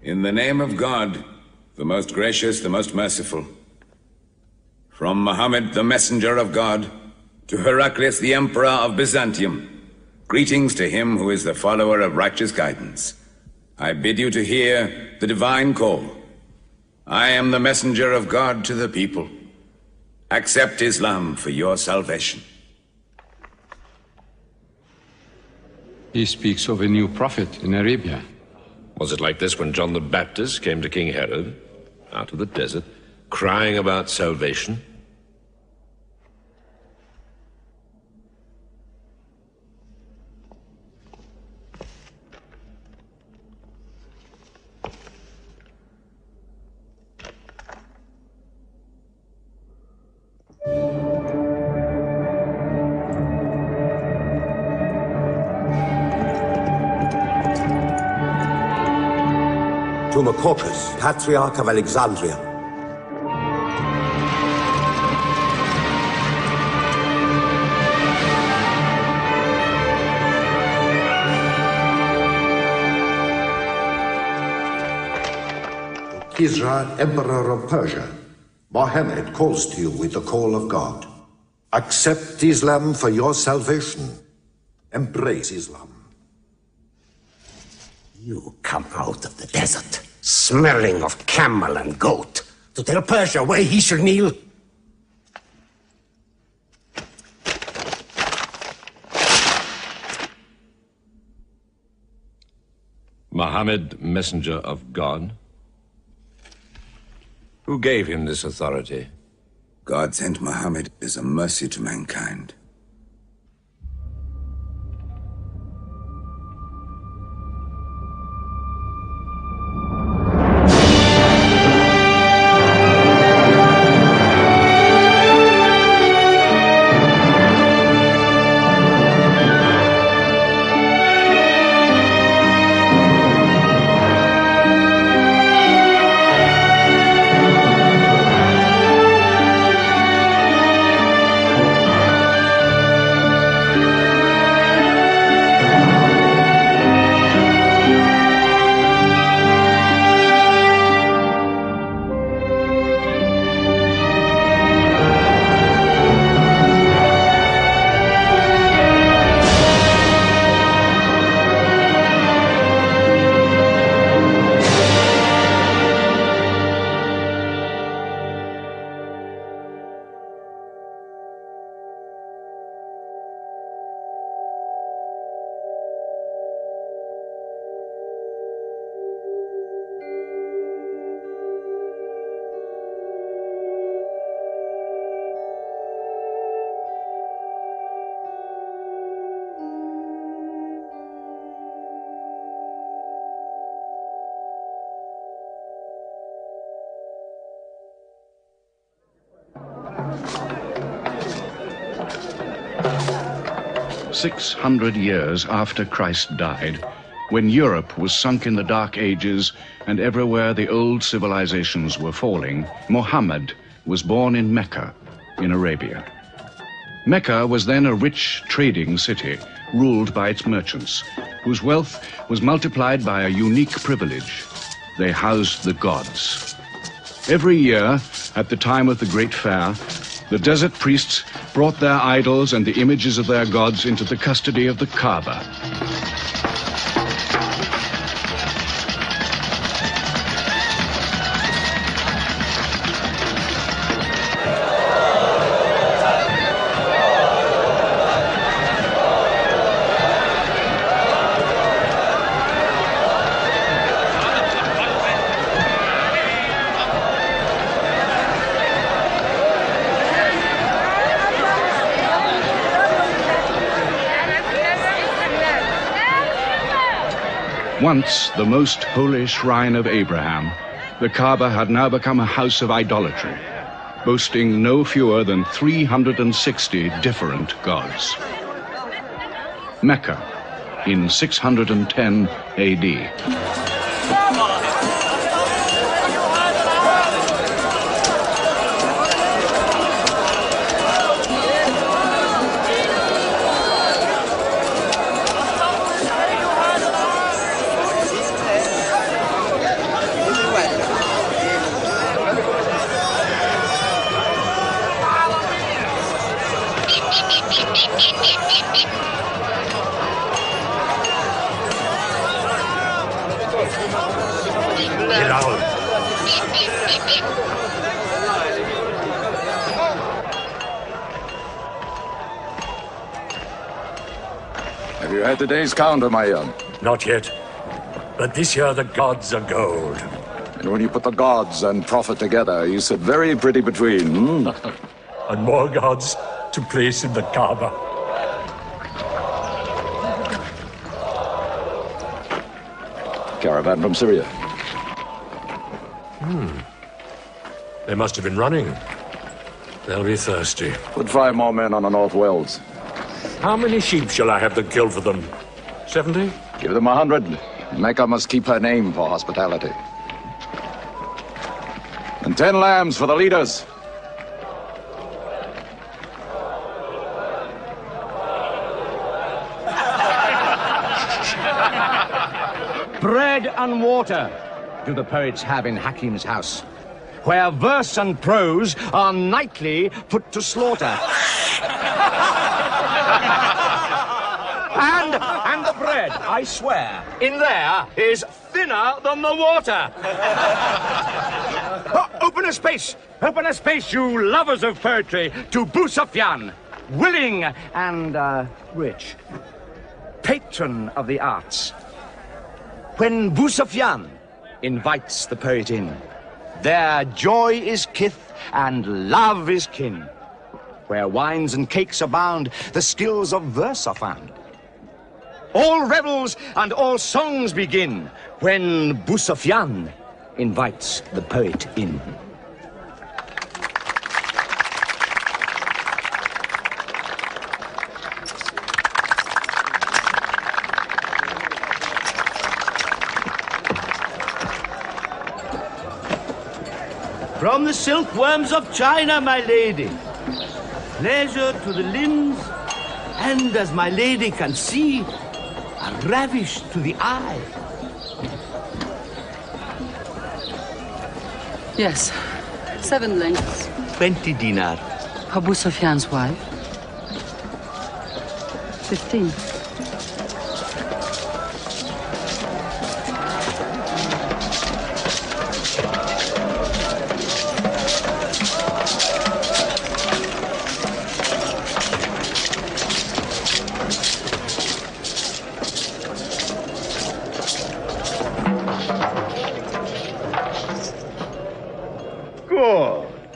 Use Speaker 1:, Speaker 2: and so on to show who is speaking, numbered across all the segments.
Speaker 1: In the name of God, the most gracious, the most merciful, from Muhammad, the messenger of God, to Heraclius, the emperor of Byzantium, greetings to him who is the follower of righteous guidance. I bid you to hear the divine call. I am the messenger of God to the people. Accept Islam for your salvation.
Speaker 2: He speaks of a new prophet in Arabia.
Speaker 3: Was it like this when John the Baptist came to King Herod, out of the desert, crying about salvation?
Speaker 4: To Macocus, Patriarch of Alexandria.
Speaker 5: Kisra, Emperor of Persia, Mohammed calls to you with the call of God. Accept Islam for your salvation. Embrace Islam.
Speaker 6: You come out of the desert, smelling of camel and goat, to tell Persia where he should kneel?
Speaker 3: Muhammad, messenger of God? Who gave him this authority?
Speaker 1: God sent Muhammad as a mercy to mankind.
Speaker 7: "600 years after Christ died, when Europe was sunk in the Dark Ages and everywhere the old civilizations were falling, Muhammad was born in Mecca, in Arabia. Mecca was then a rich trading city, ruled by its merchants, whose wealth was multiplied by a unique privilege. They housed the gods. Every year, at the time of the great fair, the desert priests brought their idols and the images of their gods into the custody of the Kaaba. Once the most holy shrine of Abraham, the Kaaba had now become a house of idolatry, boasting no fewer than 360 different gods. Mecca, in 610 AD.
Speaker 8: Have you had today's counter, my young?
Speaker 9: Not yet. But this year the gods are gold.
Speaker 8: And when you put the gods and profit together, you sit very pretty between, hmm?
Speaker 9: And more gods to place in the Kaaba.
Speaker 8: Caravan from Syria.
Speaker 9: They must have been running. They'll be thirsty.
Speaker 8: Put 5 more men on the North Wells.
Speaker 9: How many sheep shall I have to kill for them? 70?
Speaker 8: Give them 100. Mecca must keep her name for hospitality. And 10 lambs for the leaders.
Speaker 10: Bread and water do the poets have in Hakim's house, where verse and prose are nightly put to slaughter. And the bread, I swear, in there is thinner than the water. Open a space, you lovers of poetry, to Busafyan, willing and rich, patron of the arts. When Busafyan invites the poet in, there joy is kith and love is kin. Where wines and cakes abound, the skills of verse are found. All revels and all songs begin when Busafyan invites the poet in.
Speaker 11: From the silkworms of China, my lady. Pleasure to the limbs, and as my lady can see, a ravish to the eye.
Speaker 12: Yes, 7 lengths.
Speaker 11: 20 dinar.
Speaker 12: Abu Sufyan's wife. 15.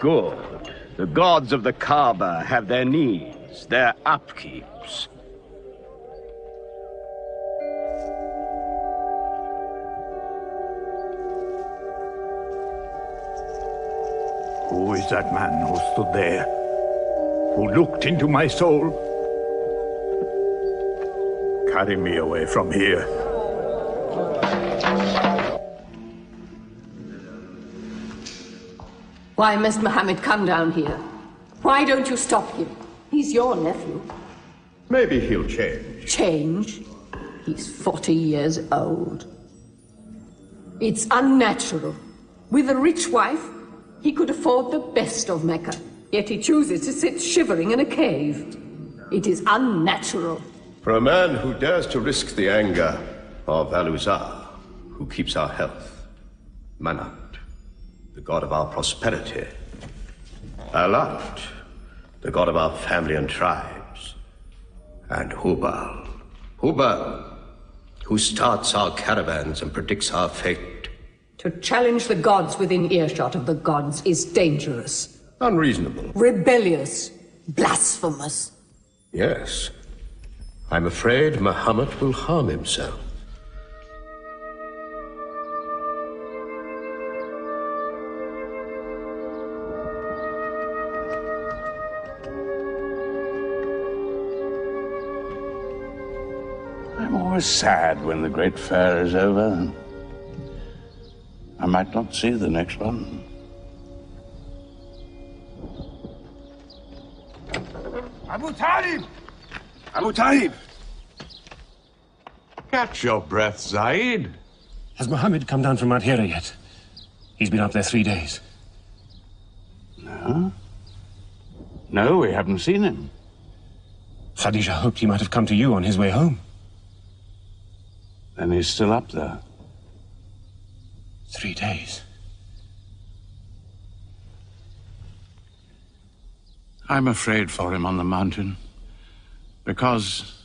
Speaker 10: Good. The gods of the Kaaba have their needs, their upkeeps.
Speaker 13: Who is that man who stood there? Who looked into my soul? Carry me away from here.
Speaker 14: Why must Muhammad come down here? Why don't you stop him? He's your nephew.
Speaker 13: Maybe he'll change.
Speaker 14: Change? He's 40 years old. It's unnatural. With a rich wife, he could afford the best of Mecca. Yet he chooses to sit shivering in a cave. It is unnatural.
Speaker 15: For a man who dares to risk the anger of Aluzar, who keeps our health, Manat, the god of our prosperity, Alat, the god of our family and tribes, and Hubal, who starts our caravans and predicts our fate.
Speaker 14: To challenge the gods within earshot of the gods is dangerous.
Speaker 15: Unreasonable.
Speaker 14: Rebellious. Blasphemous.
Speaker 15: Yes. I'm afraid Muhammad will harm himself.
Speaker 13: I'm always sad when the great fair is over. I might not see the next one.
Speaker 16: Abu Talib! Abu Talib!
Speaker 13: Catch your breath, Zaid.
Speaker 17: Has Mohammed come down from Mount Hira yet? He's been up there 3 days.
Speaker 13: No? No, we haven't seen him.
Speaker 17: Khadija hoped he might have come to you on his way home.
Speaker 13: Then he's still up there.
Speaker 17: 3 days.
Speaker 13: I'm afraid for him on the mountain, because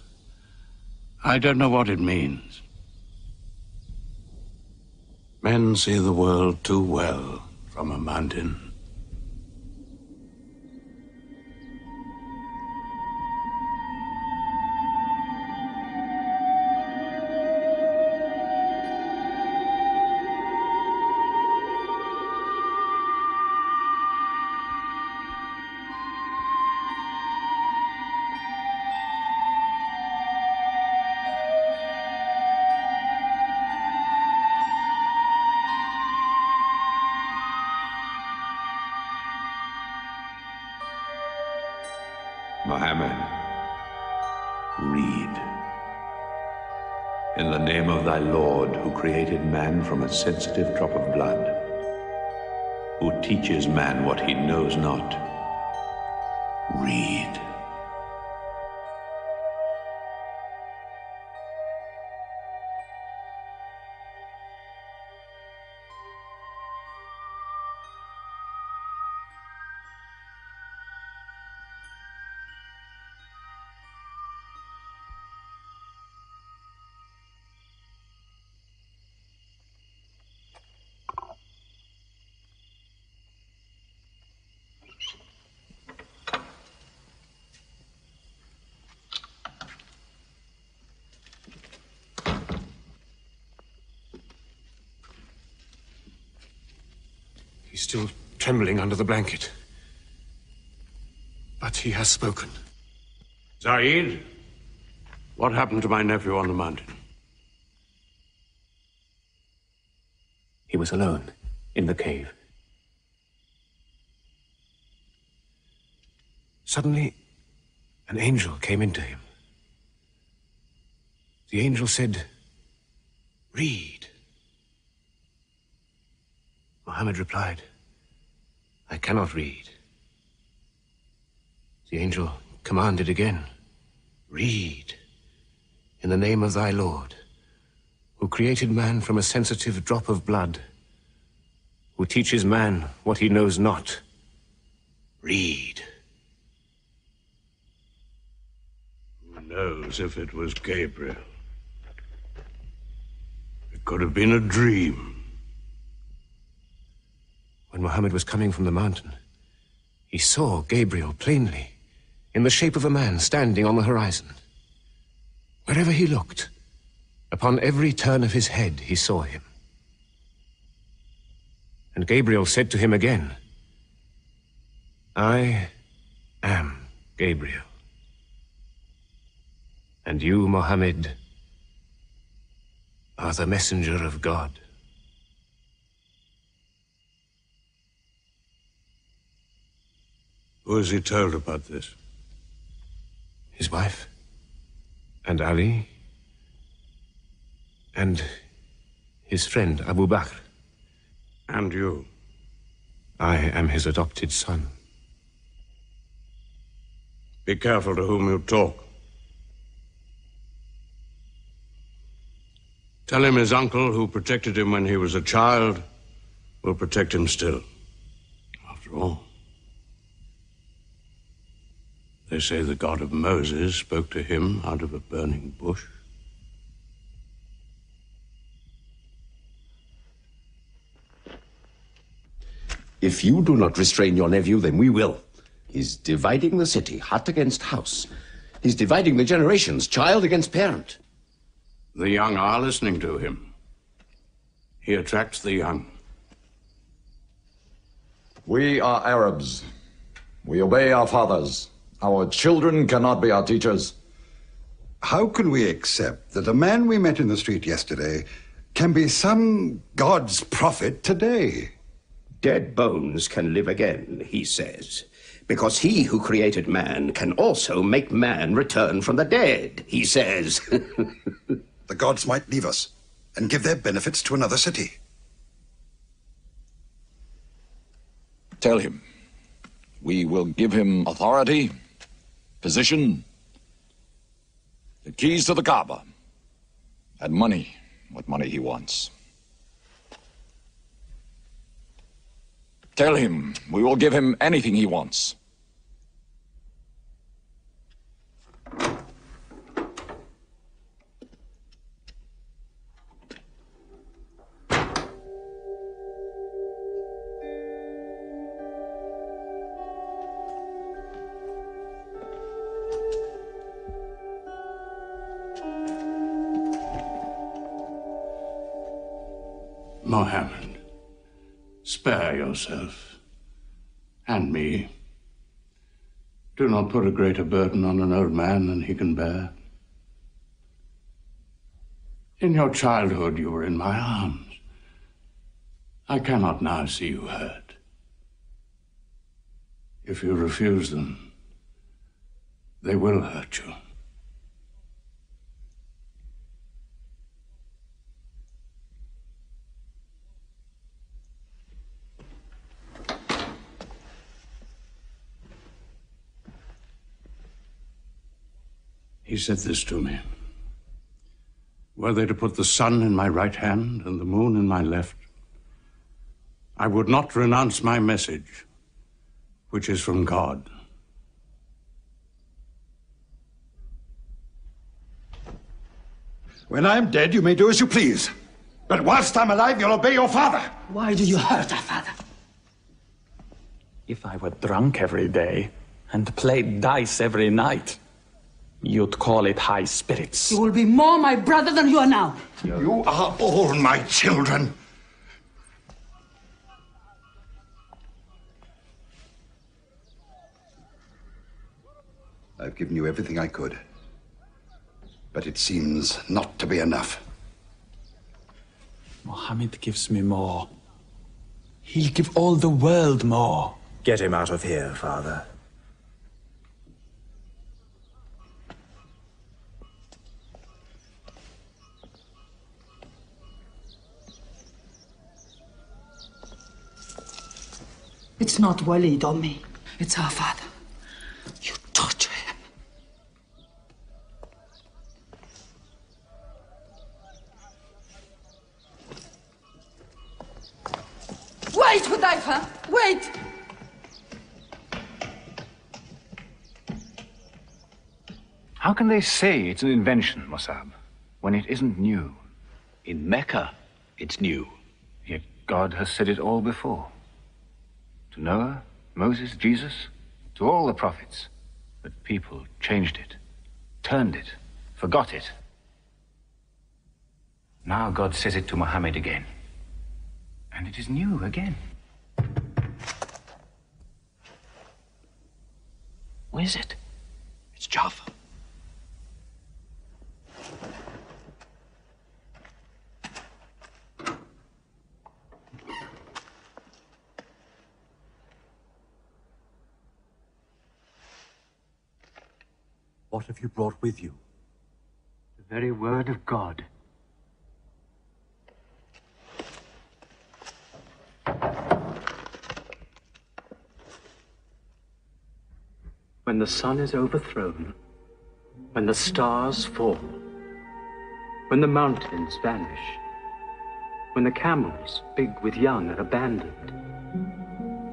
Speaker 13: I don't know what it means. Men see the world too well from a mountain.
Speaker 3: Mohammed, read. In the name of thy Lord, who created man from a sensitive drop of blood, who teaches man what he knows not, read.
Speaker 17: He's still trembling under the blanket. But he has spoken.
Speaker 13: Zaid, what happened to my nephew on the mountain?
Speaker 17: He was alone in the cave. Suddenly, an angel came into him. The angel said, "Read." Muhammad replied, "I cannot read." The angel commanded again, "Read, in the name of thy Lord, who created man from a sensitive drop of blood, who teaches man what he knows not. Read."
Speaker 13: Who knows if it was Gabriel? It could have been a dream.
Speaker 17: When Muhammad was coming from the mountain, he saw Gabriel plainly, in the shape of a man standing on the horizon. Wherever he looked, upon every turn of his head, he saw him. And Gabriel said to him again, "I am Gabriel. And you, Muhammad, are the messenger of God."
Speaker 13: Who has he told about this?
Speaker 17: his wife, and Ali, and his friend Abu Bakr.
Speaker 13: And you?
Speaker 17: I am his adopted son.
Speaker 13: Be careful to whom you talk. Tell him his uncle, who protected him when he was a child, will protect him still. After all, they say the God of Moses spoke to him out of a burning bush.
Speaker 6: If you do not restrain your nephew, then we will. He's dividing the city, hut against house. He's dividing the generations, child against parent.
Speaker 13: The young are listening to him. He attracts the young.
Speaker 8: We are Arabs. We obey our fathers. Our children cannot be our teachers.
Speaker 16: How can we accept that a man we met in the street yesterday can be some God's prophet today?
Speaker 6: Dead bones can live again, he says, because he who created man can also make man return from the dead, he says.
Speaker 16: The gods might leave us and give their benefits to another city.
Speaker 8: Tell him. We will give him authority, position, the keys to the Kaaba, and money, what money he wants. Tell him we will give him anything he wants.
Speaker 13: Mohammed, spare yourself. And me. Do not put a greater burden on an old man than he can bear. In your childhood, you were in my arms. I cannot now see you hurt. If you refuse them, they will hurt you. He said this to me. Were they to put the sun in my right hand and the moon in my left, I would not renounce my message, which is from God.
Speaker 16: When I'm dead, you may do as you please. But whilst I'm alive, you'll obey your father.
Speaker 18: Why do you hurt our father?
Speaker 19: If I were drunk every day and played dice every night, you'd call it high spirits.
Speaker 18: You will be more my brother than you are now.
Speaker 16: You are all my children. I've given you everything I could. But it seems not to be enough.
Speaker 19: Mohammed gives me more. He'll give all the world more.
Speaker 20: Get him out of here, Father.
Speaker 18: It's not Walid or me. It's our father. You torture him. Wait, Hudayfa! Wait!
Speaker 21: How can they say it's an invention, Mossab, when it isn't new? In Mecca, it's new. Yet God has said it all before. To Noah, Moses, Jesus, to all the prophets. But people changed it, turned it, forgot it. Now God says it to Muhammad again. And it is new again. Who is it?
Speaker 16: It's Jaffa.
Speaker 20: What have you brought with you?
Speaker 21: The very word of God. When the sun is overthrown, when the stars fall, when the mountains vanish, when the camels, big with young, are abandoned,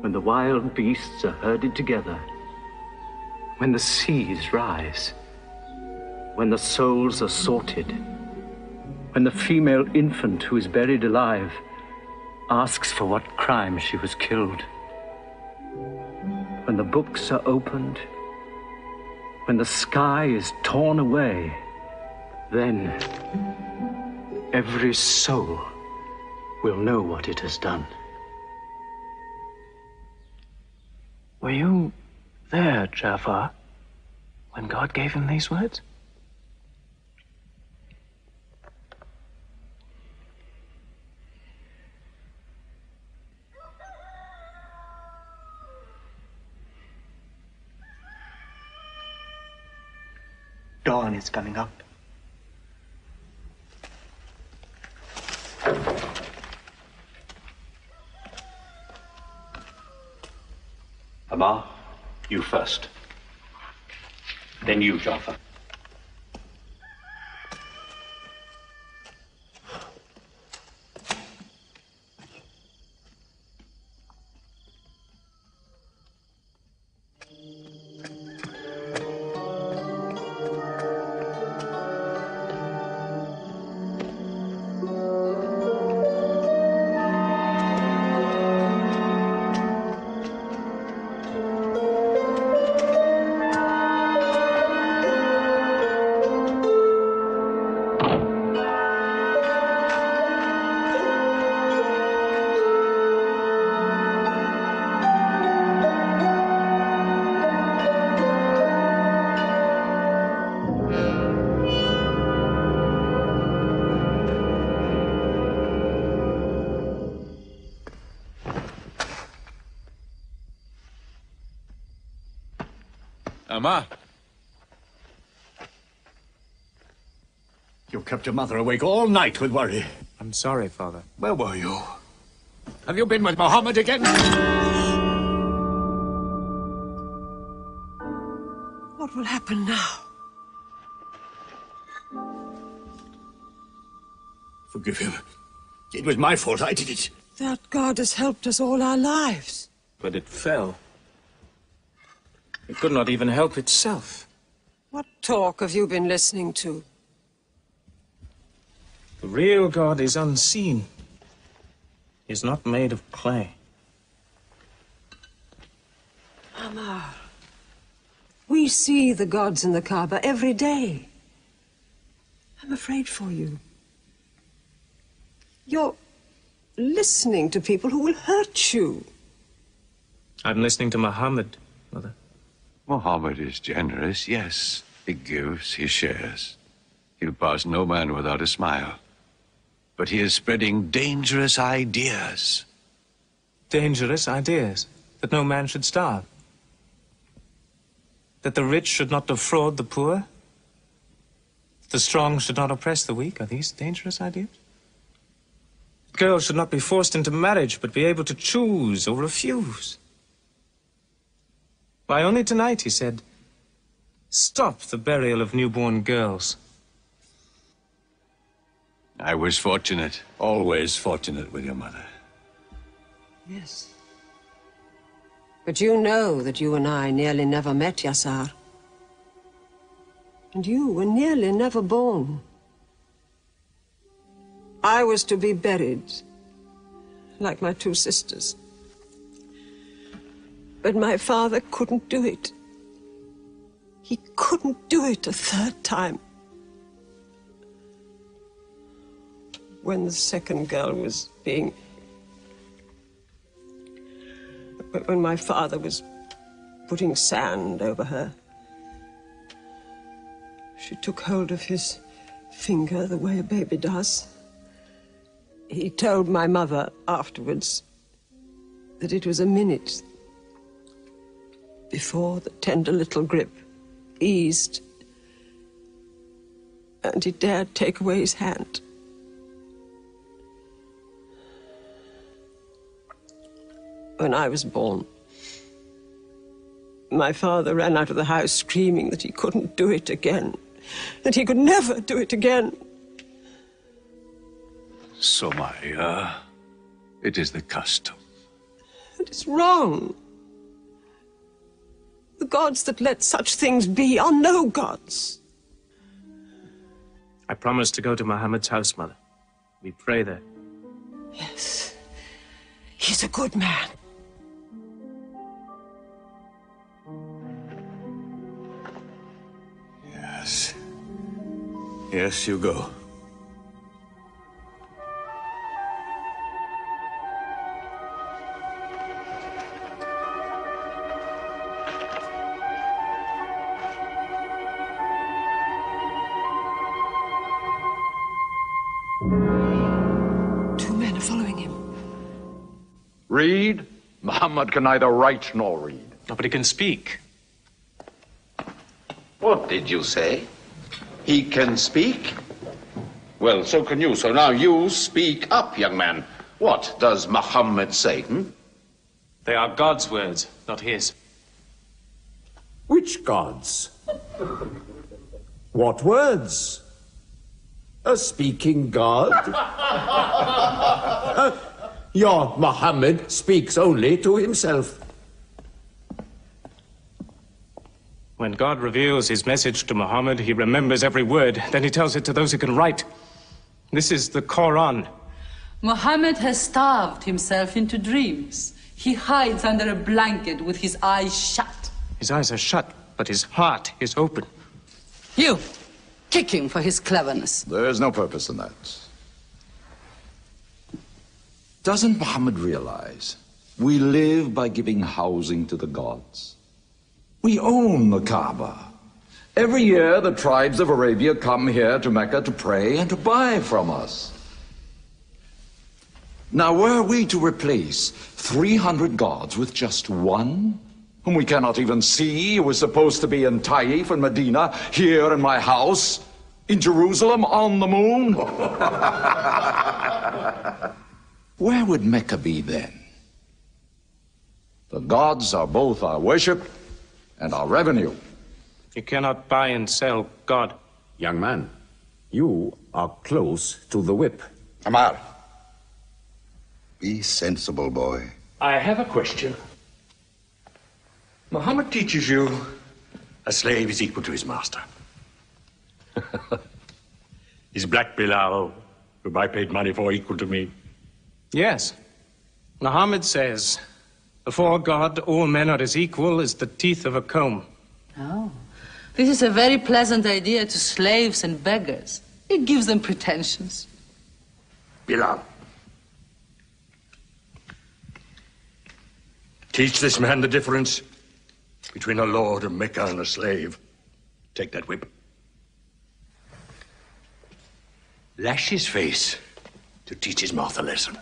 Speaker 21: when the wild beasts are herded together, when the seas rise, when the souls are sorted, when the female infant who is buried alive asks for what crime she was killed, when the books are opened, when the sky is torn away, then every soul will know what it has done.
Speaker 17: Were you there, Jafar, when God gave him these words?
Speaker 20: Dawn is coming up.
Speaker 21: Amar, you first. Then you, Jafar.
Speaker 1: Amar.
Speaker 13: You kept your mother awake all night with worry.
Speaker 17: I'm sorry, Father.
Speaker 13: Where were you? Have you been with Mohammed again?
Speaker 2: What will happen now?
Speaker 13: Forgive him. It was my fault. I did it.
Speaker 2: That God has helped us all our lives.
Speaker 17: But it fell. It could not even help itself.
Speaker 2: What talk have you been listening to?
Speaker 17: The real God is unseen. He is not made of clay.
Speaker 2: Amar, we see the gods in the Kaaba every day. I'm afraid for you. You're listening to people who will hurt you.
Speaker 17: I'm listening to Muhammad, Mother.
Speaker 3: Muhammad is generous, yes. He gives, he shares. He'll pass no man without a smile. But he is spreading dangerous ideas.
Speaker 17: Dangerous ideas? That no man should starve? That the rich should not defraud the poor? The strong should not oppress the weak? Are these dangerous ideas? Girls should not be forced into marriage, but be able to choose or refuse. Why, only tonight he said, stop the burial of newborn girls.
Speaker 3: I was fortunate, always fortunate with your mother.
Speaker 2: Yes. But you know that you and I nearly never met, Yassar. And you were nearly never born. I was to be buried, like my two sisters. But my father couldn't do it. He couldn't do it a third time. When the second girl was being... When my father was putting sand over her, she took hold of his finger the way a baby does. He told my mother afterwards that it was a minute before the tender little grip eased and he dared take away his hand. When I was born, my father ran out of the house screaming that he couldn't do it again, that he could never do it again.
Speaker 3: So, Maria, it is the custom.
Speaker 2: It is wrong. The gods that let such things be are no gods.
Speaker 17: I promised to go to Muhammad's house, Mother. We pray there.
Speaker 2: Yes. He's a good man.
Speaker 3: Yes. Yes, you go.
Speaker 2: Two men are following him.
Speaker 8: Read? Muhammad can neither write nor read.
Speaker 17: Nobody can speak.
Speaker 6: What did you say? He can speak? Well, so can you. So now you speak up, young man. What does Muhammad say,
Speaker 17: They are God's words, not his.
Speaker 4: Which gods? What words? A speaking God? Your Muhammad speaks only to himself.
Speaker 17: When God reveals his message to Muhammad, he remembers every word. Then he tells it to those who can write. This is the Quran.
Speaker 12: Muhammad has starved himself into dreams. He hides under a blanket with his eyes shut.
Speaker 17: His eyes are shut, but his heart is open.
Speaker 12: You, kick him for his cleverness.
Speaker 8: There's no purpose in that. Doesn't Muhammad realize we live by giving housing to the gods? We own the Kaaba. Every year, the tribes of Arabia come here to Mecca to pray and to buy from us. Now, were we to replace 300 gods with just one, whom we cannot even see, who is supposed to be in Taif and Medina, here in my house, in Jerusalem, on the moon? Where would Mecca be then? The gods are both our worship and our revenue.
Speaker 17: You cannot buy and sell God.
Speaker 4: Young man, you are close to the whip.
Speaker 8: Amar.
Speaker 16: Be sensible, boy.
Speaker 21: I have a question. Muhammad teaches you a slave is equal to his master. Is Black Bilal, whom I paid money for, equal to me?
Speaker 17: Yes. Muhammad says, before God, all men are as equal as the teeth of a comb.
Speaker 12: Oh, this is a very pleasant idea to slaves and beggars. It gives them pretensions.
Speaker 21: Bilal. Teach this man the difference between a lord of Mecca and a slave. Take that whip. Lash his face to teach his mouth a lesson.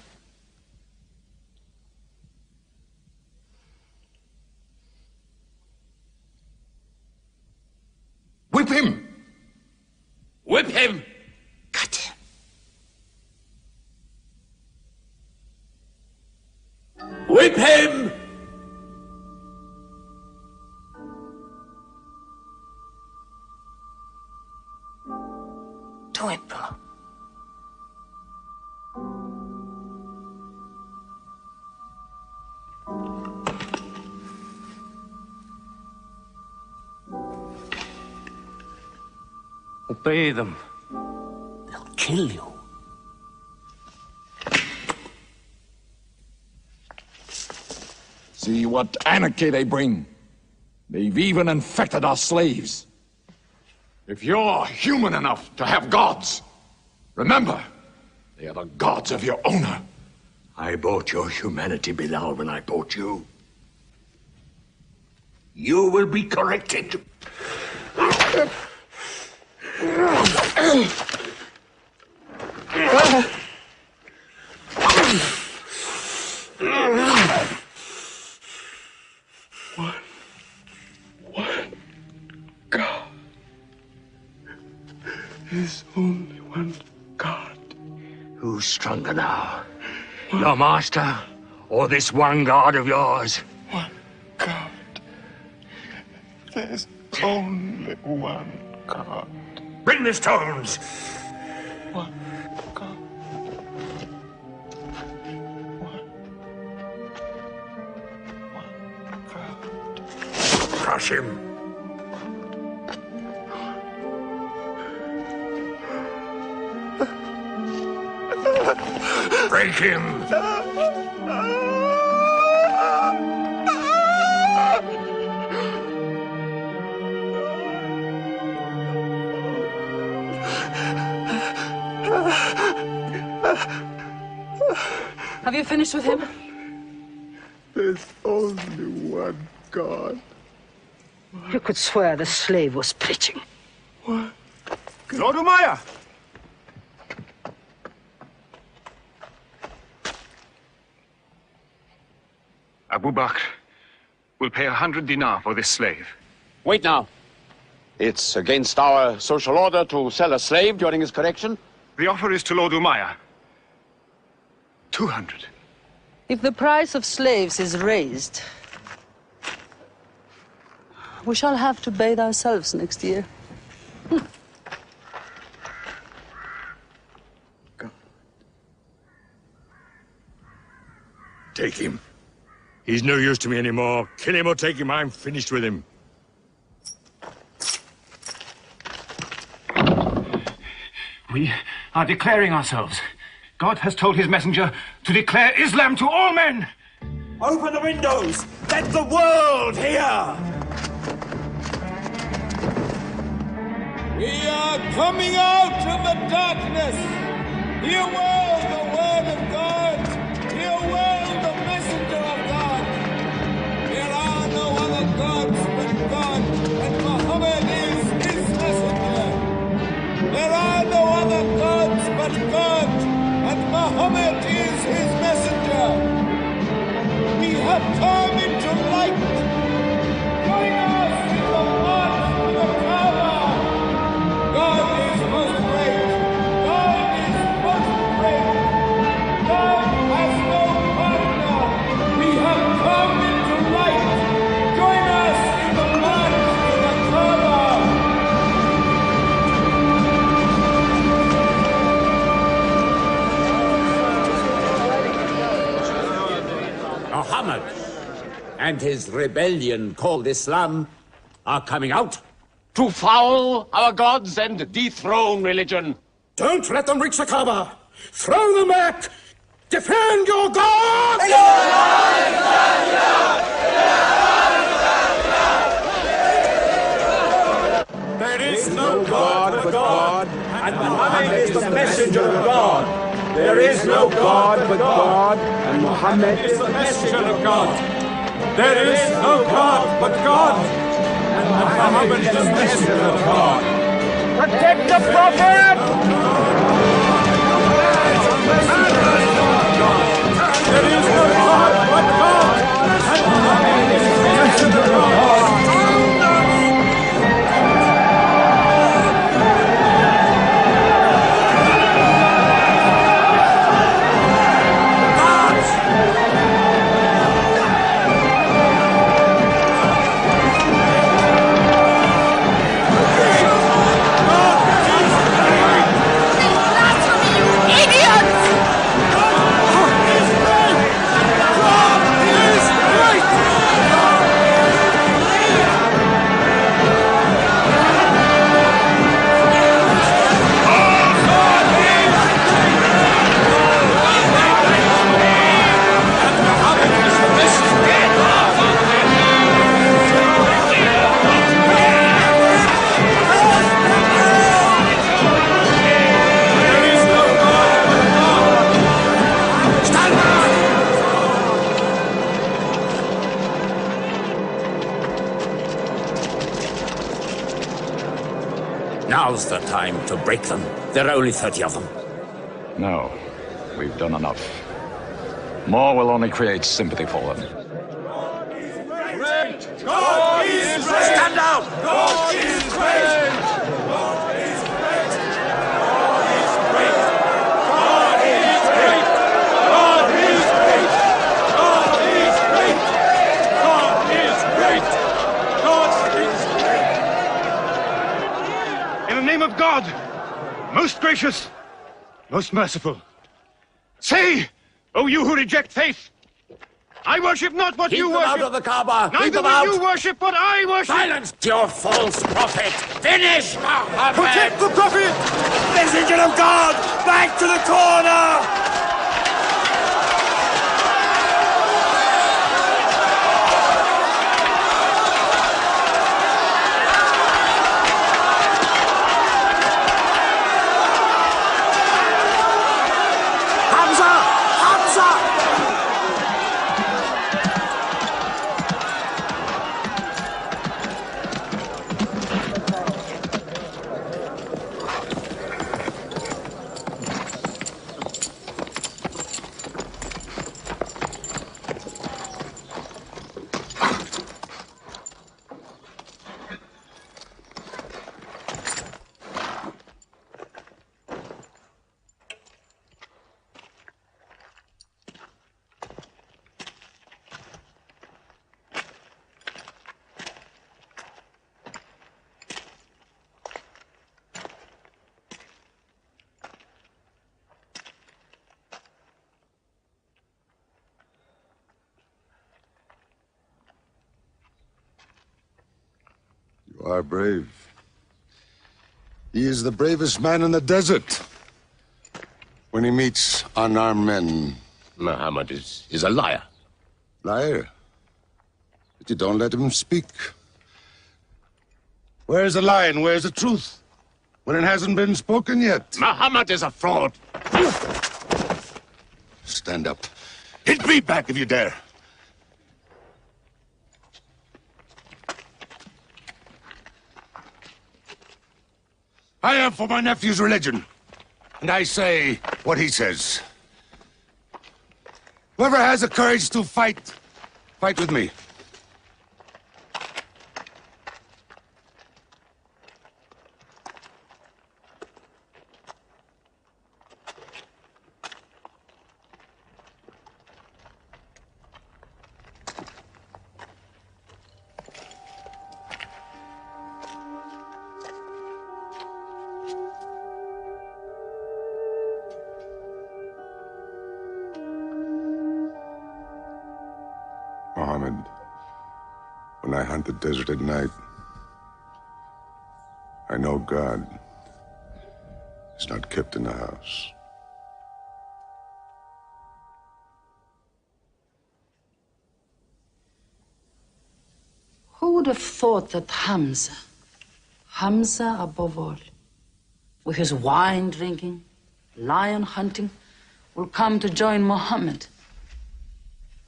Speaker 21: Whip him! Whip him! Cut him. Whip him!
Speaker 2: Do it, bro.
Speaker 17: Obey them.
Speaker 21: They'll kill you.
Speaker 8: See what anarchy they bring. They've even infected our slaves. If you're human enough to have gods, remember, they are the gods of your owner.
Speaker 21: I bought your humanity, Bilal, when I bought you. You will be corrected.
Speaker 5: There's only one God.
Speaker 22: Who's stronger now? Your master, or this one God of yours?
Speaker 5: One God. There's only one God.
Speaker 22: Bring the stones!
Speaker 5: One God. One God.
Speaker 22: Crush him. Break him!
Speaker 12: Have you finished with him?
Speaker 5: There's only one God.
Speaker 18: You could swear the slave was preaching.
Speaker 5: What?
Speaker 10: Lord Umayya!
Speaker 7: Abu Bakr will pay 100 dinar for this slave.
Speaker 6: Wait now. It's against our social order to sell a slave during his correction.
Speaker 7: The offer is to Lord Umayya. 200.
Speaker 12: If the price of slaves is raised, we shall have to bathe ourselves next year.
Speaker 22: Take him. He's no use to me anymore. Kill him or take him. I'm finished with him.
Speaker 10: We are declaring ourselves. God has told his messenger to declare Islam to all men.
Speaker 4: Open the windows! Let the world hear!
Speaker 1: We are coming out of the darkness. Hear well the word of God. Hear well the messenger of God. There are no other gods but God, and Muhammad is his messenger. There are no other gods but God, and Muhammad is his messenger. We have come into light. Join us in the march to the Kaaba. God is most great. God is most great. God has no partner. We have come into light. Join us in the march to the Kaaba.
Speaker 4: Muhammad and his rebellion called Islam are coming out
Speaker 6: To foul our gods and dethrone religion.
Speaker 4: Don't let them reach the Kaaba. Throw them back. Defend your God.
Speaker 1: There is no God but God, and Muhammad is the messenger of God. There is no God but God, and Muhammad is the messenger of God. There is no God but God, and Muhammad is the messenger of God.
Speaker 10: Protect the Prophet!
Speaker 1: There is no God but God, and Muhammad is the messenger of God.
Speaker 4: Now's the time to break them. There are only 30 of them.
Speaker 8: No, we've done enough. More will only create sympathy for them.
Speaker 1: God is great!
Speaker 4: Stand down!
Speaker 1: God is great! God is great!
Speaker 13: name of God, most gracious, most merciful, say, O you who reject faith, I worship not what you worship.
Speaker 22: Keep them out of the Kaaba. Keep
Speaker 13: Neither
Speaker 22: them
Speaker 13: will
Speaker 22: out.
Speaker 13: you worship what I worship.
Speaker 22: Silence, your false prophet. Finish, Muhammad.
Speaker 13: Protect the prophet.
Speaker 22: Messenger of God, back to the corner.
Speaker 9: You are brave. He is the bravest man in the desert. When he meets unarmed men.
Speaker 6: Muhammad is a liar.
Speaker 9: Liar? But you don't let him speak. Where's the lie and where's the truth? When it hasn't been spoken yet.
Speaker 6: Muhammad is a fraud.
Speaker 9: Stand up. Hit me back if you dare. I am for my nephew's religion. And I say what he says. Whoever has the courage to fight, fight with me. Mohammed, when I hunt the desert at night, I know God is not kept in the house.
Speaker 12: Who would have thought that Hamza above all, with his wine drinking, lion hunting, will come to join Muhammad?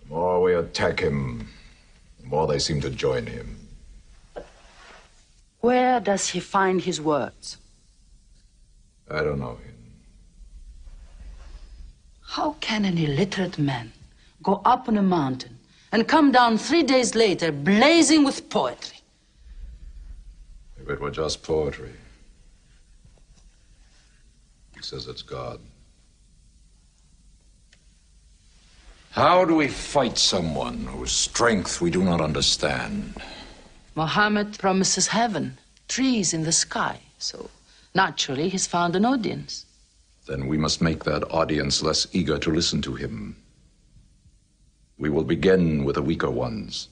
Speaker 8: The more we attack him, the more they seem to join him.
Speaker 12: Where does he find his words?
Speaker 8: I don't know him.
Speaker 12: How can an illiterate man go up on a mountain and come down 3 days later blazing with poetry?
Speaker 8: If it were just poetry. He says it's God. How do we fight someone whose strength we do not understand?
Speaker 12: Muhammad promises heaven, trees in the sky, so naturally he's found an audience.
Speaker 8: Then we must make that audience less eager to listen to him. We will begin with the weaker ones.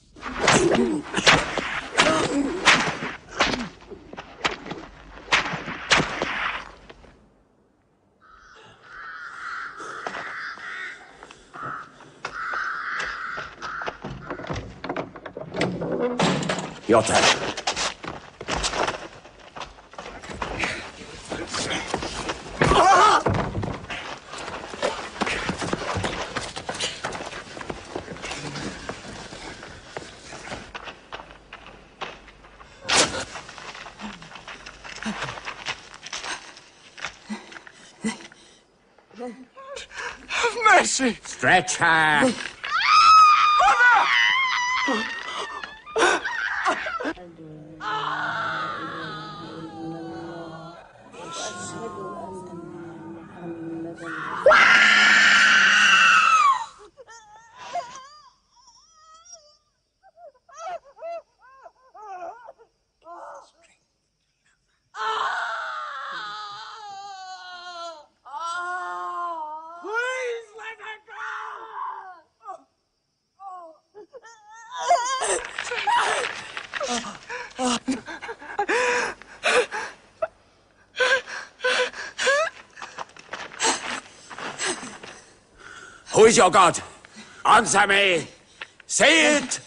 Speaker 22: Your turn. Have mercy. Stretch her.
Speaker 11: Who is your god? Answer me. Say it.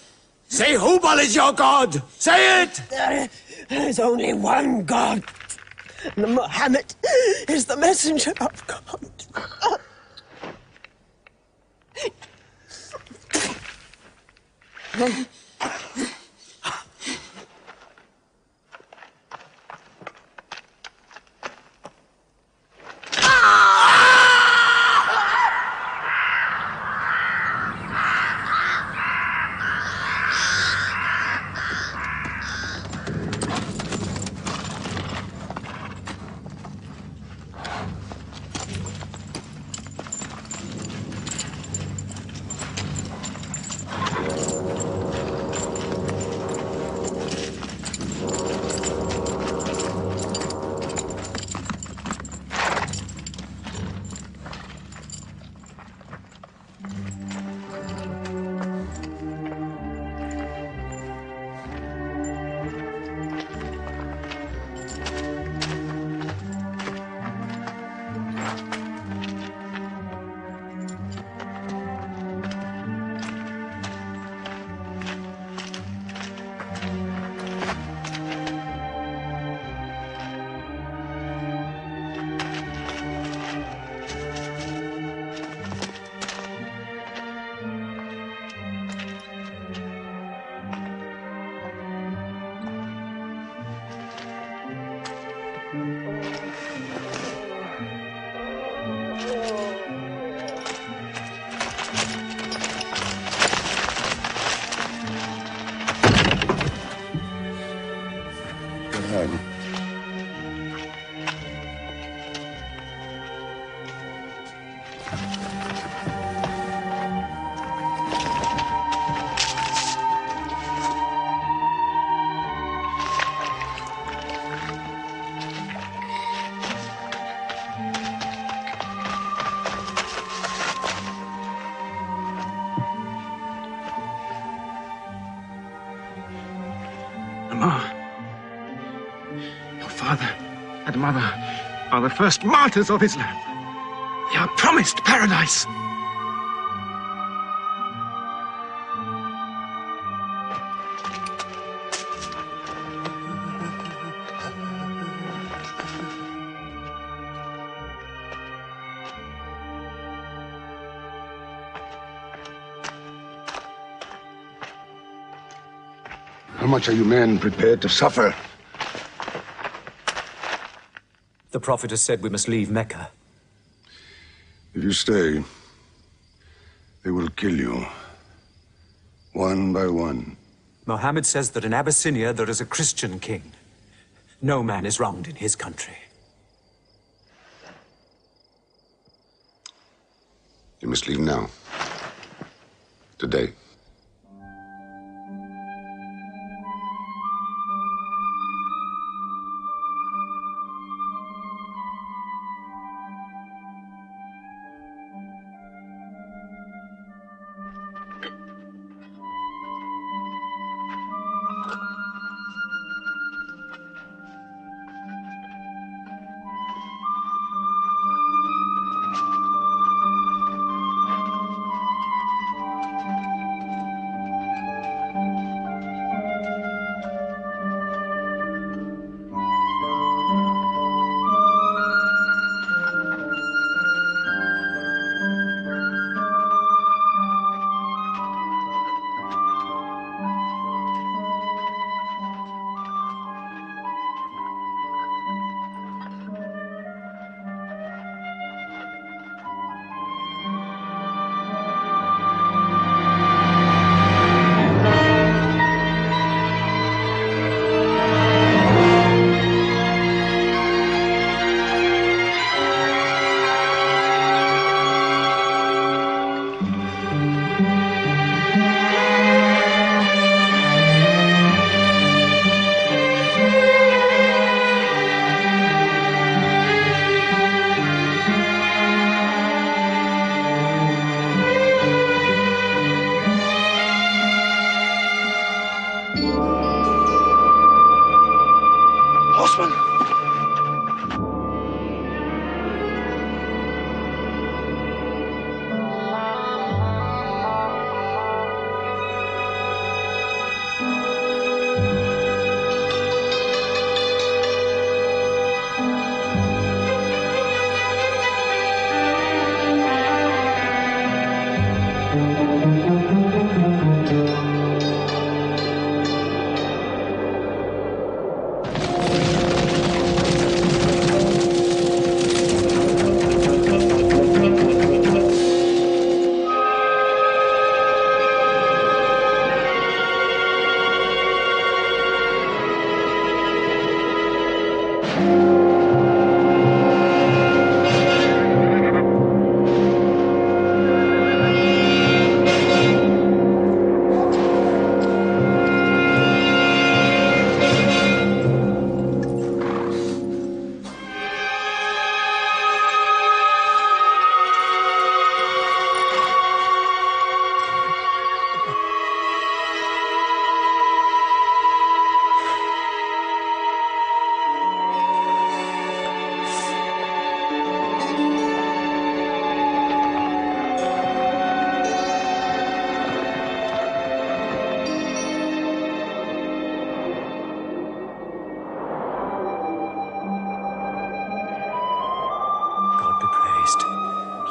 Speaker 11: Say Hubal is your god. Say it.
Speaker 2: There is only one God. And Muhammad is the messenger of God.
Speaker 14: Your father and mother are the first martyrs of Islam. They are promised paradise.
Speaker 9: How much are you men prepared to suffer?
Speaker 20: The Prophet has said we must leave Mecca.
Speaker 9: If you stay, they will kill you. One by one.
Speaker 20: Mohammed says that in Abyssinia there is a Christian king. No man is wronged in his country.
Speaker 9: You must leave now. Today.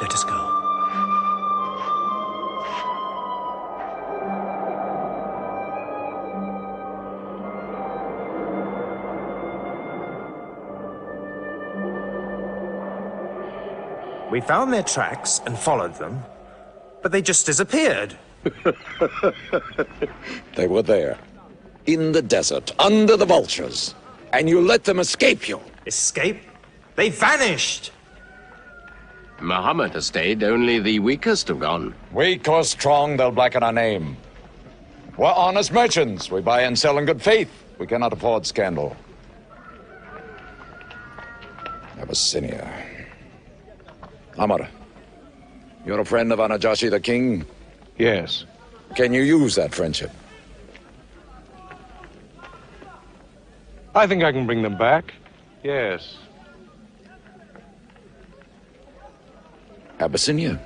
Speaker 20: Let us go.
Speaker 15: We found their tracks and followed them, but they just disappeared.
Speaker 8: They were there, in the desert, under the vultures, and you let them escape you.
Speaker 15: Escape? They vanished!
Speaker 17: Muhammad has stayed. Only the weakest have gone.
Speaker 8: Weak or strong, they'll blacken our name. We're honest merchants. We buy and sell in good faith. We cannot afford scandal. Abyssinia. Amar, you're a friend of Anajashi the king?
Speaker 13: Yes.
Speaker 8: Can you use that friendship?
Speaker 13: I think I can bring them back. Yes.
Speaker 8: Abyssinia.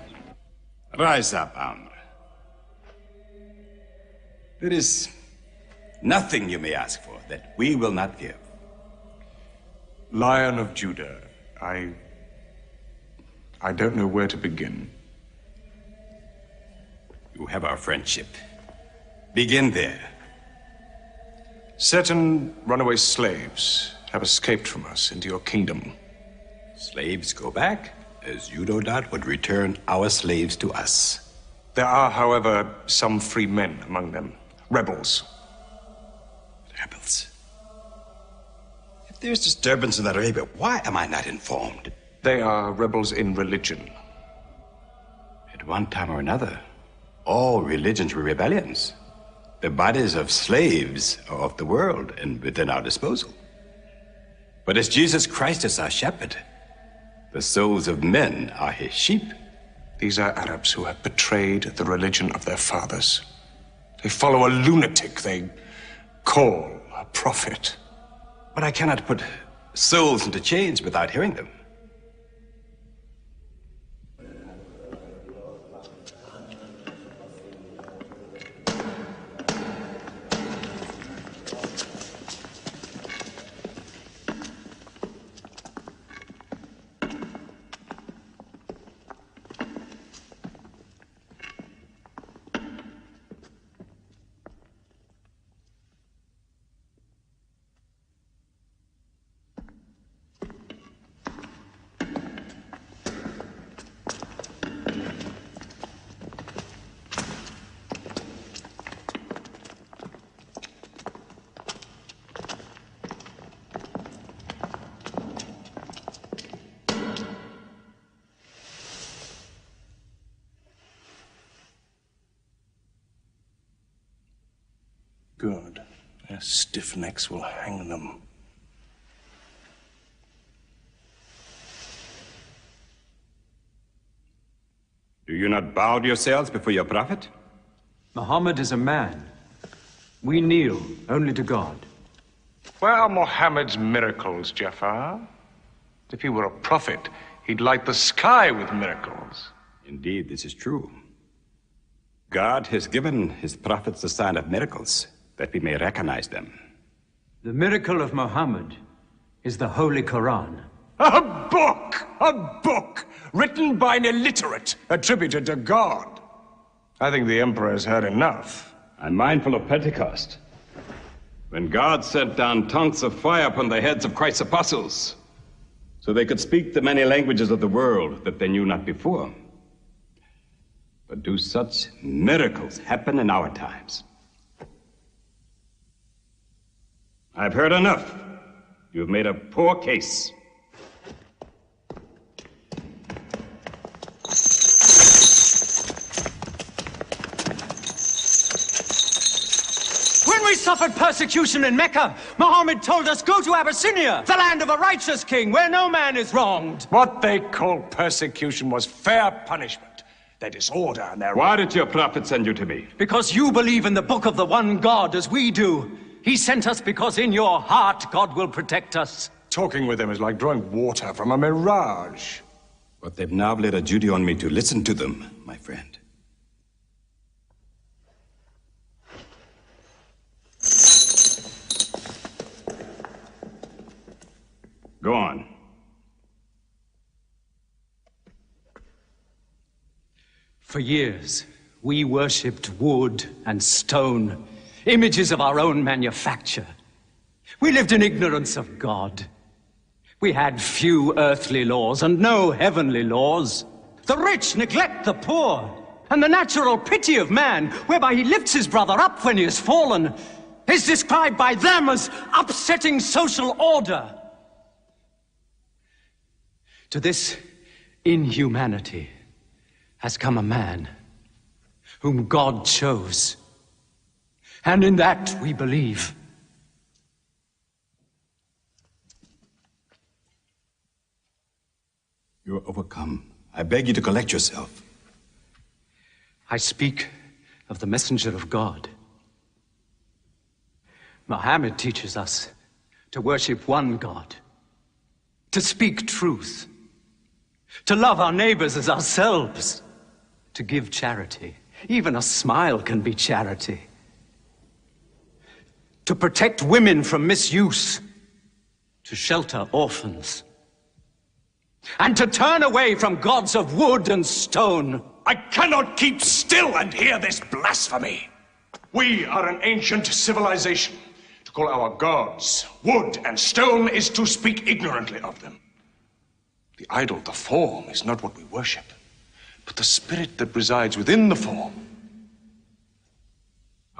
Speaker 19: Rise up, Amr. There is nothing you may ask for that we will not give.
Speaker 13: Lion of Judah, I don't know where to begin.
Speaker 19: You have our friendship. Begin there.
Speaker 13: Certain runaway slaves have escaped from us into your kingdom.
Speaker 19: Slaves go back, as you no doubt would return our slaves to us.
Speaker 13: There are, however, some free men among them. Rebels.
Speaker 19: Rebels? If there's disturbance in Arabia, why am I not informed?
Speaker 13: They are rebels in religion.
Speaker 19: At one time or another, all religions were rebellions. The bodies of slaves are of the world and within our disposal. But as Jesus Christ is our shepherd, the souls of men are his sheep.
Speaker 13: These are Arabs who have betrayed the religion of their fathers. They follow a lunatic they call a prophet.
Speaker 19: But I cannot put souls into chains without hearing them.
Speaker 13: Good. Their stiff necks will hang them.
Speaker 19: Do you not bow yourselves before your prophet?
Speaker 20: Muhammad is a man. We kneel only to God.
Speaker 13: Where are Muhammad's miracles, Jafar? If he were a prophet, he'd light the sky with miracles.
Speaker 19: Indeed, this is true. God has given his prophets the sign of miracles, that we may recognize them.
Speaker 20: The miracle of Muhammad is the Holy Quran.
Speaker 13: A book written by an illiterate, attributed to God. I think the Emperor has heard enough.
Speaker 19: I'm mindful of Pentecost, when God sent down tongues of fire upon the heads of Christ's apostles, so they could speak the many languages of the world that they knew not before. But do such miracles happen in our times? I've heard enough. You've made a poor case.
Speaker 3: When we suffered persecution in Mecca, Muhammad told us, go to Abyssinia, the land of a righteous king, where no man is wronged.
Speaker 14: What they called persecution was fair punishment. Their disorder and their...
Speaker 19: Why did your prophet send you to me?
Speaker 3: Because you believe in the book of the one God as we do. He sent us because in your heart God will protect us.
Speaker 14: Talking with them is like drawing water from a mirage.
Speaker 19: But they've now laid a duty on me to listen to them, my friend. Go on.
Speaker 3: For years, we worshipped wood and stone, images of our own manufacture. We lived in ignorance of God. We had few earthly laws and no heavenly laws. The rich neglect the poor, and the natural pity of man, whereby he lifts his brother up when he has fallen, is described by them as upsetting social order. To this inhumanity has come a man whom God chose, and in that we believe.
Speaker 19: You are overcome. I beg you to collect yourself.
Speaker 3: I speak of the messenger of God. Muhammad teaches us to worship one God, to speak truth, to love our neighbors as ourselves, to give charity. Even a smile can be charity. To protect women from misuse, to shelter orphans, and to turn away from gods of wood and stone.
Speaker 14: I cannot keep still and hear this blasphemy. We are an ancient civilization. To call our gods wood and stone is to speak ignorantly of them. The idol, the form, is not what we worship, but the spirit that resides within the form.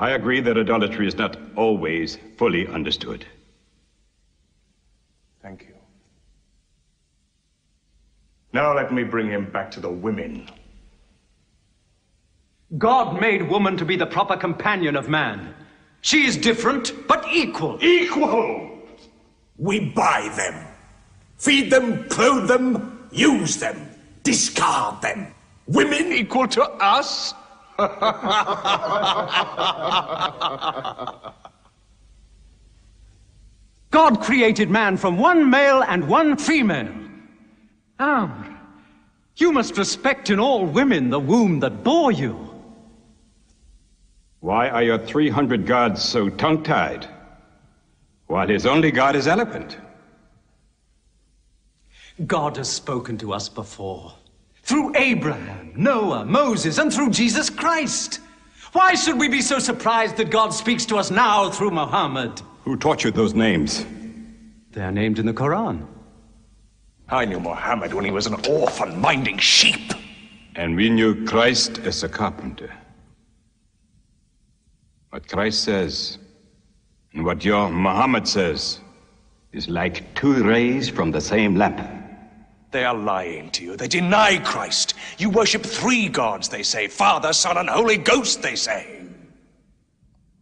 Speaker 19: I agree that idolatry is not always fully understood.
Speaker 14: Thank you. Now let me bring him back to the women.
Speaker 3: God made woman to be the proper companion of man. She is different, but equal.
Speaker 14: Equal!
Speaker 11: We buy them. Feed them, clothe them, use them, discard them.
Speaker 14: Women equal to us?
Speaker 3: God created man from one male and one female. Amr, you must respect in all women the womb that bore you.
Speaker 19: Why are your 300 gods so tongue-tied, while his only god is eloquent?
Speaker 3: God has spoken to us before, through Abraham, Noah, Moses, and through Jesus Christ. Why should we be so surprised that God speaks to us now through Muhammad?
Speaker 19: Who taught you those names?
Speaker 3: They are named in the Quran.
Speaker 14: I knew Muhammad when he was an orphan minding sheep.
Speaker 19: And we knew Christ as a carpenter. What Christ says and what your Muhammad says is like two rays from the same lamp.
Speaker 14: They are lying to you. They deny Christ. You worship three gods, they say. Father, Son, and Holy Ghost, they say.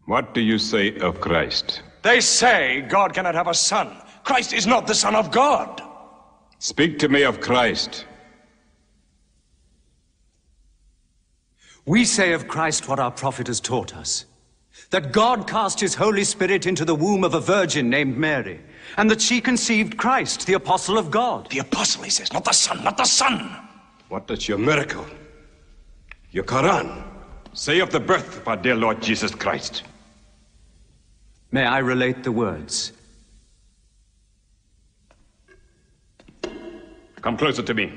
Speaker 19: What do you say of Christ?
Speaker 14: They say God cannot have a son. Christ is not the Son of God.
Speaker 19: Speak to me of Christ.
Speaker 3: We say of Christ what our prophet has taught us. That God cast his Holy Spirit into the womb of a virgin named Mary, and that she conceived Christ, the apostle of God.
Speaker 14: The apostle, he says, not the son, not the son.
Speaker 19: What does your miracle, your Quran, say of the birth of our dear Lord Jesus Christ?
Speaker 3: May I relate the words?
Speaker 19: Come closer to me.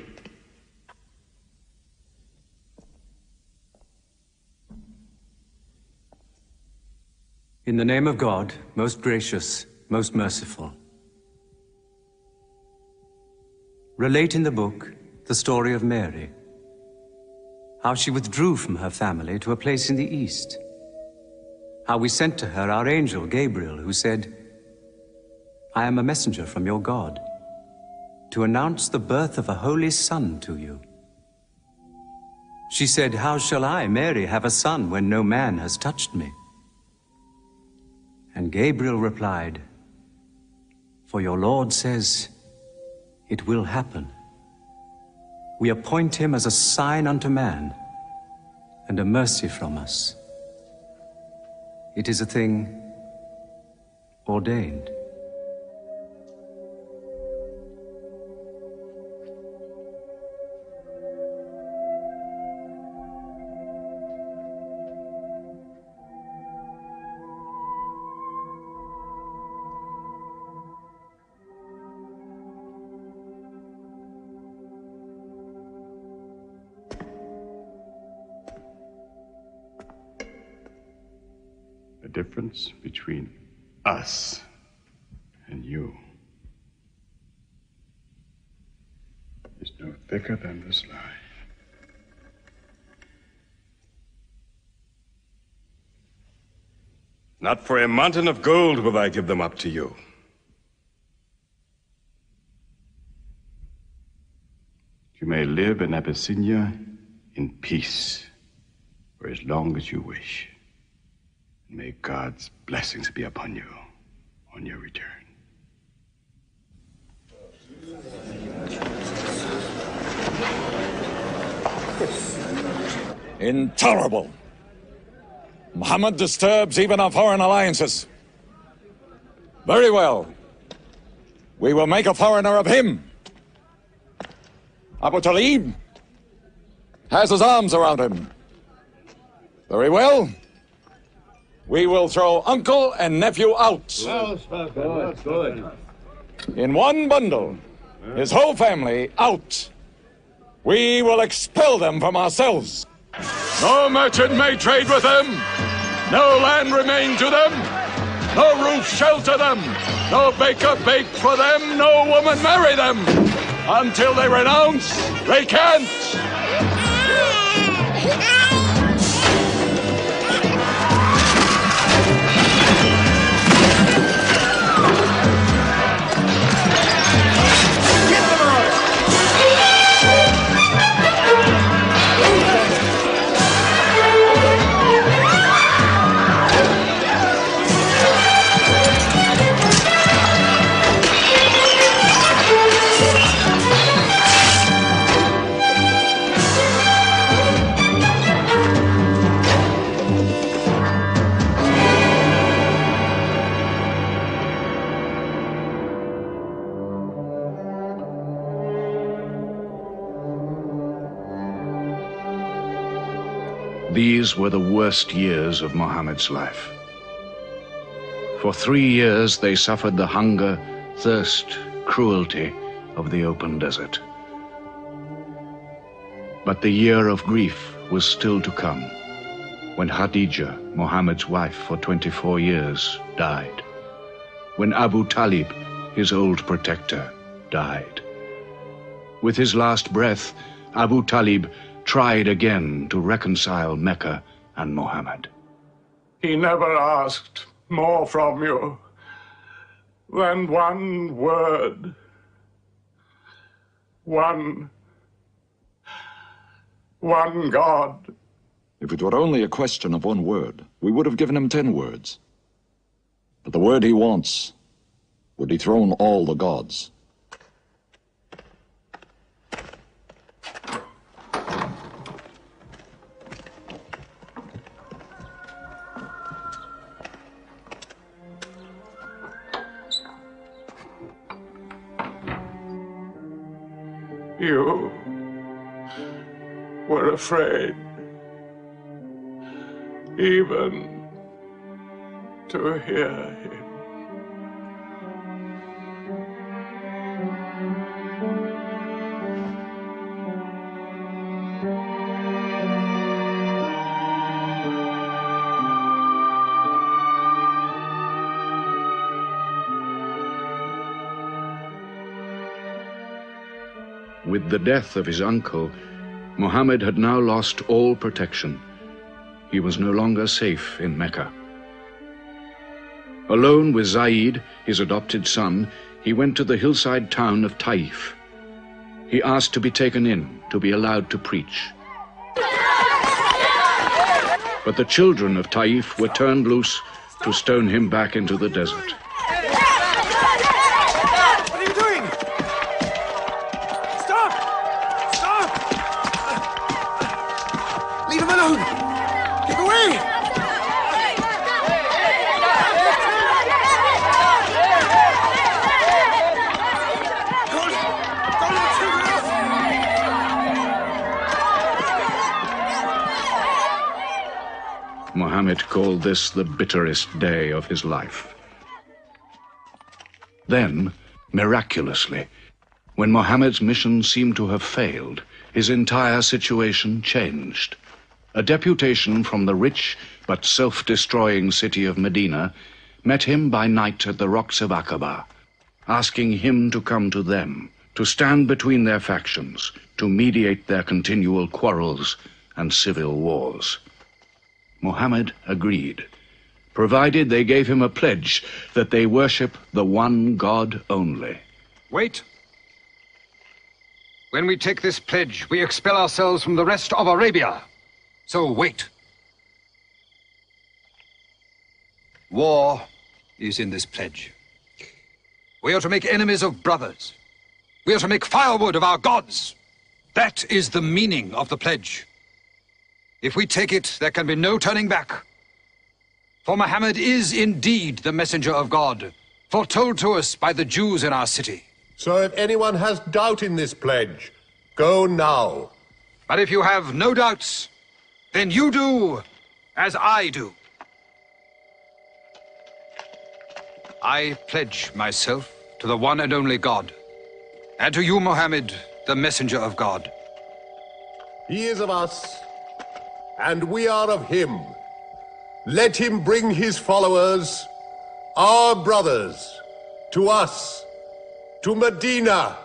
Speaker 3: In the name of God, most gracious, most merciful. Relate in the book the story of Mary, how she withdrew from her family to a place in the east, how we sent to her our angel Gabriel, who said,
Speaker 20: I am a messenger from your God to announce the birth of a holy son to you. She said, how shall I, Mary, have a son when no man has touched me? And Gabriel replied, for your Lord says, it will happen. We appoint him as a sign unto man and a mercy from us. It is a thing ordained.
Speaker 7: The difference between us and you is no thicker than this lie. Not for a mountain of gold will I give them up to you. You may live in Abyssinia in peace for as long as you wish. May God's blessings be upon you on your return.
Speaker 8: Intolerable! Muhammad disturbs even our foreign alliances. Very well. We will make a foreigner of him. Abu Talib has his arms around him. Very well. We will throw uncle and nephew out.
Speaker 16: Good.
Speaker 8: In one bundle, his whole family out. We will expel them from ourselves. No merchant may trade with them. No land remain to them. No roof shelter them. No baker bake for them. No woman marry them. Until they renounce, they can't.
Speaker 7: These were the worst years of Muhammad's life. For 3 years they suffered the hunger, thirst, cruelty of the open desert. But the year of grief was still to come, when Khadija, Muhammad's wife for 24 years, died. When Abu Talib, his old protector, died. With his last breath, Abu Talib tried again to reconcile Mecca and Muhammad.
Speaker 14: He never asked more from you than one word. One God.
Speaker 8: If it were only a question of one word, we would have given him 10 words. But the word he wants would dethrone all the gods.
Speaker 14: You were afraid even to hear him.
Speaker 7: With the death of his uncle, Muhammad had now lost all protection. He was no longer safe in Mecca. Alone with Zaid, his adopted son, he went to the hillside town of Taif. He asked to be taken in, to be allowed to preach. But the children of Taif were turned loose to stone him back into the desert.
Speaker 11: What are you doing? Stop! Stop! Leave him alone! Get away!
Speaker 7: Muhammad called this the bitterest day of his life. Then, miraculously, when Muhammad's mission seemed to have failed, his entire situation changed. A deputation from the rich but self-destroying city of Medina met him by night at the rocks of Aqaba, asking him to come to them, to stand between their factions, to mediate their continual quarrels and civil wars. Muhammad agreed, provided they gave him a pledge that they worship the one God only.
Speaker 18: Wait. When we take this pledge, we expel ourselves from the rest of Arabia. So wait. War is in this pledge. We are to make enemies of brothers. We are to make firewood of our gods. That is the meaning of the pledge. If we take it, there can be no turning back. For Muhammad is indeed the messenger of God, foretold to us by the Jews in our city.
Speaker 5: So if anyone has doubt in this pledge, go now.
Speaker 18: But if you have no doubts, then you do as I do. I pledge myself to the one and only God, and to you, Muhammad, the messenger of God.
Speaker 5: He is of us, and we are of him. Let him bring his followers, our brothers, to us, to Medina.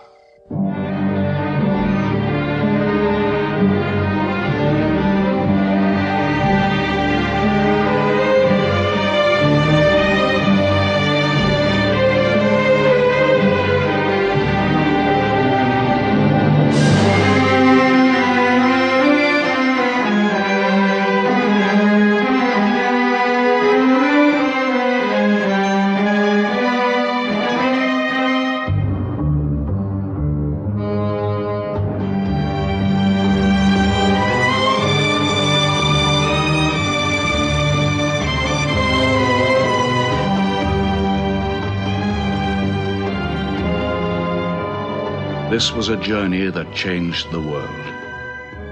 Speaker 7: This was a journey that changed the world.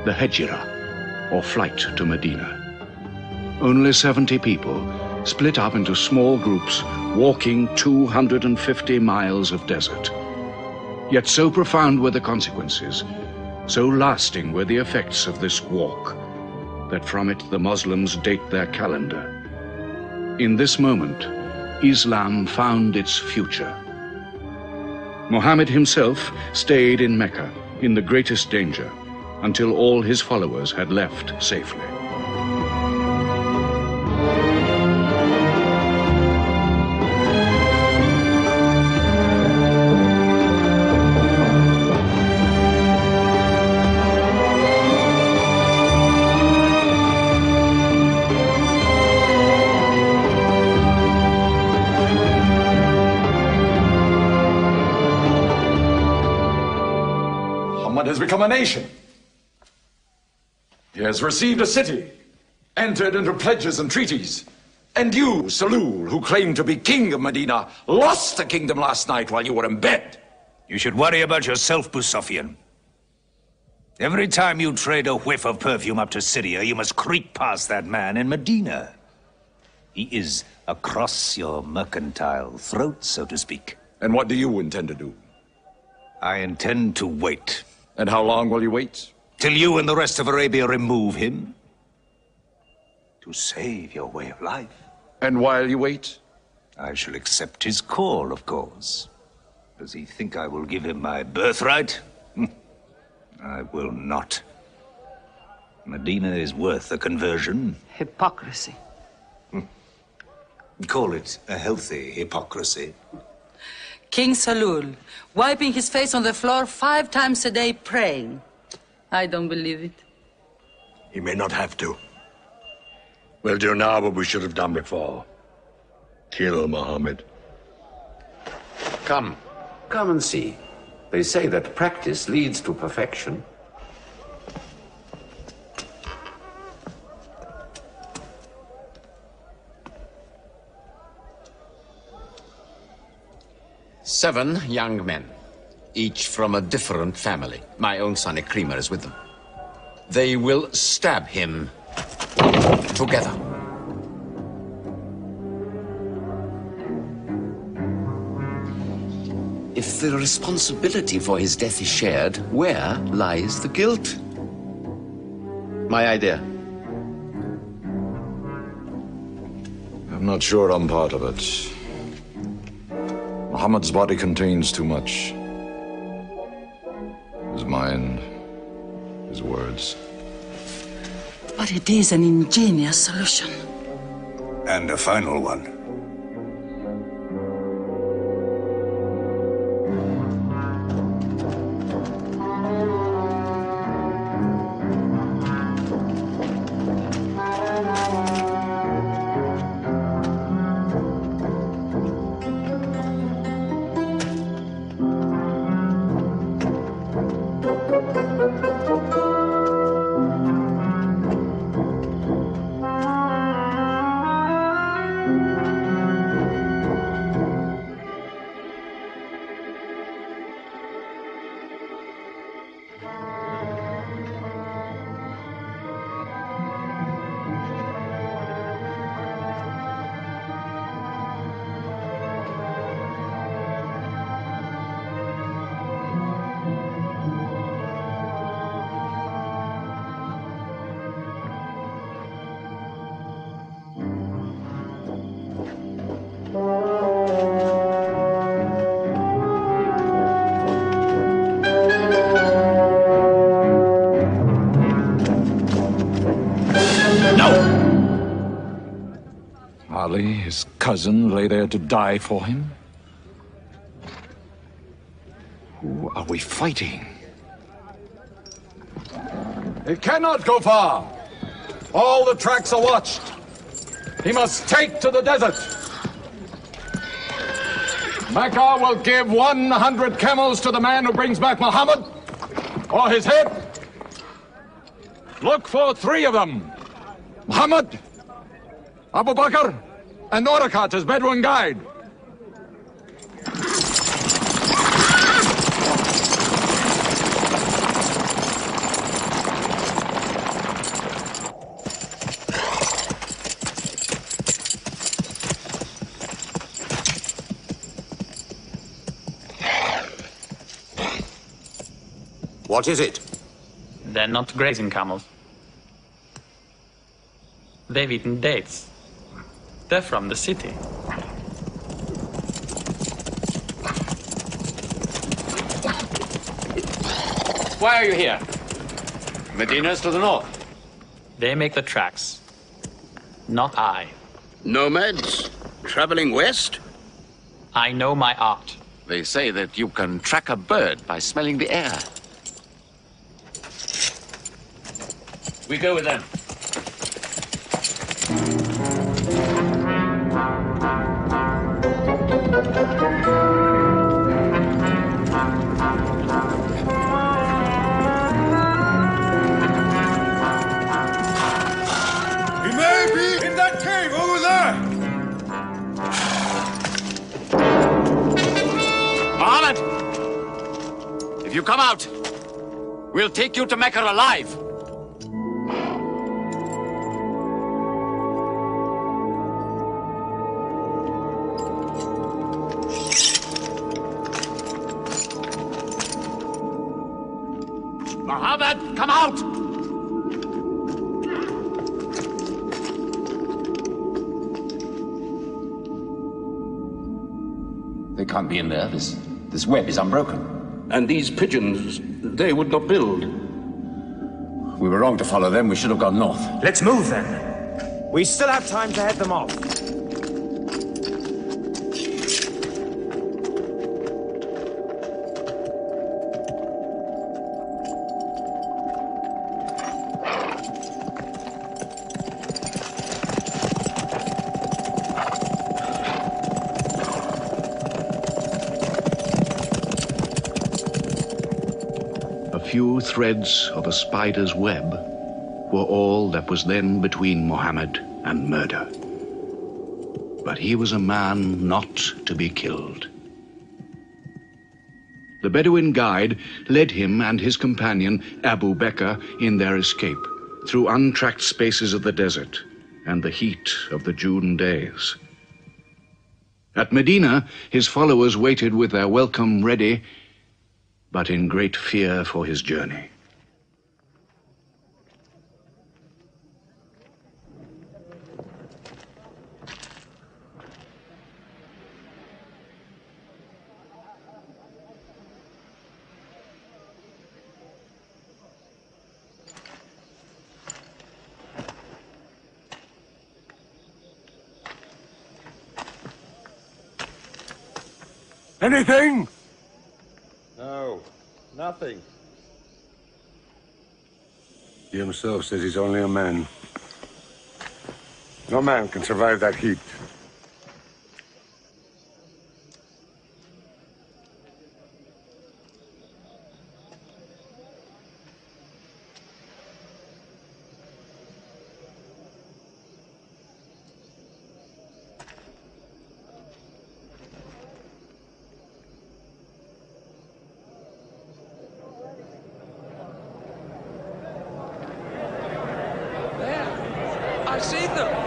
Speaker 7: The Hejira, or flight to Medina. Only 70 people, split up into small groups, walking 250 miles of desert. Yet so profound were the consequences, so lasting were the effects of this walk, that from it the Muslims date their calendar. In this moment, Islam found its future. Muhammad himself stayed in Mecca in the greatest danger until all his followers had left safely.
Speaker 8: Has become a nation. He has received a city, entered into pledges and treaties. And you, Salul, who claimed to be king of Medina, lost the kingdom last night while you were in bed.
Speaker 21: You should worry about yourself, Busafian. Every time you trade a whiff of perfume up to Syria, you must creep past that man in Medina. He is across your mercantile throat, so to speak.
Speaker 8: And what do you intend to do?
Speaker 21: I intend to wait.
Speaker 8: And how long will you wait?
Speaker 21: Till you and the rest of Arabia remove him. To save your way of life.
Speaker 8: And while you wait?
Speaker 21: I shall accept his call, of course. Does he think I will give him my birthright? I will not. Medina is worth a conversion.
Speaker 12: Hypocrisy.
Speaker 21: Call it a healthy hypocrisy.
Speaker 12: King Salul, wiping his face on the floor 5 times a day, praying. I don't believe it.
Speaker 22: He may not have to. We'll do now what we should have done before. Kill Muhammad.
Speaker 6: Come and see. They say that practice leads to perfection. Seven young men, each from a different family. My own son Ikrimah is with them. They will stab him together. If the responsibility for his death is shared, where lies the guilt? My idea.
Speaker 8: I'm not sure I'm part of it. Muhammad's body contains too much. His mind, his words.
Speaker 12: But it is an ingenious solution.
Speaker 21: And a final one.
Speaker 8: Ali, his cousin, lay there to die for him? Who are we fighting?
Speaker 5: He cannot go far. All the tracks are watched. He must take to the desert. Mecca will give 100 camels to the man who brings back Muhammad, or his head. Look for 3 of them. Muhammad, Abu Bakr, and Orakat as Bedouin guide.
Speaker 11: What is it?
Speaker 4: They're not grazing camels. They've eaten dates. They're from the city.
Speaker 6: Why are you here? Medina's to the north.
Speaker 4: They make the tracks. Not I.
Speaker 6: Nomads? Traveling west?
Speaker 4: I know my art.
Speaker 6: They say that you can track a bird by smelling the air. We go with them.
Speaker 5: He may be in that cave over there.
Speaker 6: Muhammad! If you come out, we'll take you to Mecca alive. Muhammad, come out! They can't be in there. This web is unbroken. And these pigeons, they would not build. We were wrong to follow them. We should have gone north.
Speaker 15: Let's move then. We still have time to head them off.
Speaker 7: few threads of a spider's web were all that was then between Mohammed and murder. But he was a man not to be killed. The Bedouin guide led him and his companion, Abu Bakr, in their escape through untracked spaces of the desert and the heat of the June days. At Medina, his followers waited with their welcome ready, but in great fear for his journey.
Speaker 9: Anything?
Speaker 22: No, nothing.
Speaker 9: He himself says he's only a man. No man can survive that heat.
Speaker 11: I see them.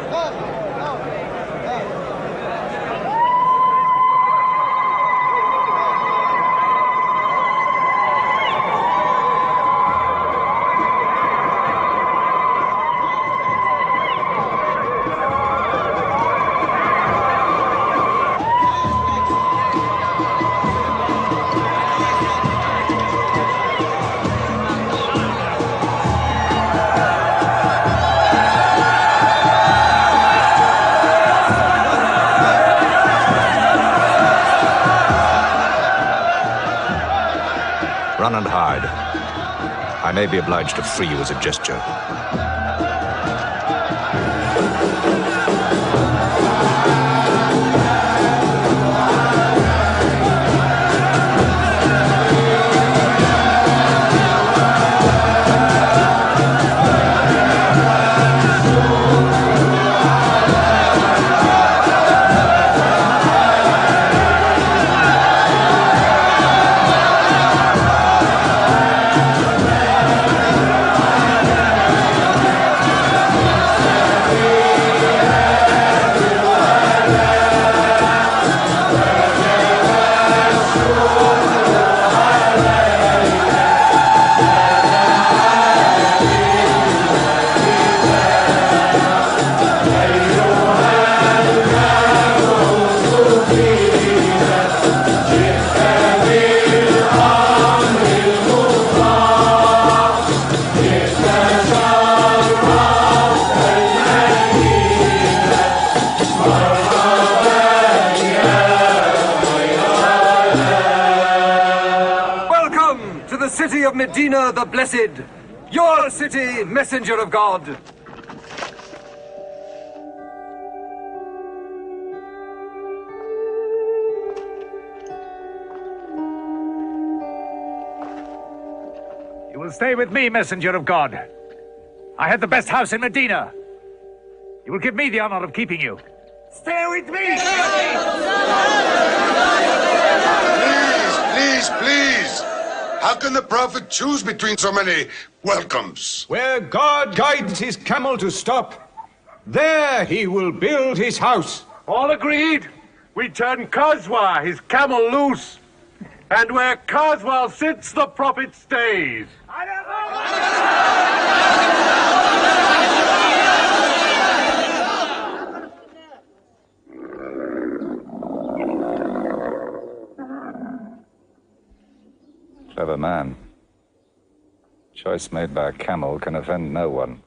Speaker 18: Run and hide. I may be obliged to free you as a gesture.
Speaker 1: City of Medina the Blessed, your city, messenger of God.
Speaker 21: You will stay with me, messenger of God. I had the best house in Medina. You will give me the honor of keeping you. Stay with me!
Speaker 9: Please! How can the Prophet choose between so many welcomes?
Speaker 10: Where God guides his camel to stop, there he will build his house.
Speaker 23: All agreed. We turn Kazwa, his camel, loose. And where Kazwa sits, the Prophet stays.
Speaker 18: Clever man. Choice made by a camel can offend no one.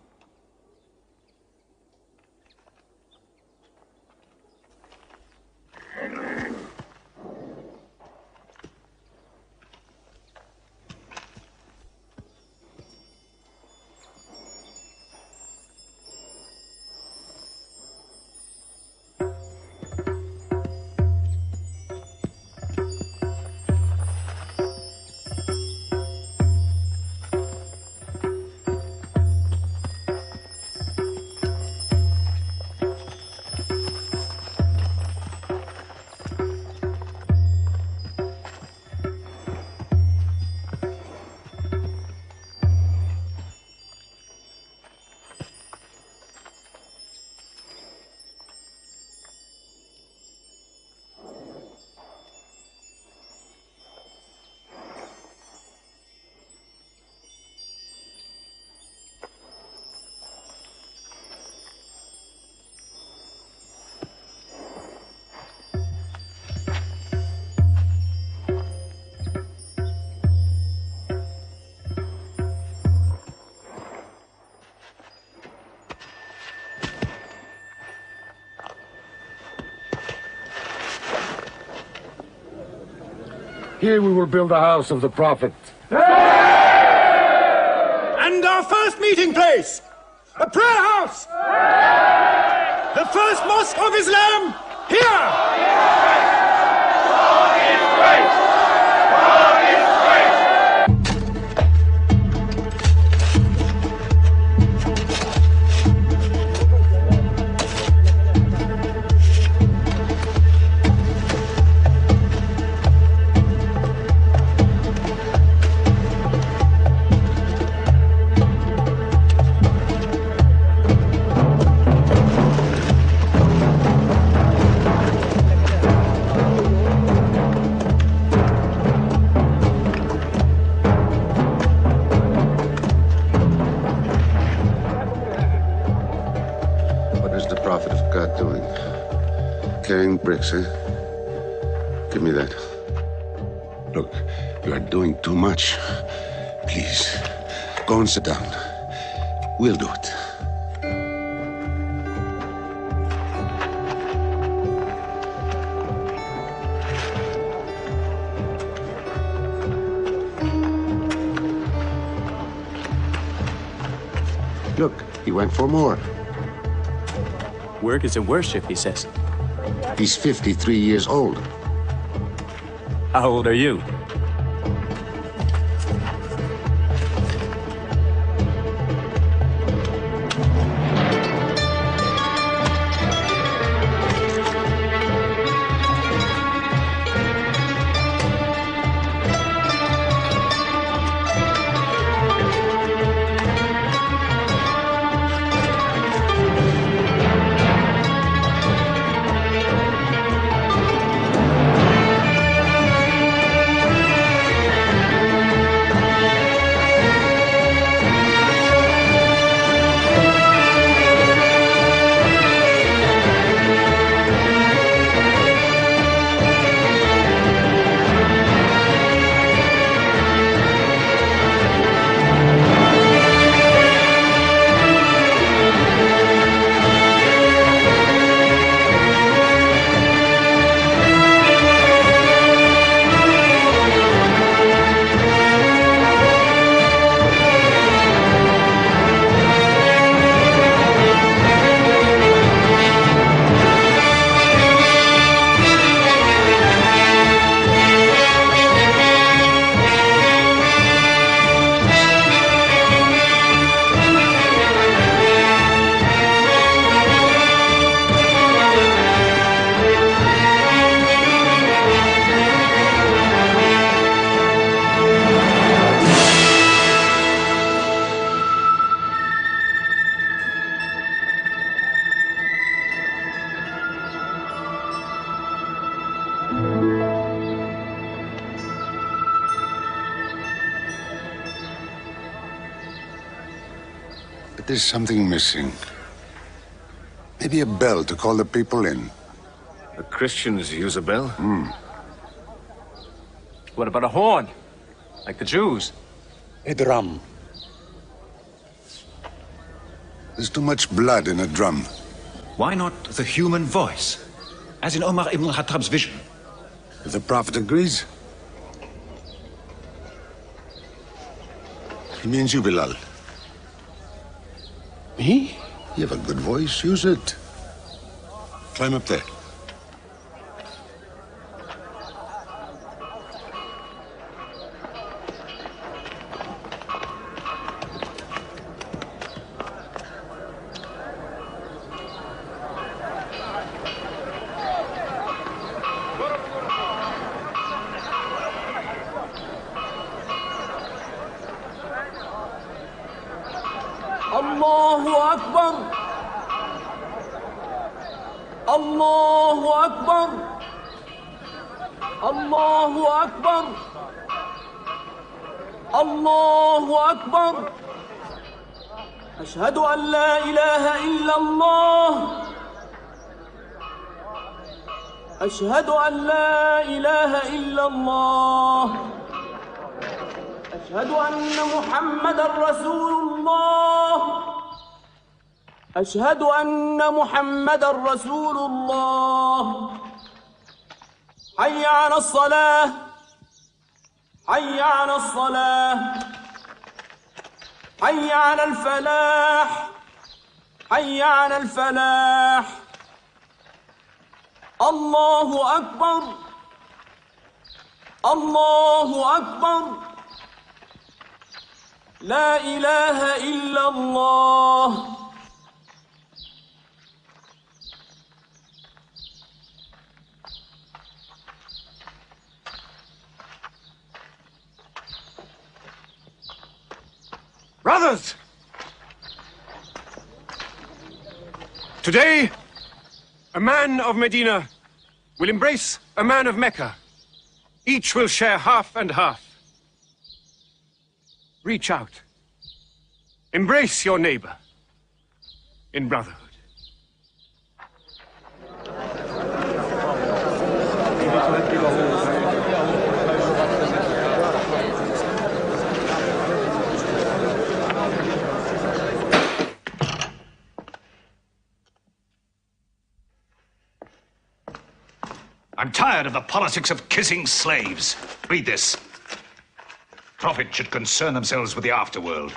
Speaker 9: Here we will build the house of the prophet.
Speaker 11: And our first meeting place, a prayer house. The first mosque of Islam, here. God is great. God is great.
Speaker 9: Carrying bricks, eh? Give me that. Look, you are doing too much. Please, go and sit down. We'll do it. Look, he went for more.
Speaker 2: Work is a worship, he says.
Speaker 9: He's 53 years old.
Speaker 2: How old are you?
Speaker 9: But there's something missing. Maybe a bell to call the people in.
Speaker 13: The Christians use a bell?
Speaker 2: What about a horn? Like the Jews?
Speaker 9: A drum. There's too much blood in a drum.
Speaker 13: Why not the human voice? As in Omar ibn al-Khattab's vision.
Speaker 9: If the prophet agrees. He means you, Bilal.
Speaker 2: Me?
Speaker 9: You have a good voice. Use it. Climb up there.
Speaker 11: الله أكبر الله أكبر الله أكبر الله أكبر أشهد أن لا إله إلا الله أشهد أن لا إله إلا الله أشهد أن محمدًا رسول الله أشهد أن محمدًا رسول الله حي على الصلاة
Speaker 3: حي على الصلاة حي على الفلاح حي على الفلاح الله أكبر الله أكبر لا إله إلا الله.
Speaker 23: Brothers! Today, a man of Medina will embrace a man of Mecca. Each will share half and half. Reach out. Embrace your neighbor in brotherhood.
Speaker 21: I'm tired of the politics of kissing slaves. Read this. Prophets should concern themselves with the afterworld.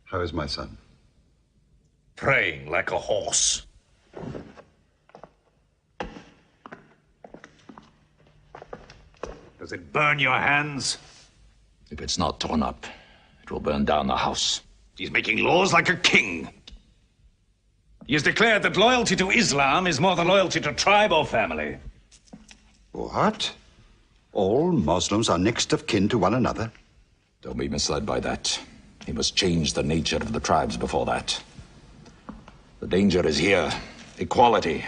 Speaker 18: How is my son?
Speaker 21: Praying like a horse. Does it burn your hands?
Speaker 8: If it's not torn up, it will burn down the house.
Speaker 21: He's making laws like a king. He has declared that loyalty to Islam is more than loyalty to tribe or family.
Speaker 18: What? All Muslims are next of kin to one another?
Speaker 8: Don't be misled by that. He must change the nature of the tribes before that. The danger is here. Equality.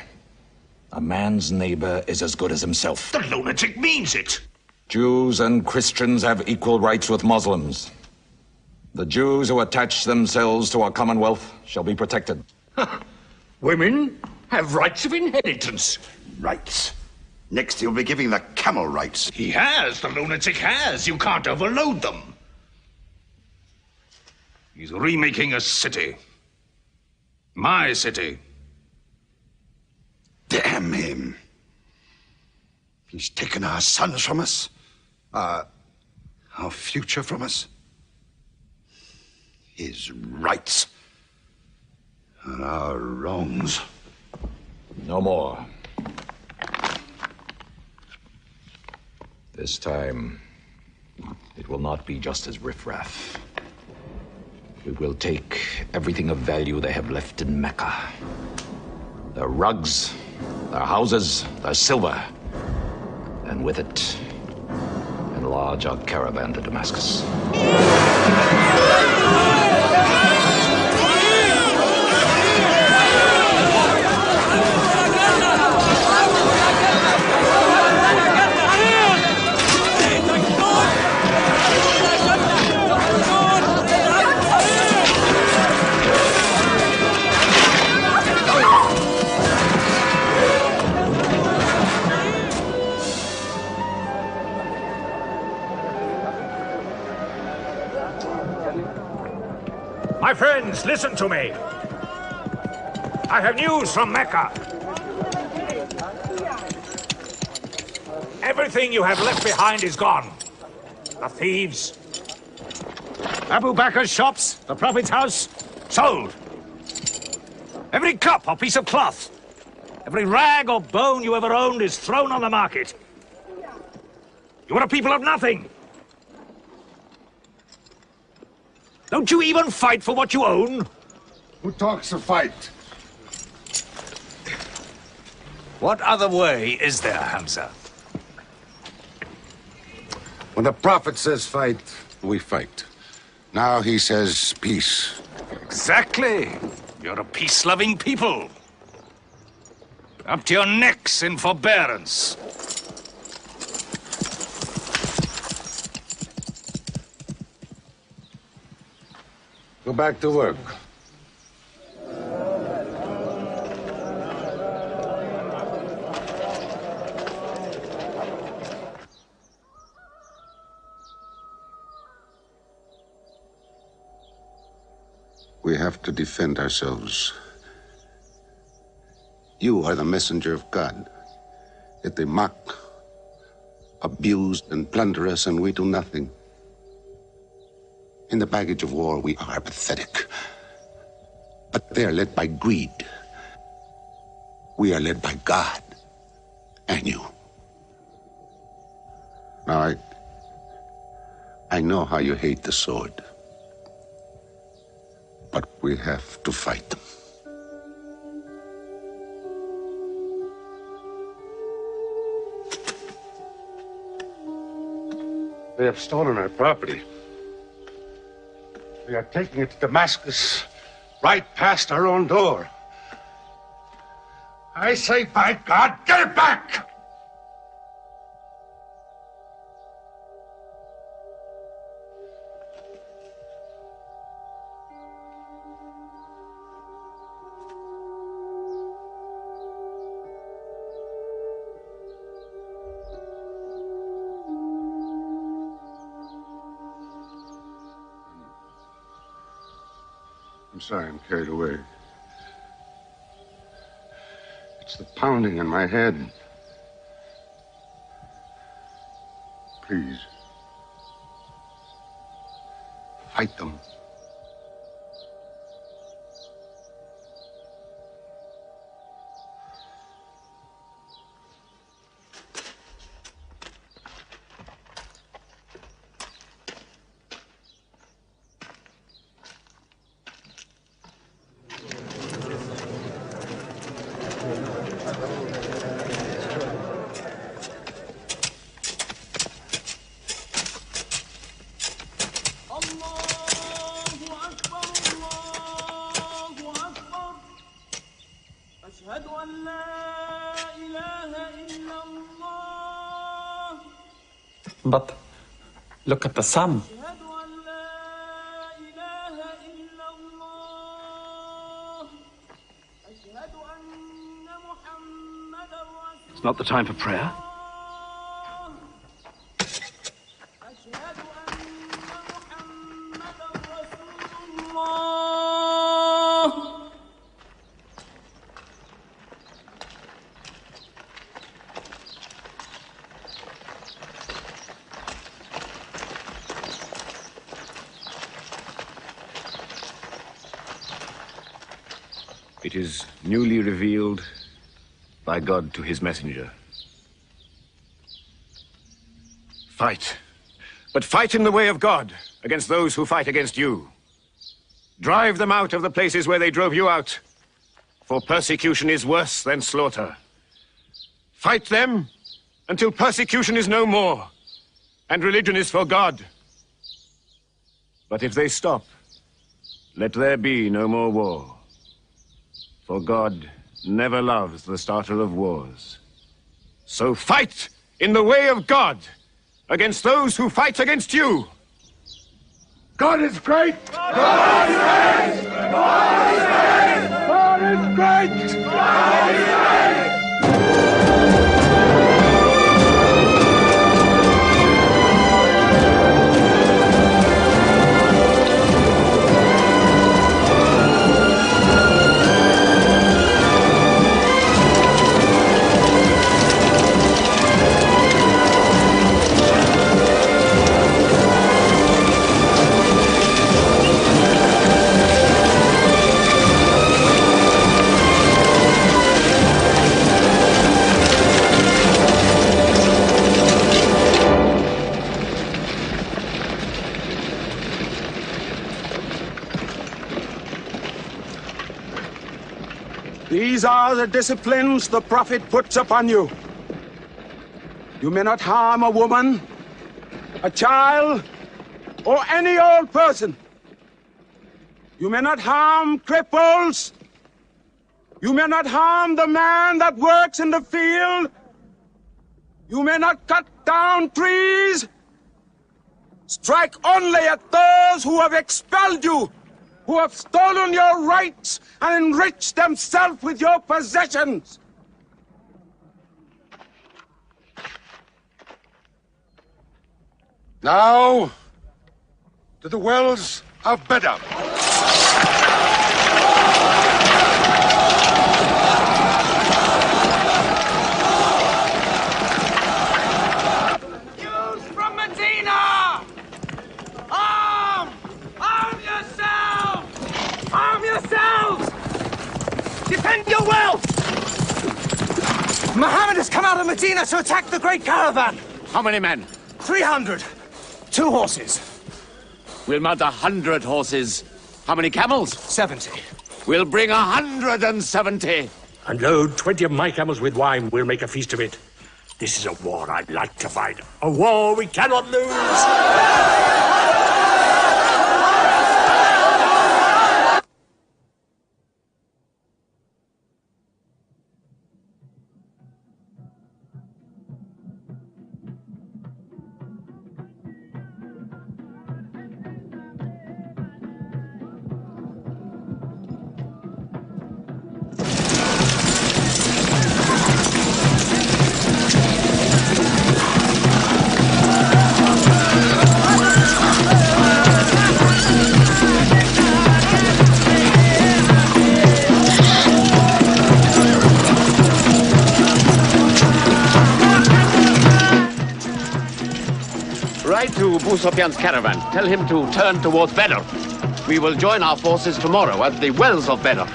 Speaker 8: A man's neighbor is as good as himself.
Speaker 21: The lunatic means it.
Speaker 8: Jews and Christians have equal rights with Muslims. The Jews who attach themselves to our commonwealth shall be protected.
Speaker 21: Women have rights of inheritance.
Speaker 18: Rights? Next he'll be giving the camel rights.
Speaker 21: He has. The lunatic has. You can't overload them. He's remaking a city. My city.
Speaker 18: Damn him. He's taken our sons from us. Our future from us. His rights. And our wrongs.
Speaker 8: No more. This time, it will not be just as riffraff. We will take everything of value they have left in Mecca. Their rugs, their houses, their silver. And with it, enlarge our caravan to Damascus.
Speaker 21: My friends, listen to me. I have news from Mecca. Everything you have left behind is gone. The thieves. Abu Bakr's shops, the Prophet's house, sold. Every cup or piece of cloth, every rag or bone you ever owned is thrown on the market. You are a people of nothing. Don't you even fight for what you own?
Speaker 9: Who talks of fight?
Speaker 21: What other way is there, Hamza?
Speaker 9: When the Prophet says fight, we fight. Now he says peace.
Speaker 21: Exactly. You're a peace-loving people. Up to your necks in forbearance.
Speaker 9: Go back to work. We have to defend ourselves. You are the messenger of God. Yet they mock, abuse, and plunder us, and we do nothing. In the baggage of war, we are pathetic. But they are led by greed. We are led by God and you. Now, I know how you hate the sword. But we have to fight them.
Speaker 23: They have stolen our property. They are taking it to Damascus, right past our own door. I say, by God, get it back!
Speaker 9: I'm sorry, I'm carried away. It's the pounding in my head. Please. Fight them.
Speaker 4: But look at the sun.
Speaker 13: It's not the time for prayer.
Speaker 7: It is newly revealed by God to his messenger. Fight. But fight in the way of God against those who fight against you. Drive them out of the places where they drove you out, for persecution is worse than slaughter. Fight them until persecution is no more, and religion is for God. But if they stop, let there be no more war. For God never loves the starter of wars. So fight in the way of God against those who fight against you.
Speaker 23: God is great! God is great! God is great! God is great! God is great!
Speaker 11: These are the disciplines the prophet puts upon you. You may not harm a woman, a child, or any old person. You may not harm cripples. You may not harm the man that works in the field. You may not cut down trees. Strike only at those who have expelled you, who have stolen your rights and enriched themselves with your possessions.
Speaker 23: Now, to the wells of Bedlam.
Speaker 15: out of Medina to attack the great caravan.
Speaker 6: How many men?
Speaker 15: 300. 2 horses.
Speaker 6: We'll mount 100 horses. How many camels?
Speaker 15: 70.
Speaker 6: We'll bring 170.
Speaker 22: And load 20 of my camels with wine. We'll make a feast of it. This is a war I'd like to fight. A war we cannot lose.
Speaker 6: Ride to Abu Sufyan's caravan. Tell him to turn towards Badr. We will join our forces tomorrow at the wells of Badr.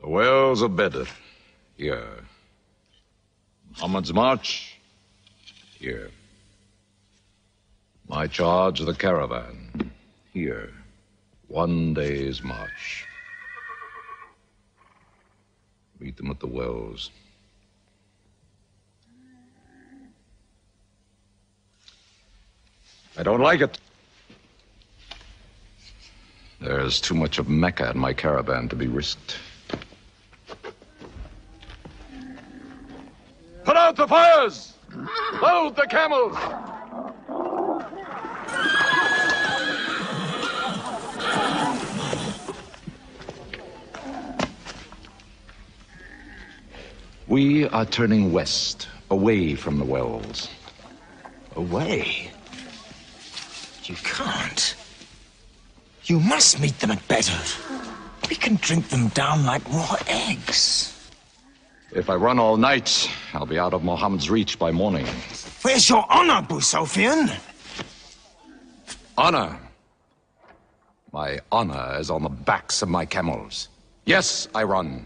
Speaker 8: Wells of Badr, here. Muhammad's march, here. My charge of the caravan, here. 1 day's march. Meet them at the wells. I don't like it. There's too much of Mecca in my caravan to be risked.
Speaker 5: Put out the fires! Load the camels!
Speaker 8: We are turning west, away from the wells.
Speaker 21: Away? You can't. You must meet them at Badr. We can drink them down like raw eggs.
Speaker 8: If I run all night, I'll be out of Muhammad's reach by morning.
Speaker 21: Where's your honor, Abu Sufyan?
Speaker 8: Honor? My honor is on the backs of my camels. Yes, I run.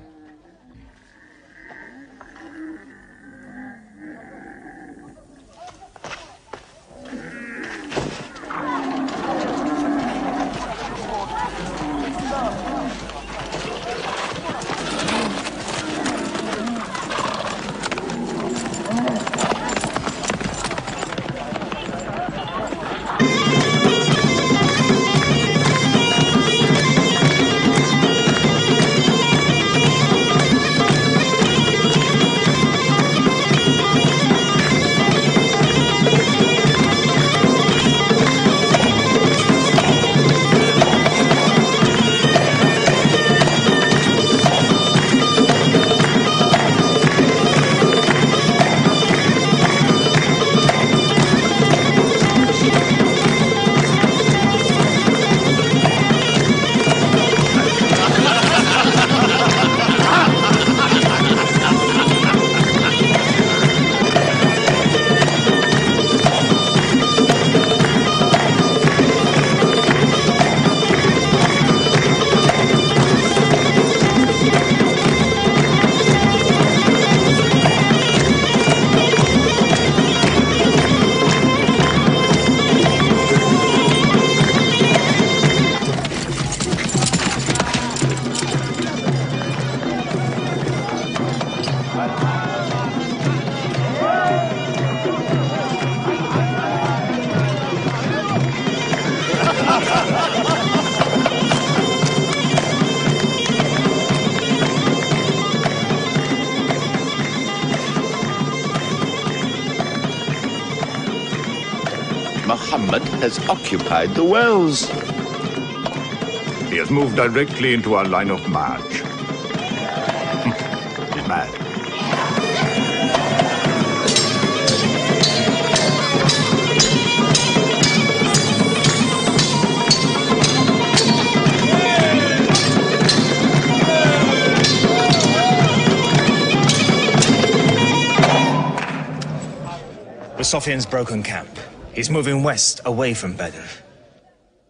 Speaker 6: Muhammad has occupied the wells.
Speaker 17: He has moved directly into our line of march. He's mad.
Speaker 15: Sophian's broken camp. He's moving west, away from Badr.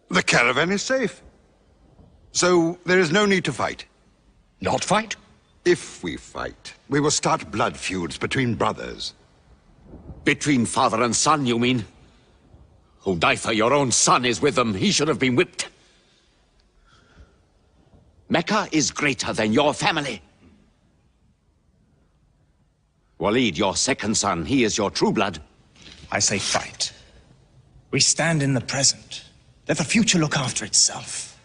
Speaker 19: The caravan is safe. So there is no need to fight.
Speaker 18: Not fight?
Speaker 19: If we fight, we will start blood feuds between brothers.
Speaker 6: Between father and son, you mean? Hudayfa, your own son, is with them. He should have been whipped. Mecca is greater than your family. Walid, your second son, he is your true blood.
Speaker 15: I say fight. We stand in the present. Let the future look after itself.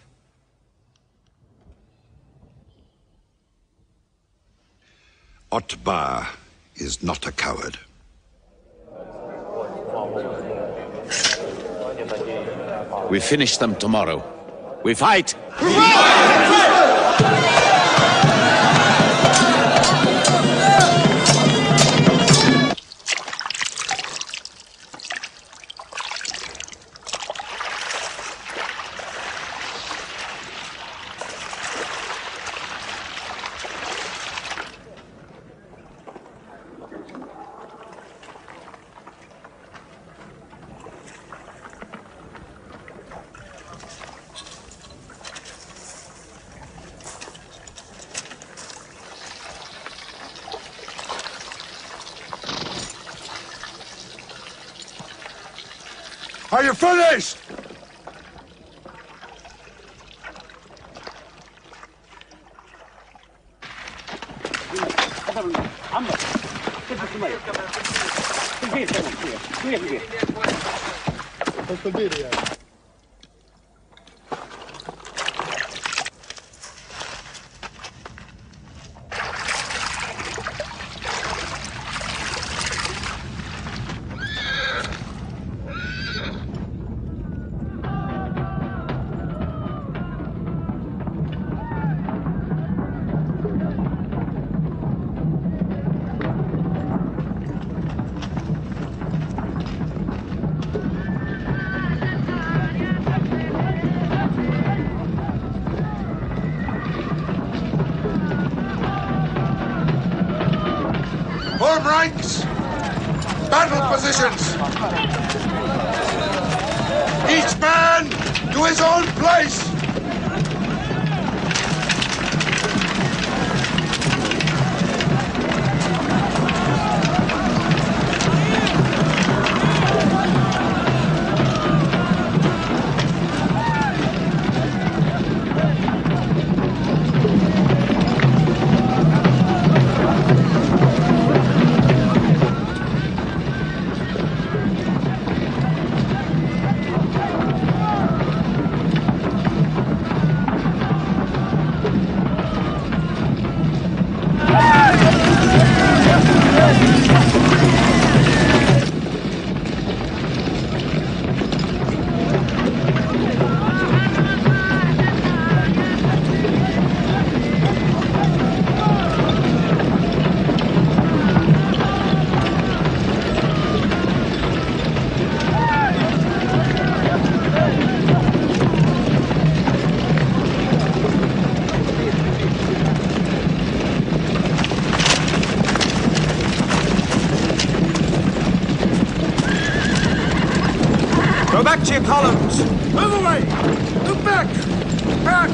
Speaker 19: Otbah is not a coward.
Speaker 6: We finish them tomorrow. We fight!
Speaker 23: Are you finished? Form ranks! Battle positions! Each man to his own place!
Speaker 15: Go back to your columns!
Speaker 23: Move away! Move back! Back!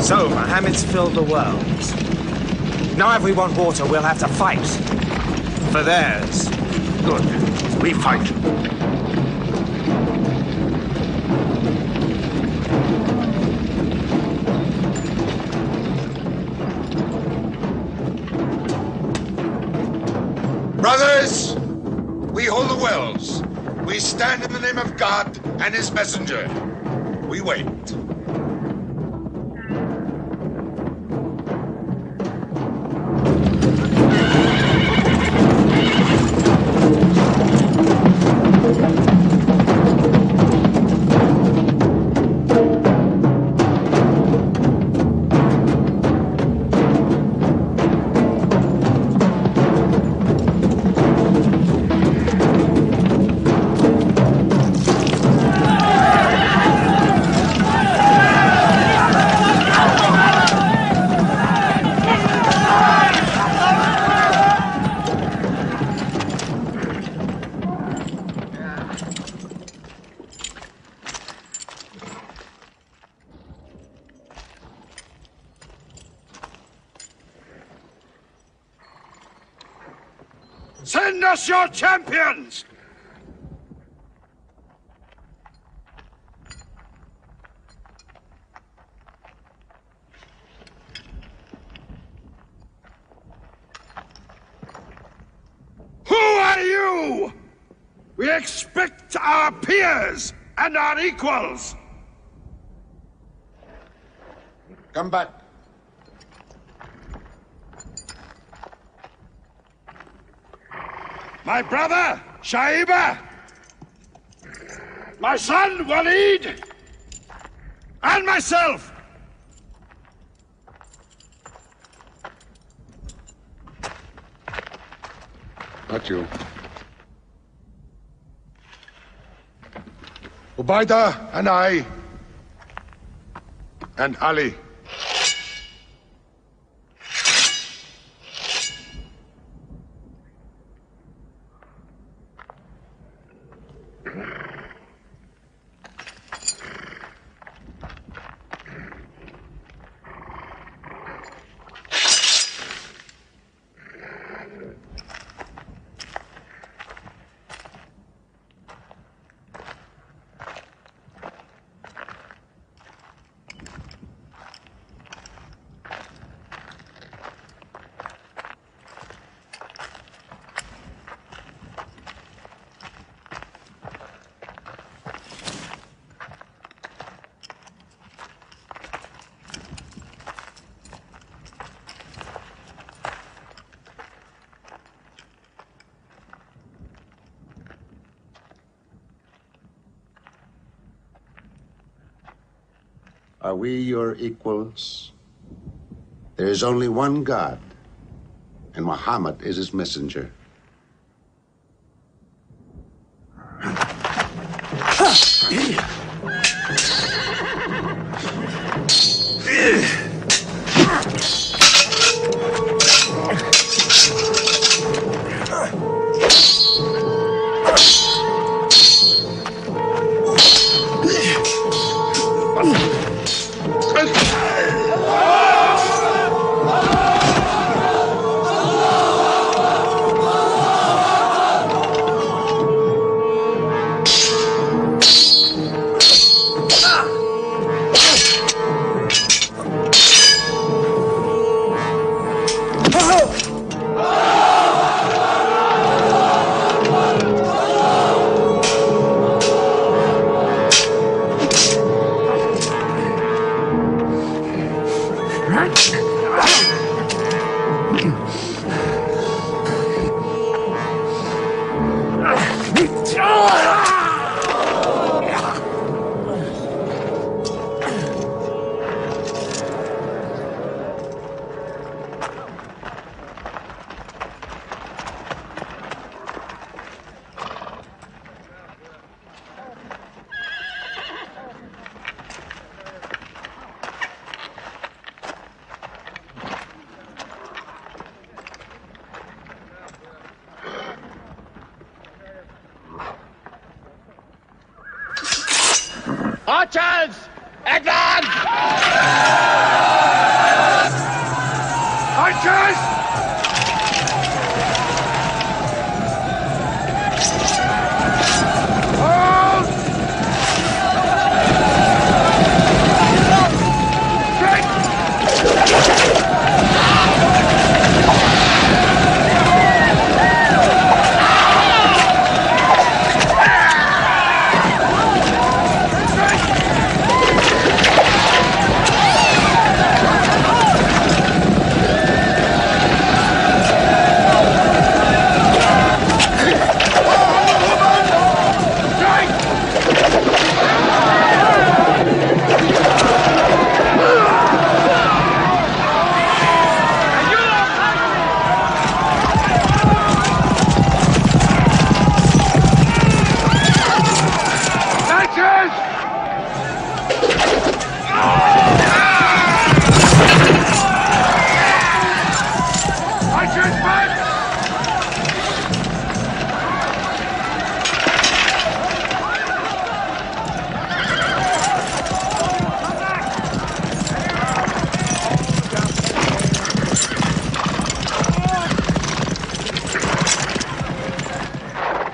Speaker 15: So, Mohammed's filled the world. Now if we want water, we'll have to fight. For theirs.
Speaker 17: Good. We fight.
Speaker 23: Brothers, we hold the wells. We stand in the name of God and his messenger. We wait. Send us your champions! Who are you? We expect our peers and our equals.
Speaker 9: Come back.
Speaker 23: My brother, Shaiba. My son, Walid. And myself.
Speaker 9: Not you. Ubaidah and I. And Ali. Are we your equals? There is only one God, and Muhammad is his messenger.
Speaker 23: Archers! Advance! Archers! Hold!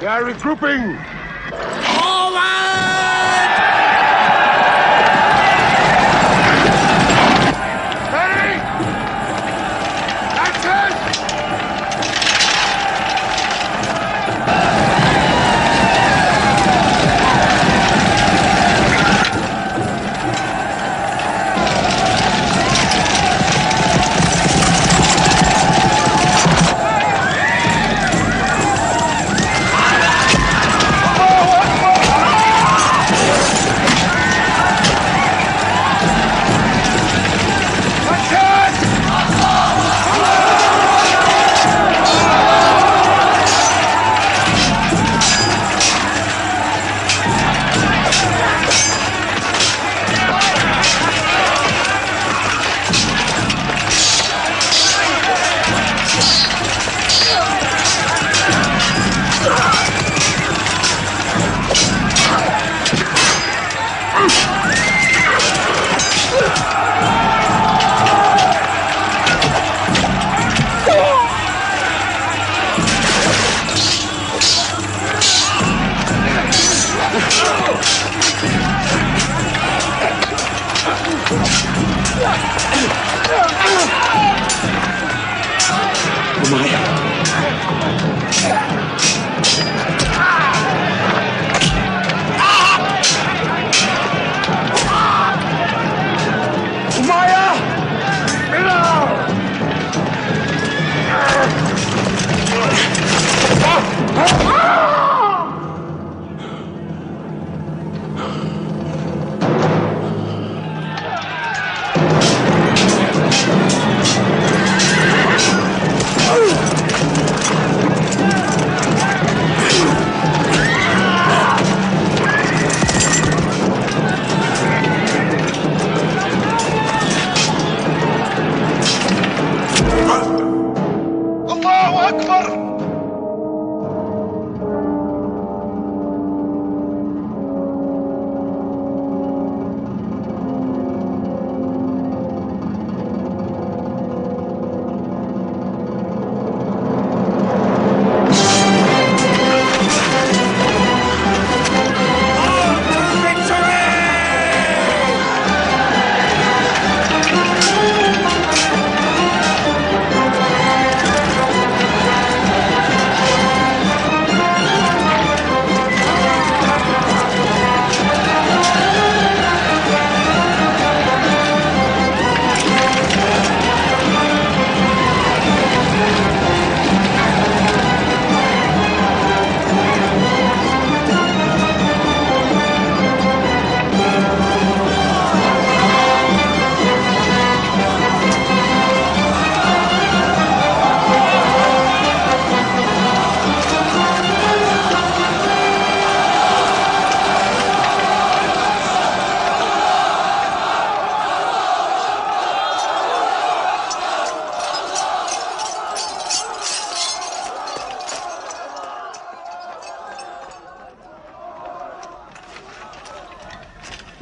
Speaker 23: They are regrouping! Ready? That's it!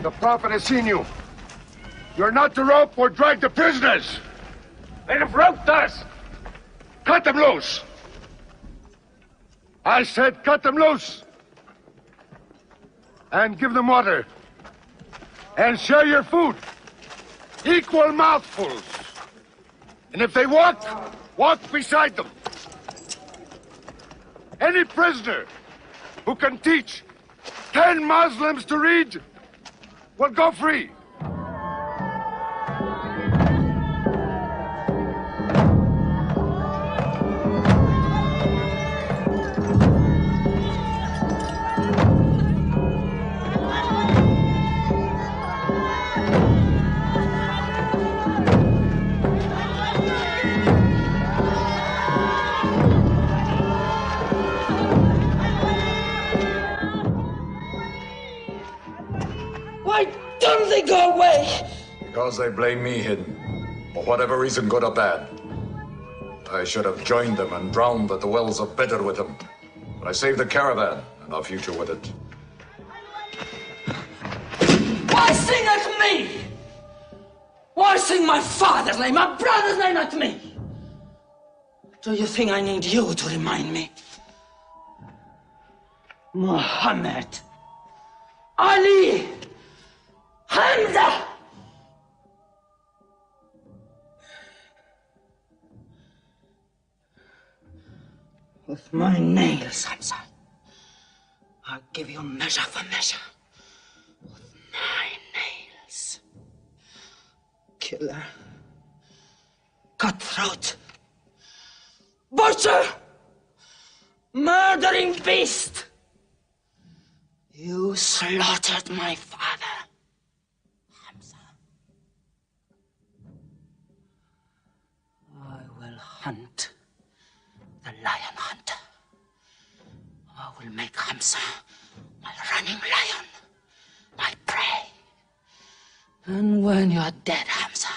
Speaker 23: The Prophet has seen you. You're not to rope or drag the prisoners. They have roped us. Cut them loose. I said cut them loose. And give them water. And share your food. Equal mouthfuls. And if they walk, walk beside them. Any prisoner who can teach 10 Muslims to read will go free.
Speaker 14: Why don't they go away?
Speaker 8: Because they blame me, Hidden. For whatever reason, good or bad. I should have joined them and drowned at the wells of Bedr with them. But I saved the caravan and our future with it.
Speaker 14: Why sing at me? Why sing my father's name, my brother's name at me? Do you think I need you to remind me? Muhammad, Ali, Hamza. With my nails, Hamza, I'll give you measure for measure. With my nails. Killer. Cutthroat. Butcher. Murdering beast. You slaughtered my father, Hamza. I will hunt the lion hunter. I will make Hamza my running lion, my prey. And when you're dead, Hamza,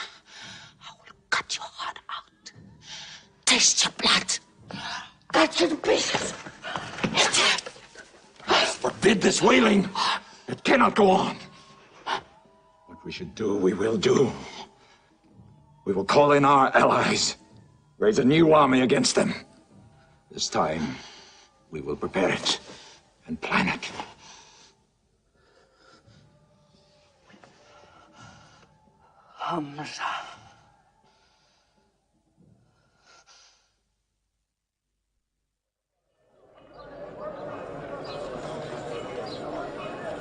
Speaker 14: I will cut your heart out, taste your blood, cut you to pieces, eat it.
Speaker 8: Forbid this wailing. It cannot go on. What we should do, we will do. We will call in our allies, raise a new army against them. This time, we will prepare it and plan it.
Speaker 14: Hamza.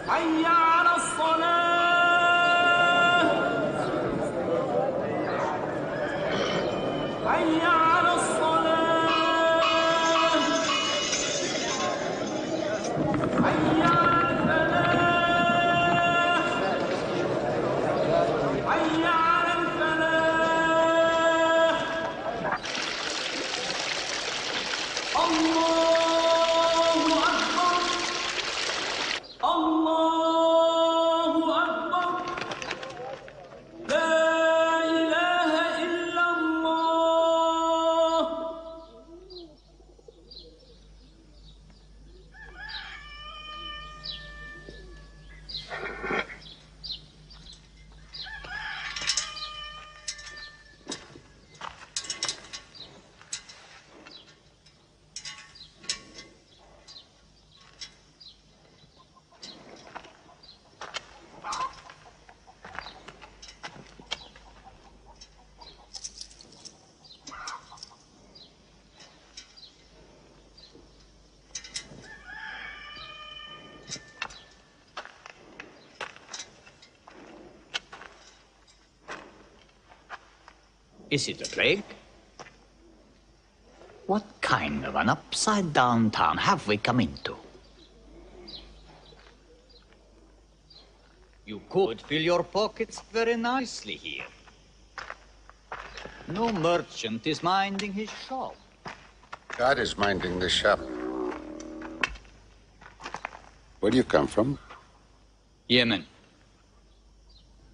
Speaker 3: حي على الصلاة حي على الصلاة حي على الفلاح حي على الفلاح الله أكبر الله أكبر لا إله إلا الله.
Speaker 12: Is it a plague? What kind of an upside-down town have we come into? You could fill your pockets very nicely here. No merchant is minding his shop.
Speaker 9: God is minding the shop. Where do you come from?
Speaker 12: Yemen.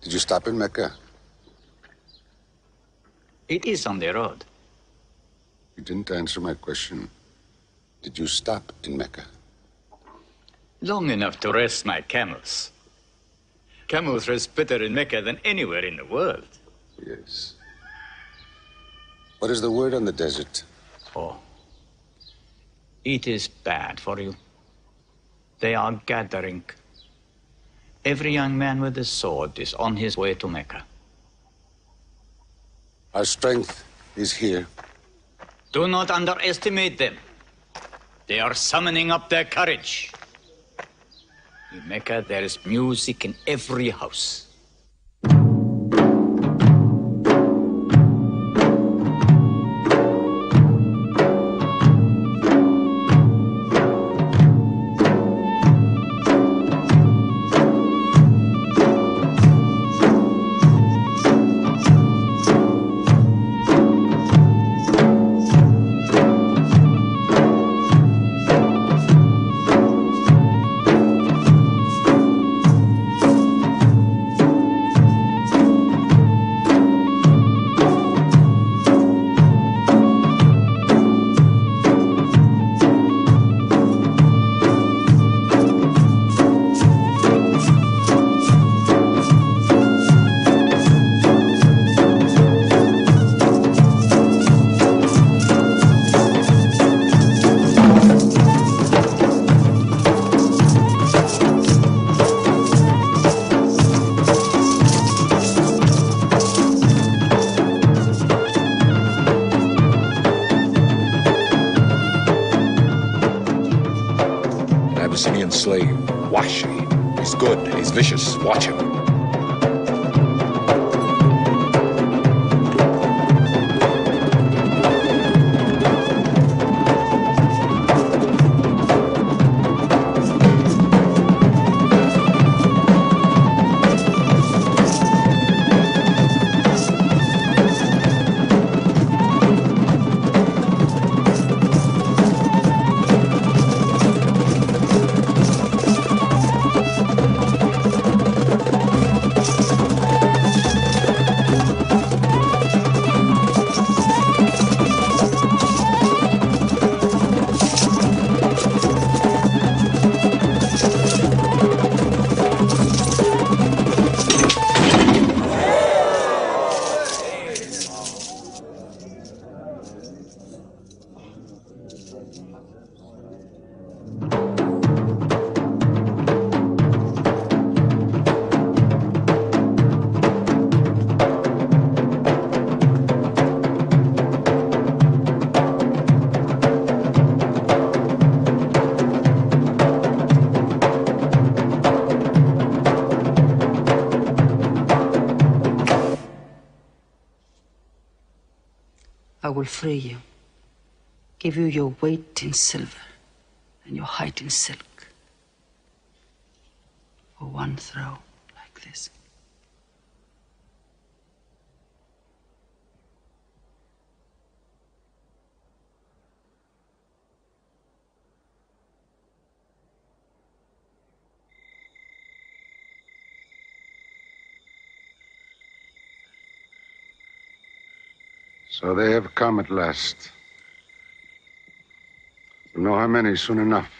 Speaker 9: Did you stop in Mecca?
Speaker 12: It is on the road.
Speaker 9: You didn't answer my question. Did you stop in Mecca?
Speaker 12: Long enough to rest my camels. Camels rest better in Mecca than anywhere in the world.
Speaker 9: Yes. What is the word on the desert?
Speaker 12: Oh. It is bad for you. They are gathering. Every young man with a sword is on his way to Mecca.
Speaker 9: Our strength is here.
Speaker 12: Do not underestimate them. They are summoning up their courage. In Mecca, there is music in every house.
Speaker 8: Abyssinian slave, Washi. He's good, he's vicious. Watch him.
Speaker 14: I will free you, give you your weight in silver and your height in silk for one throw like this.
Speaker 9: So they have come at last. We'll know how many soon enough.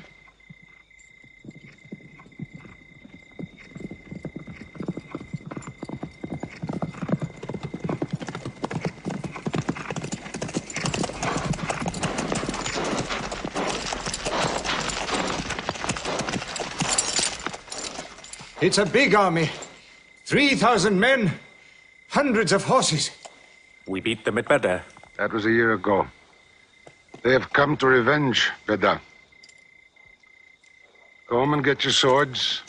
Speaker 10: It's a big army. 3,000 men, hundreds of horses.
Speaker 2: We beat them at Badr.
Speaker 9: That was a year ago. They have come to revenge, Badr. Go home and get your swords.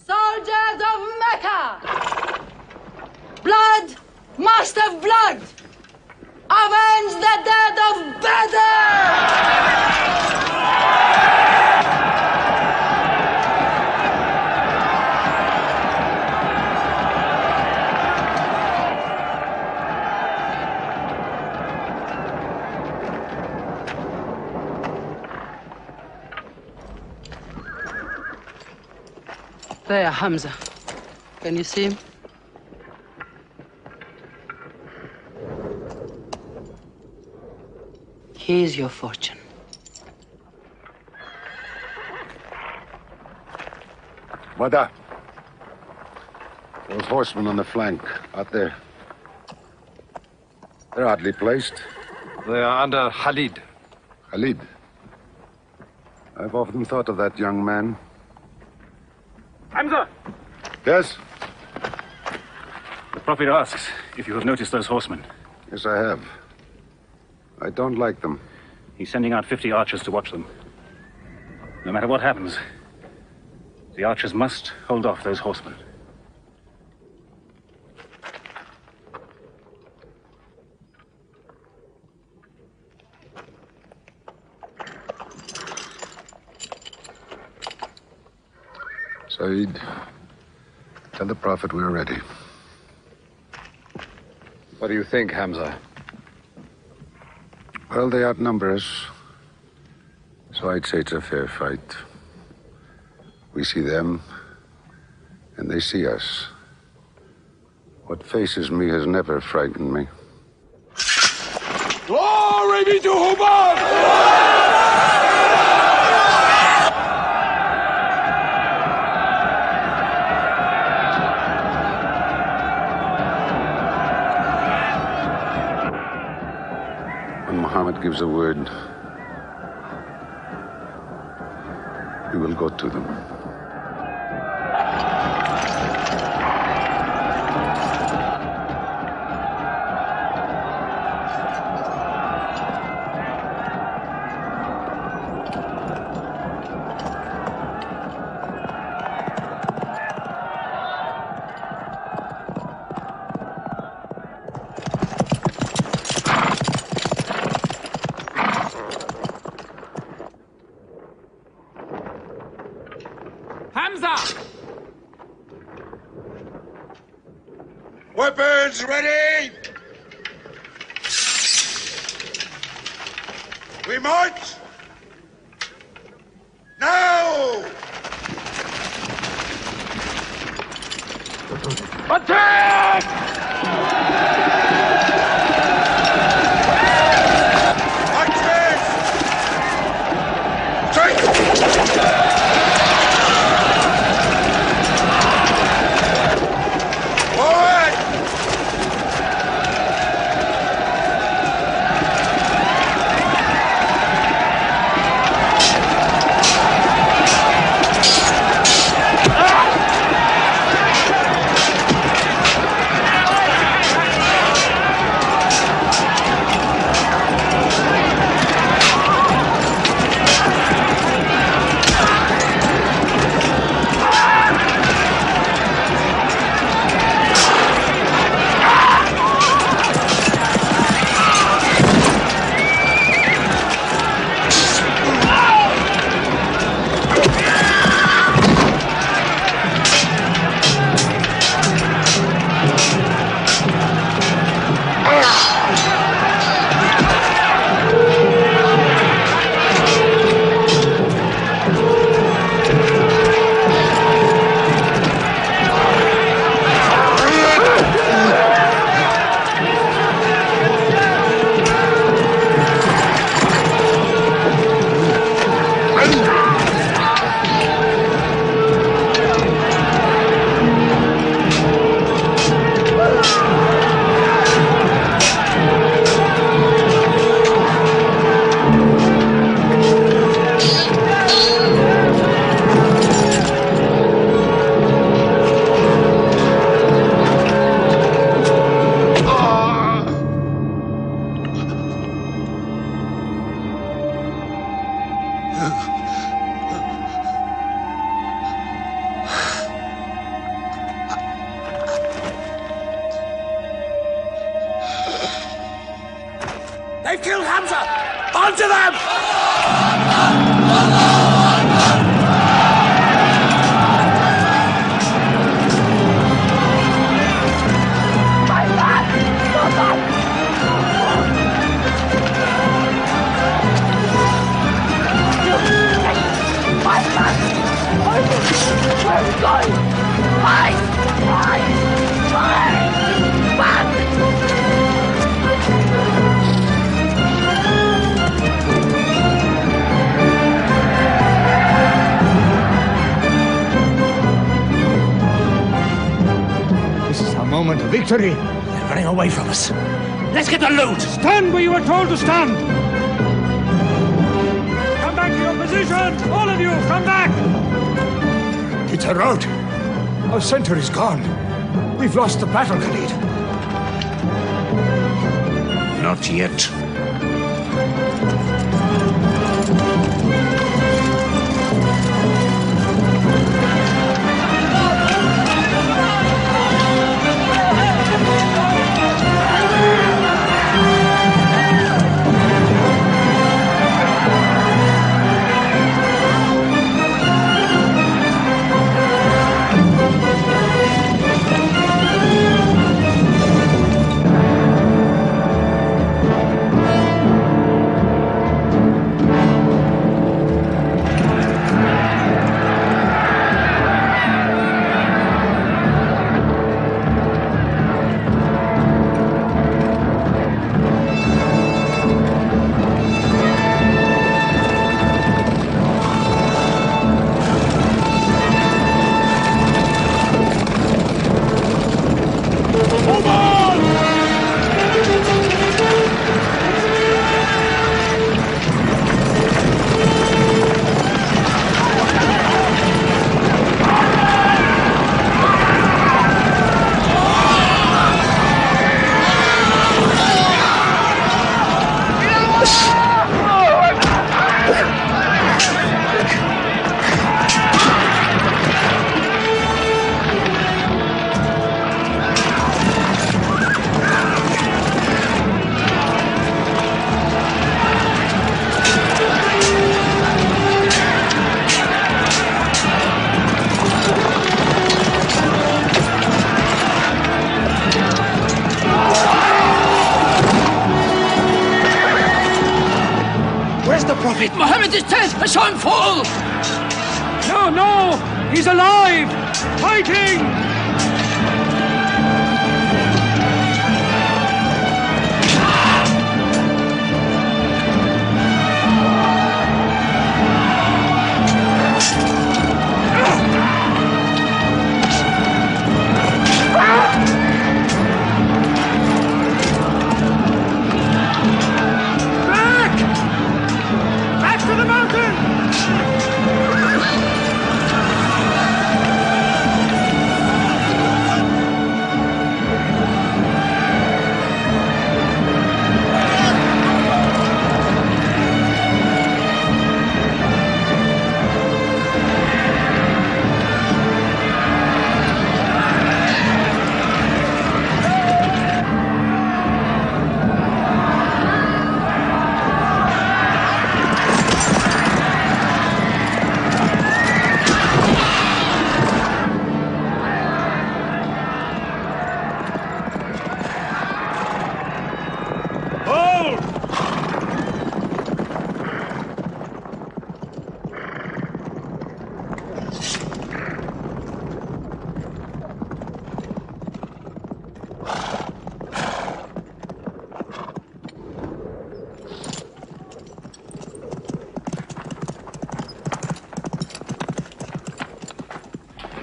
Speaker 1: Soldiers of Mecca! Blood must have blood! Avenge the dead of Badr!
Speaker 14: There, Hamza. Can you see him? Here's your fortune.
Speaker 9: Badr. Those horsemen on the flank, out there. They're oddly placed.
Speaker 18: They are under Khalid.
Speaker 9: Khalid? I've often thought of that young man.
Speaker 16: Hamza!
Speaker 9: Yes?
Speaker 16: The Prophet asks if you have noticed those horsemen.
Speaker 9: Yes, I have. I don't like them.
Speaker 16: He's sending out 50 archers to watch them. No matter what happens, the archers must hold off those horsemen.
Speaker 9: Saeed, tell the Prophet we're ready.
Speaker 18: What do you think, Hamza?
Speaker 9: Well, they outnumber us, so I'd say it's a fair fight. We see them, and they see us. What faces me has never frightened me.
Speaker 11: Glory be to Hubbard!
Speaker 9: a word. We will go to them.
Speaker 23: Weapons ready! We march! Now! Attack!
Speaker 22: They've killed Hamza! Onto them!
Speaker 10: This is our moment of victory. They're running away from us. Let's get the loot!
Speaker 4: Stand where you were told to stand! Come back to your position! All of you, come back!
Speaker 10: It's a rout. Our center is gone. We've lost the battle, Khalid. Not yet.
Speaker 1: Where's the Prophet? Muhammad is dead! I saw him fall!
Speaker 4: No, no! He's alive! Fighting! Back to the mountain!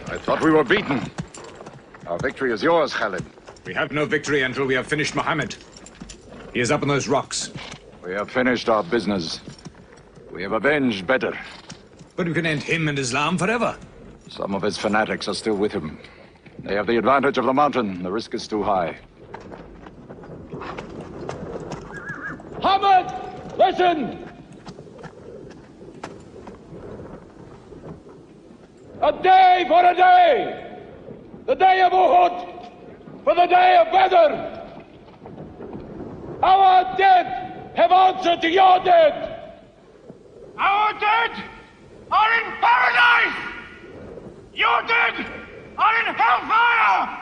Speaker 8: I thought we were beaten. Our victory is yours, Khalid.
Speaker 10: We have no victory until we have finished Muhammad. He is up on those rocks.
Speaker 8: We have finished our business. We have avenged Badr.
Speaker 10: But we can end him and Islam forever.
Speaker 8: Some of his fanatics are still with him. They have the advantage of the mountain. The risk is too high.
Speaker 3: Muhammad, listen! A day for a day! The day of Uhud for the day of Badr! Our dead have answered to your dead! Our dead are in paradise! Your dead are in hellfire!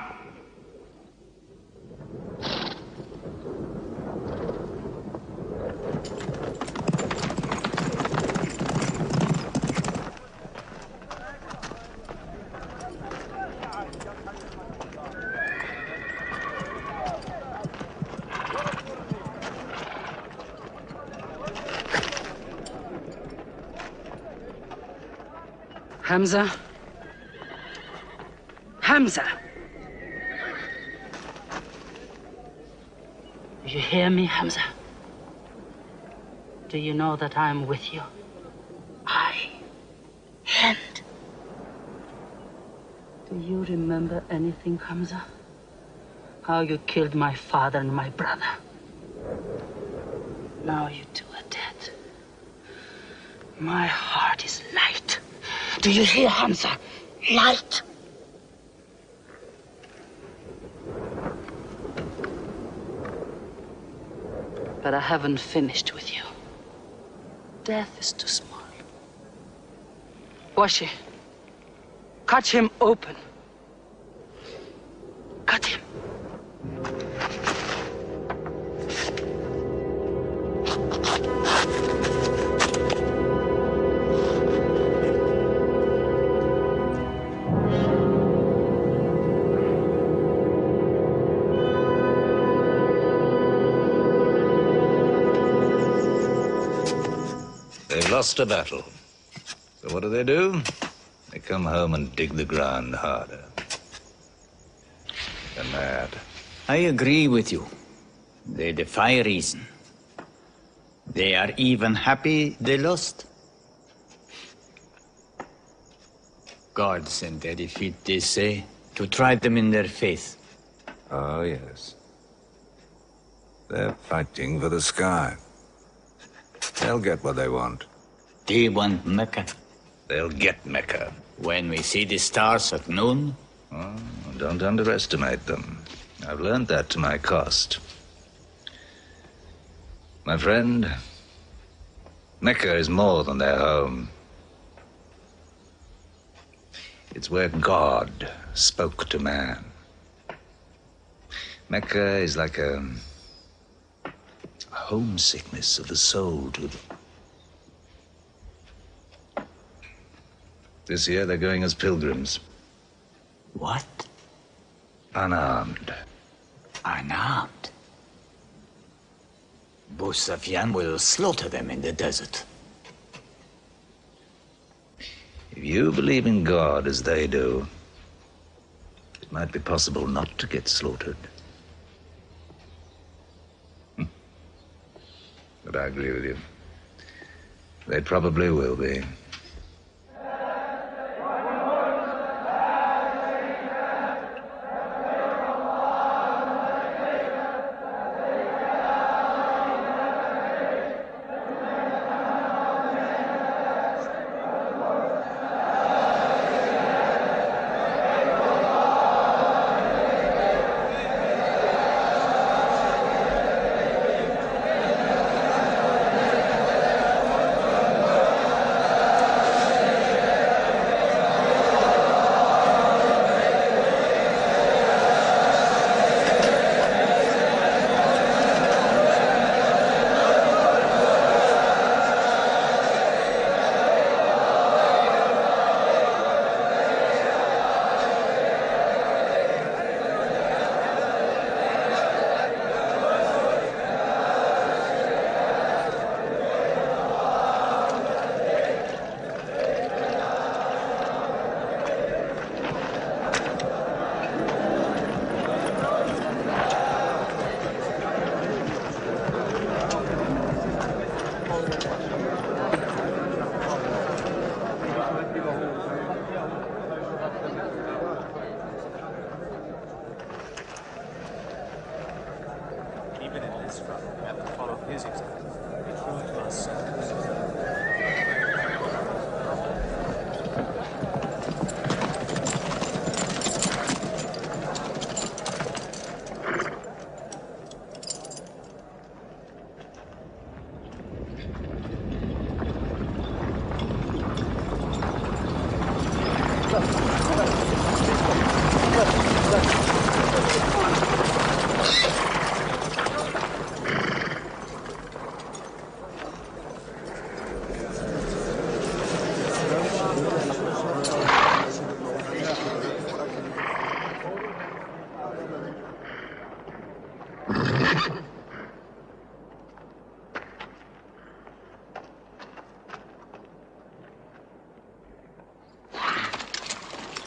Speaker 14: Hamza? Hamza! Do you hear me, Hamza? Do you know that I'm with you? And do you remember anything, Hamza? How you killed my father and my brother. Now you two are dead. My heart is light. Do you hear, Hamza? Light. But I haven't finished with you. Death is too small. Washi, cut him open. Cut him.
Speaker 21: They've lost a battle. So what do? They come home and dig the ground harder. They're mad.
Speaker 12: I agree with you. They defy reason. They are even happy they lost. God sent their defeat, they say, to try them in their faith.
Speaker 21: Oh, yes. They're fighting for the sky. They'll get what they want.
Speaker 12: They want Mecca.
Speaker 21: They'll get Mecca.
Speaker 12: When we see the stars at noon?
Speaker 21: Oh, don't underestimate them. I've learned that to my cost. My friend, Mecca is more than their home. It's where God spoke to man. Mecca is like a homesickness of the soul to them. This year they're going as pilgrims.
Speaker 12: What?
Speaker 21: Unarmed.
Speaker 12: Unarmed? Abu Sufyan will slaughter them in the desert.
Speaker 21: If you believe in God as they do, it might be possible not to get slaughtered. But I agree with you. They probably will be.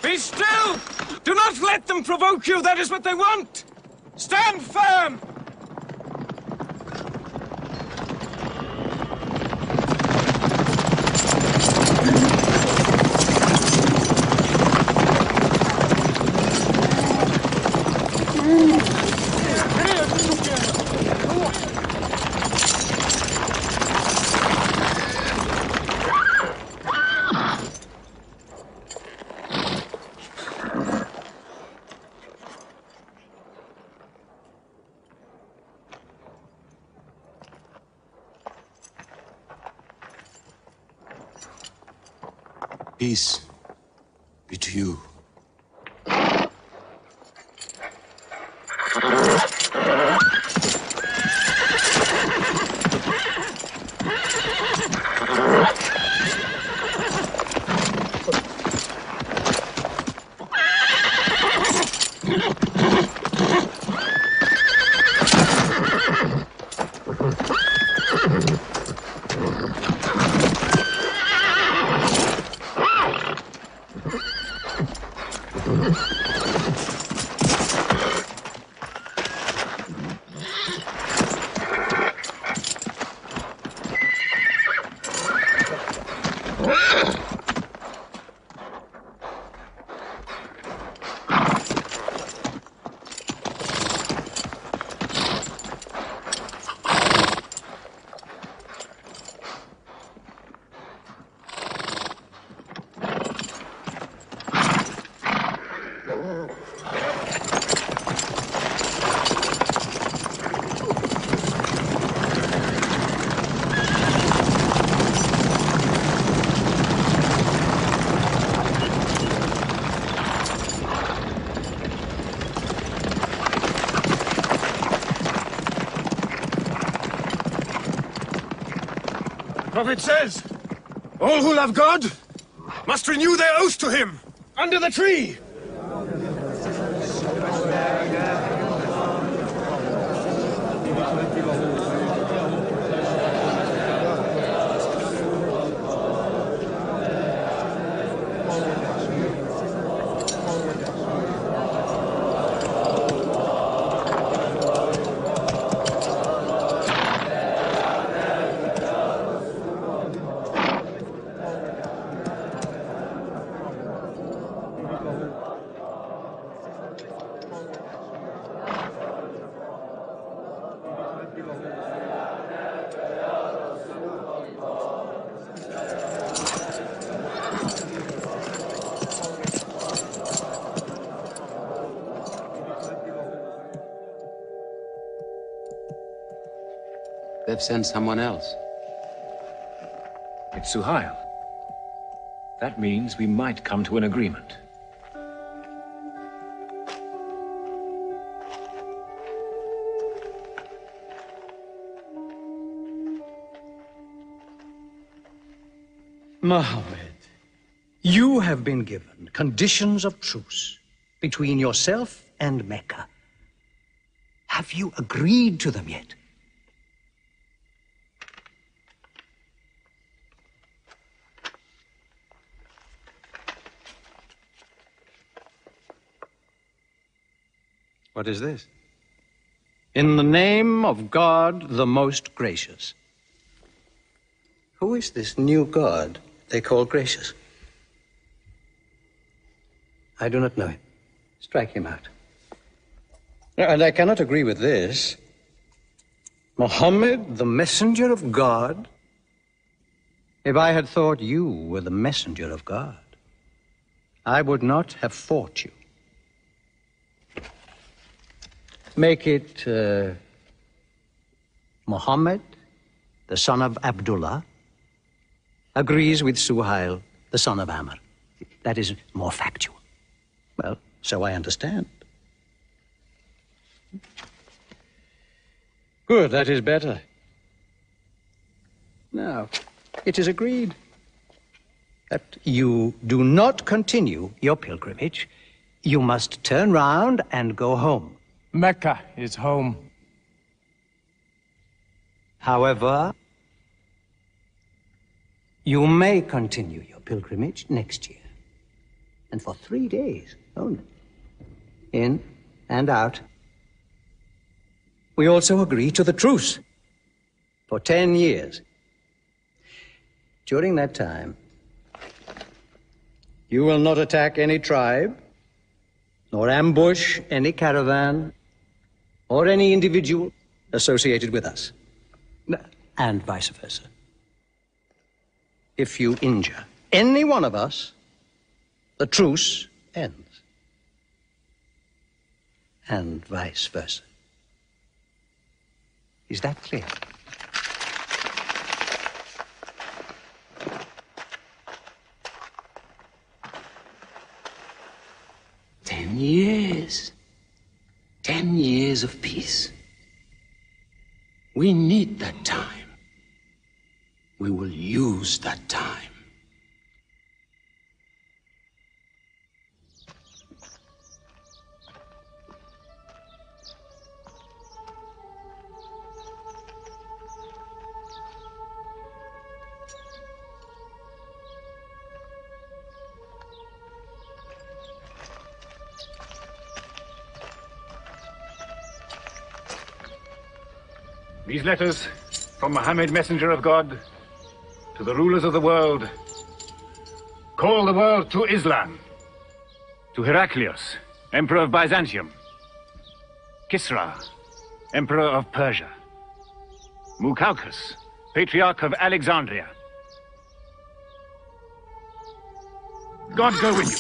Speaker 4: Be still! Do not let them provoke you! That is what they want! Stand firm!
Speaker 9: Peace be to you.
Speaker 4: prophet says, all who love God must renew their oath to him under the tree.
Speaker 7: They've sent someone else.
Speaker 16: It's Suhail. That means we might come to an agreement.
Speaker 1: Mohammed, you have been given conditions of truce between yourself and Mecca. Have you agreed to them yet?
Speaker 15: What is this?
Speaker 1: In the name of God, the most gracious. Who is this new God they call gracious? I do not know him. Strike him out. And I cannot agree with this. Muhammad, the messenger of God? If I had thought you were the messenger of God, I would not have fought you. Make it Muhammad, the son of Abdullah, agrees with Suhail, the son of Amr. That is more factual. Well, so I understand. Good, that is better. Now, it is agreed that you do not continue your pilgrimage. You must turn round and go home.
Speaker 13: Mecca is home.
Speaker 1: However, you may continue your pilgrimage next year. And for 3 days only. In and out. We also agree to the truce for 10 years. During that time, you will not attack any tribe, nor ambush any caravan, or any individual associated with us, and vice versa. If you injure any one of us, the truce ends, and vice versa. Is that clear?
Speaker 7: Ten years. 10 years of peace. We need that time. We will use that time.
Speaker 16: These letters from Muhammad, messenger of God, to the rulers of the world. Call the world to Islam. To Heraclius, Emperor of Byzantium. Kisra, Emperor of Persia. Mukaukis, Patriarch of Alexandria. God go with you.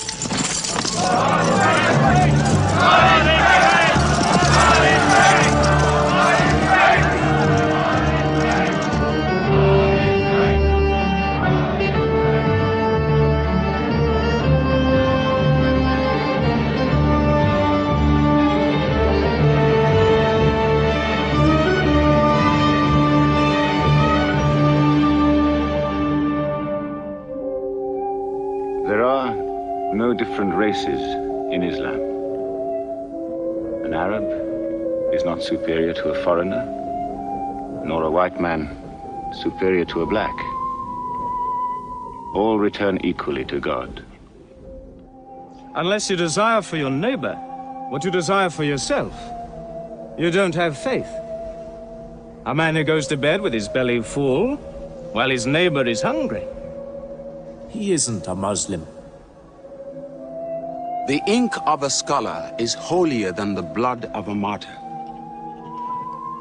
Speaker 5: There are no different races in Islam. An Arab is not superior to a foreigner, nor a white man superior to a black. All return equally to God.
Speaker 4: Unless you desire for your neighbor what you desire for yourself, you don't have faith. A man who goes to bed with his belly full, while his neighbor is hungry.
Speaker 19: He isn't a Muslim.
Speaker 11: The ink of a scholar is holier than the blood of a martyr.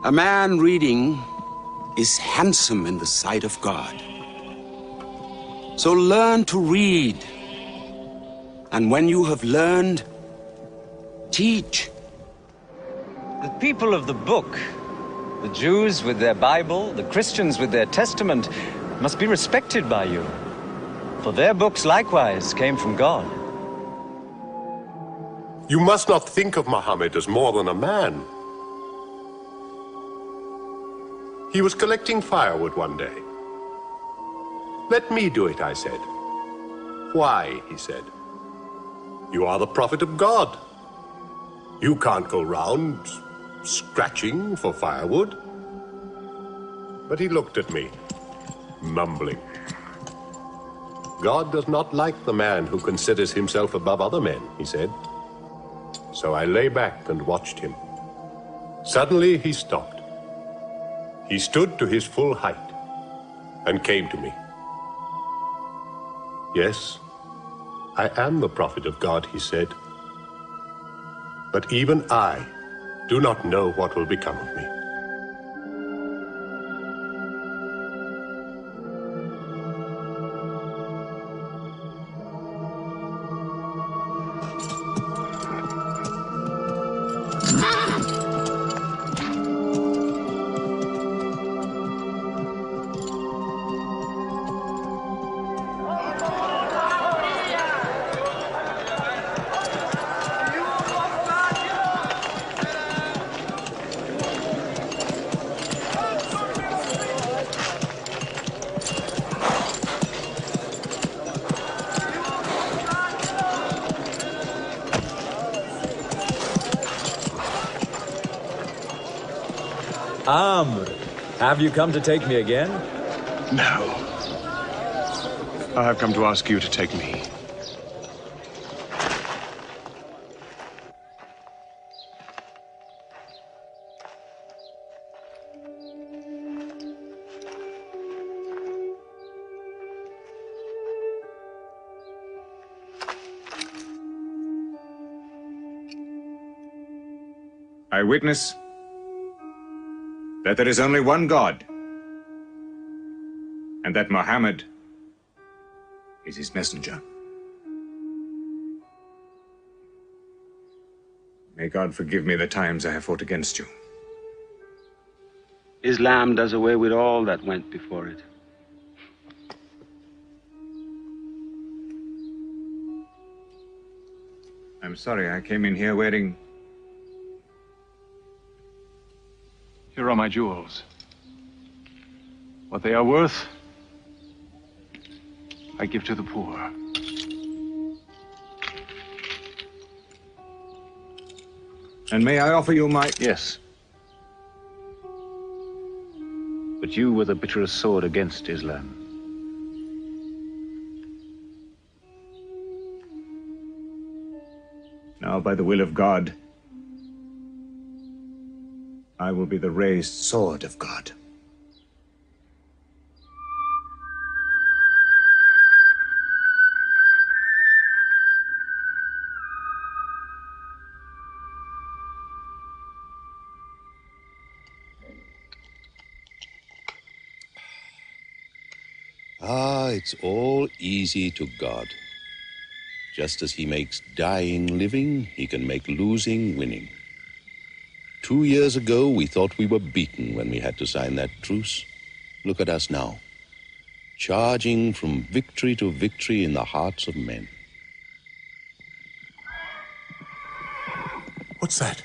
Speaker 11: A man reading is handsome in the sight of God. So learn to read. And when you have learned, teach.
Speaker 20: The people of the book, the Jews with their Bible, the Christians with their Testament, must be respected by you. For their books likewise came from God.
Speaker 24: You must not think of Muhammad as more than a man. He was collecting firewood one day. Let me do it, I said. Why, he said. You are the prophet of God. You can't go round scratching for firewood. But he looked at me, mumbling. God does not like the man who considers himself above other men, he said. So I lay back and watched him. Suddenly he stopped. He stood to his full height and came to me. Yes, I am the prophet of God, he said. But even I do not know what will become of me.
Speaker 25: Amr, have you come to take me again?
Speaker 26: No. I have come to ask you to take me.
Speaker 10: I witness that there is only one God, and that Muhammad is his messenger. May God forgive me the times I have fought against you.
Speaker 11: Islam does away with all that went before it.
Speaker 10: I'm sorry, I came in here wearing...
Speaker 26: Here are my jewels. What they are worth, I give to the poor.
Speaker 10: And may I offer you my...
Speaker 5: Yes. But you were the bitterest sword against Islam.
Speaker 10: Now, by the will of God, I will be the raised sword of God.
Speaker 27: Ah, it's all easy to God. Just as he makes dying living, he can make losing winning. 2 years ago, we thought we were beaten when we had to sign that truce. Look at us now, charging from victory to victory in the hearts of men.
Speaker 24: What's that?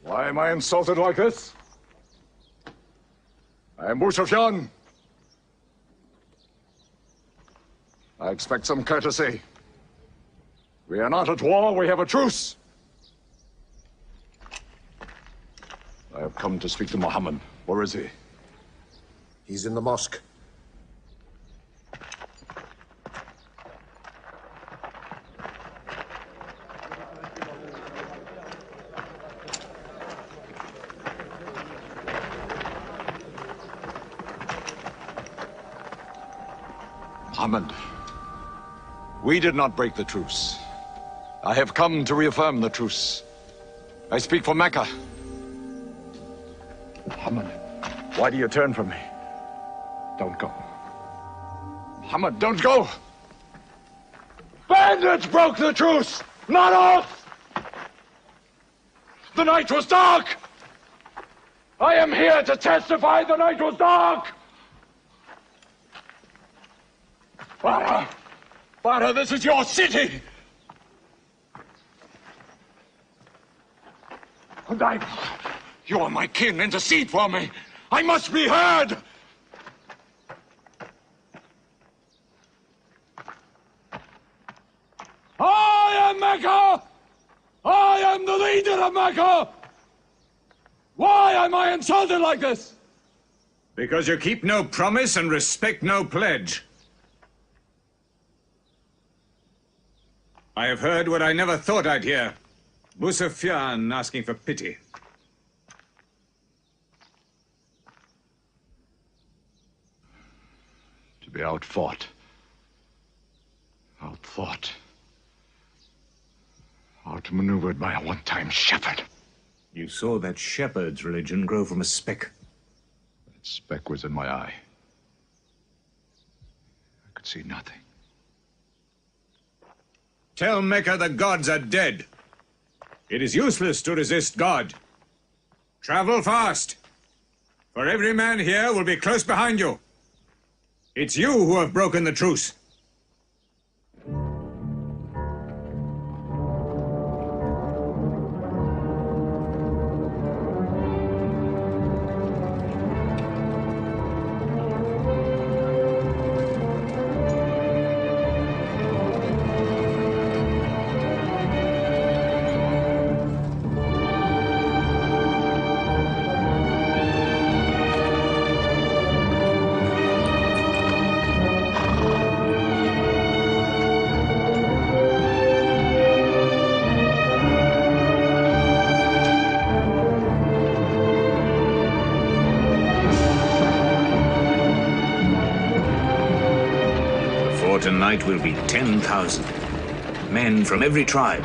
Speaker 2: Why am I insulted like this? I am Sufyan. I expect some courtesy. We are not at war, we have a truce. I have come to speak to Muhammad. Where is he?
Speaker 6: He's in the mosque.
Speaker 2: Muhammad, we did not break the truce. I have come to reaffirm the truce. I speak for Mecca. Muhammad, why do you turn from me? Don't go. Muhammad, don't go! Bandits broke the truce, not us! The night was dark! I am here to testify the night was dark! Father! Father, this is your city! And you are my kin, intercede for me! I must be heard! I am Mecca! I am the leader of Mecca! Why am I insulted like this?
Speaker 10: Because you keep no promise and respect no pledge. I have heard what I never thought I'd hear. Sufyan asking for pity.
Speaker 2: To be outfought. Outthought. Outmaneuvered by a one-time shepherd.
Speaker 10: You saw that shepherd's religion grow from a speck.
Speaker 2: That speck was in my eye. I could see nothing.
Speaker 10: Tell Mecca the gods are dead. It is useless to resist God. Travel fast, for every man here will be close behind you. It's you who have broken the truce. Tonight will be 10,000 men from every tribe.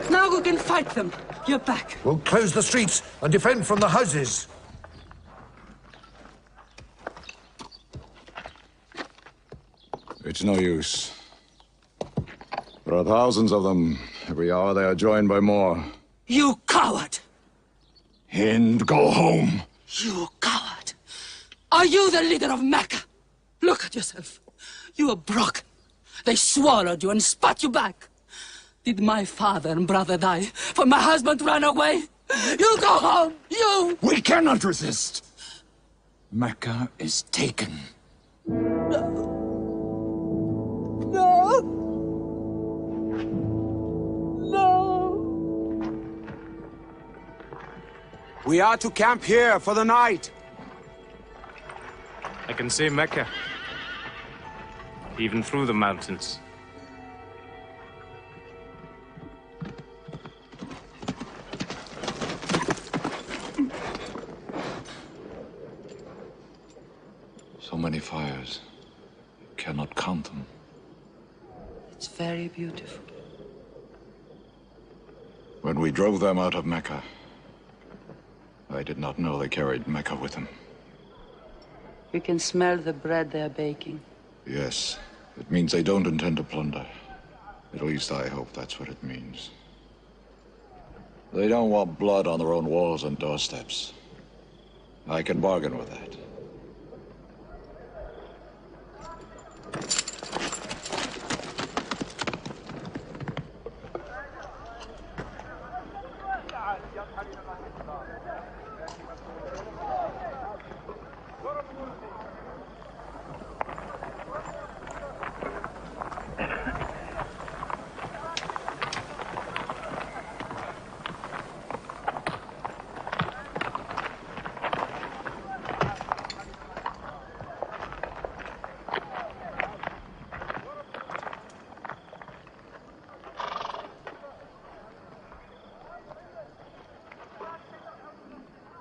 Speaker 14: Now we can fight them. You're back.
Speaker 6: We'll close the streets and defend from the houses.
Speaker 2: It's no use. There are thousands of them. Every hour they are joined by more.
Speaker 14: You coward!
Speaker 2: Hind, go home!
Speaker 14: You coward! Are you the leader of Mecca? Look at yourself. You are broken. They swallowed you and spat you back. Did my father and brother die for my husband to run away? You go home! You!
Speaker 2: We cannot resist! Mecca is taken.
Speaker 14: No! No!
Speaker 11: We are to camp here for the night.
Speaker 13: I can see Mecca, even through the mountains.
Speaker 2: So many fires. You cannot count them.
Speaker 14: It's very beautiful.
Speaker 2: When we drove them out of Mecca, I did not know they carried Mecca with them.
Speaker 14: You can smell the bread they are baking.
Speaker 2: Yes, it means they don't intend to plunder. At least I hope that's what it means. They don't want blood on their own walls and doorsteps. I can bargain with that.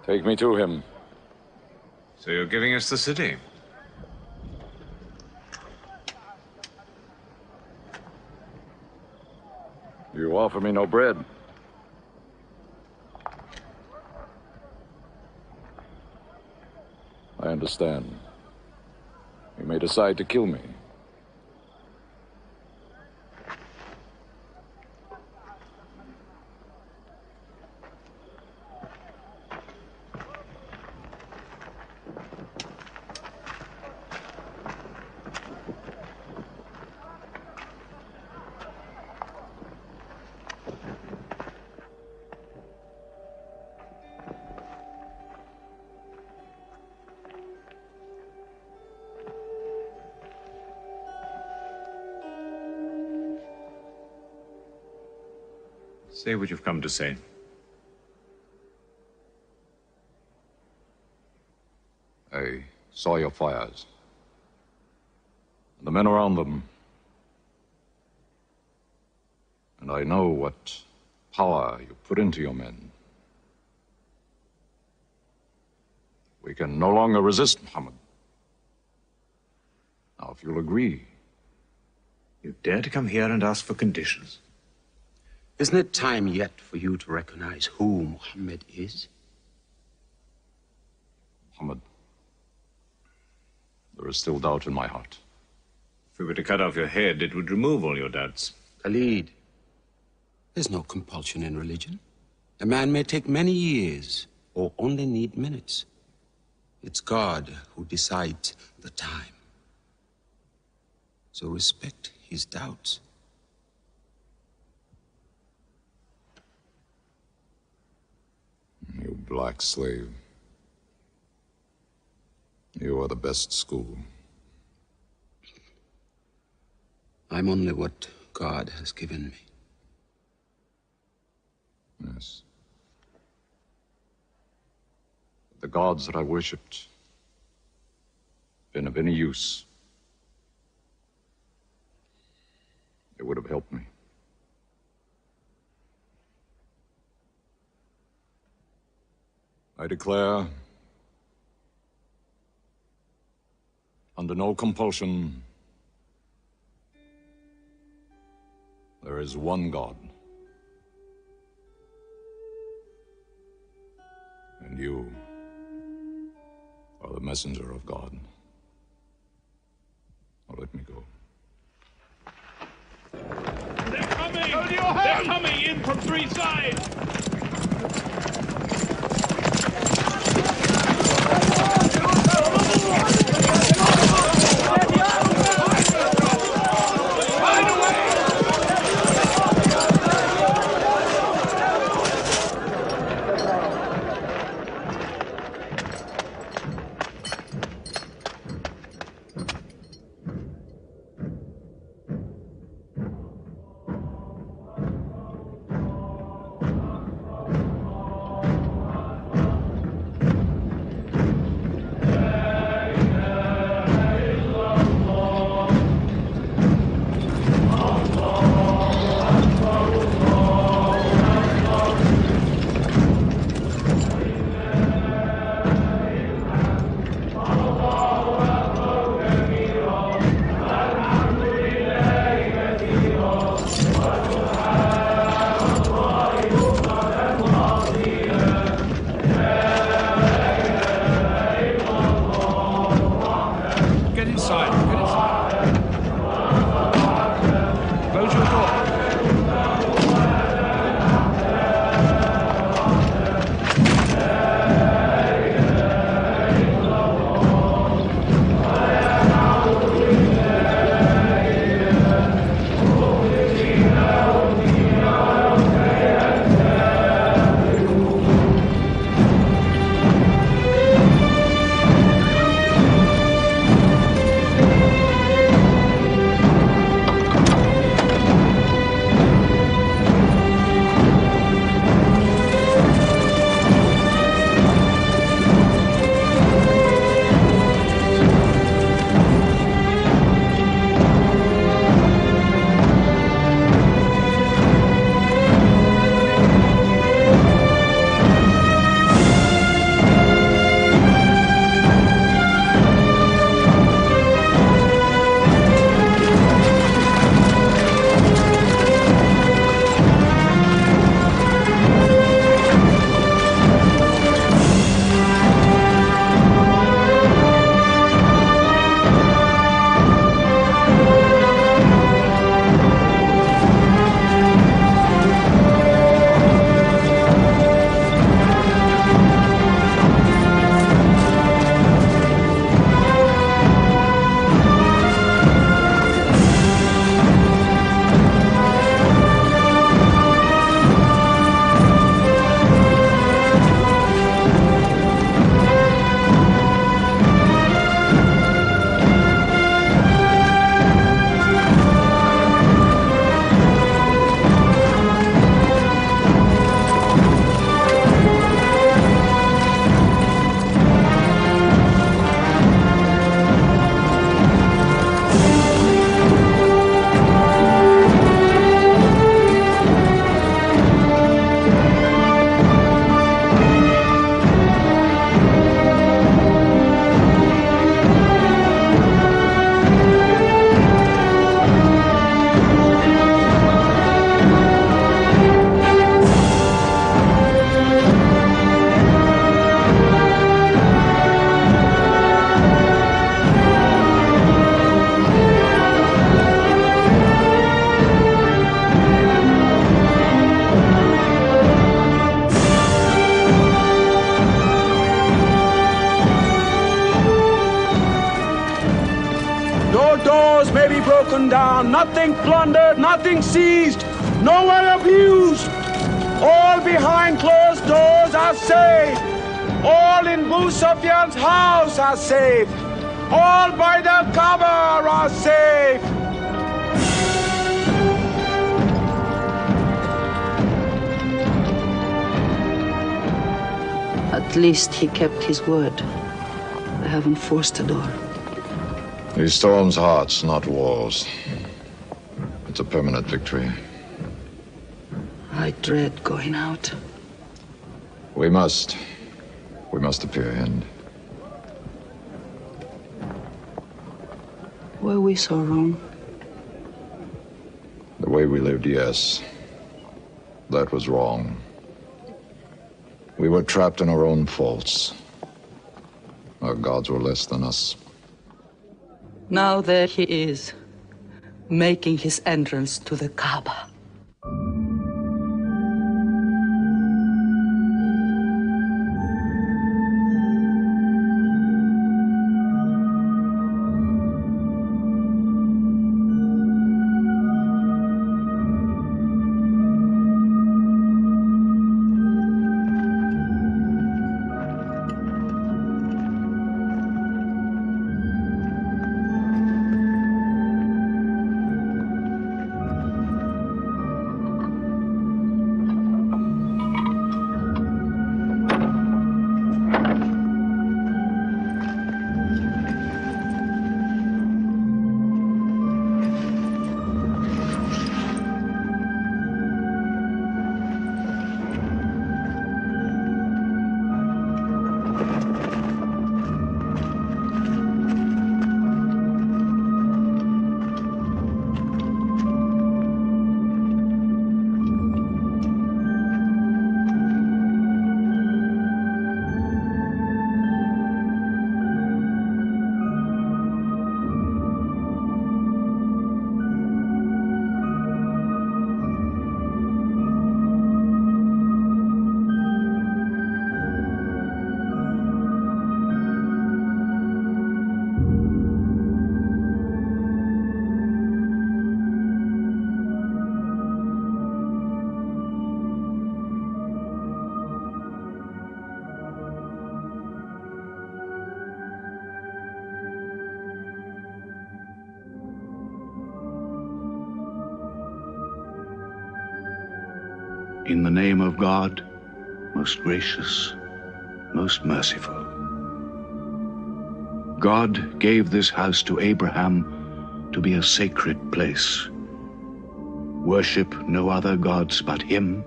Speaker 2: Take me to him.
Speaker 10: So you're giving us the city?
Speaker 2: You offer me no bread. I understand. You may decide to kill me.
Speaker 10: Say what you've come to say.
Speaker 2: I saw your fires. The men around them. And I know what power you put into your men. We can no longer resist Muhammad. Now, if you'll agree.
Speaker 10: You dare to come here and ask for conditions?
Speaker 7: Isn't it time yet for you to recognize who Muhammad is?
Speaker 2: Muhammad, there is still doubt in my heart.
Speaker 10: If we were to cut off your head, it would remove all your doubts.
Speaker 7: Khalid, there's no compulsion in religion. A man may take many years or only need minutes. It's God who decides the time. So respect his doubts.
Speaker 2: You black slave. You are the best school.
Speaker 7: I'm only what God has given me.
Speaker 2: Yes. The gods that I worshipped been of any use. They would have helped me. I declare, under no compulsion, there is one God. And you are the messenger of God. Now let me go.
Speaker 3: They're coming! They're coming in from three sides!
Speaker 11: taken down, nothing plundered, nothing seized, no one abused. All behind closed doors are safe. All in Abu Sufyan's house are safe. All by the Kaaba are safe.
Speaker 14: At least he kept his word. They haven't forced the door.
Speaker 2: He storms hearts, not walls. It's a permanent victory.
Speaker 14: I dread going out.
Speaker 2: We must. We must appear and
Speaker 14: Were we so wrong?
Speaker 2: the way we lived, yes. That was wrong. We were trapped in our own faults. Our gods were less than us.
Speaker 14: Now there he is, making his entrance to the Kaaba.
Speaker 8: In the name of God, most gracious, most merciful. God gave this house to Abraham to be a sacred place. Worship no other gods but him,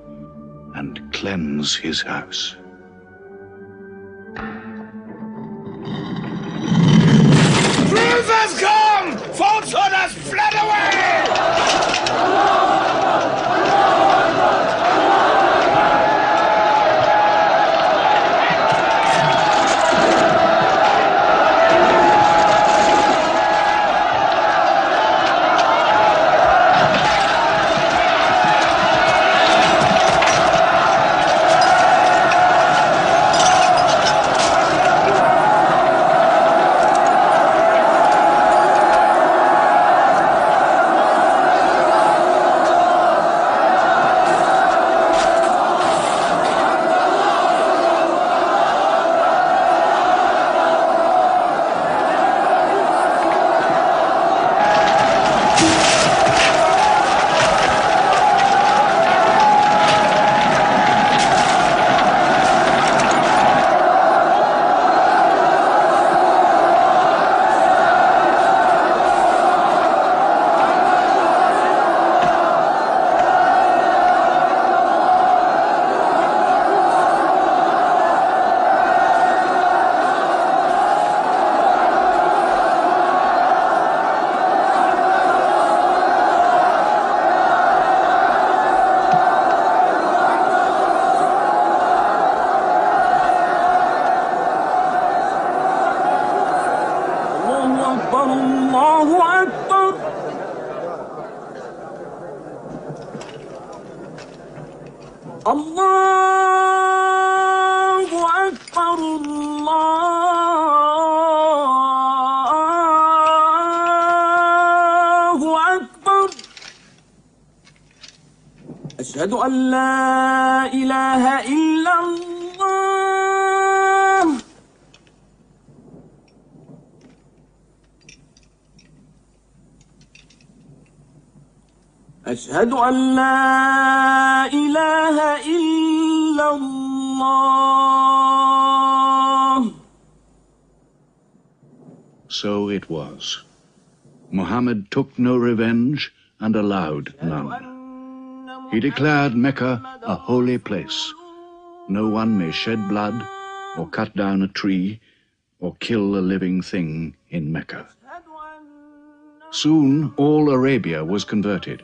Speaker 8: and cleanse his house.
Speaker 3: Truth has come! Falsehood has fled away!
Speaker 11: أشهد أن لا إله إلا الله. أشهد أن لا إله إلا الله.
Speaker 8: So it was. Muhammad took no revenge and allowed none. He declared Mecca a holy place. No one may shed blood, or cut down a tree, or kill a living thing in Mecca. Soon all Arabia was converted,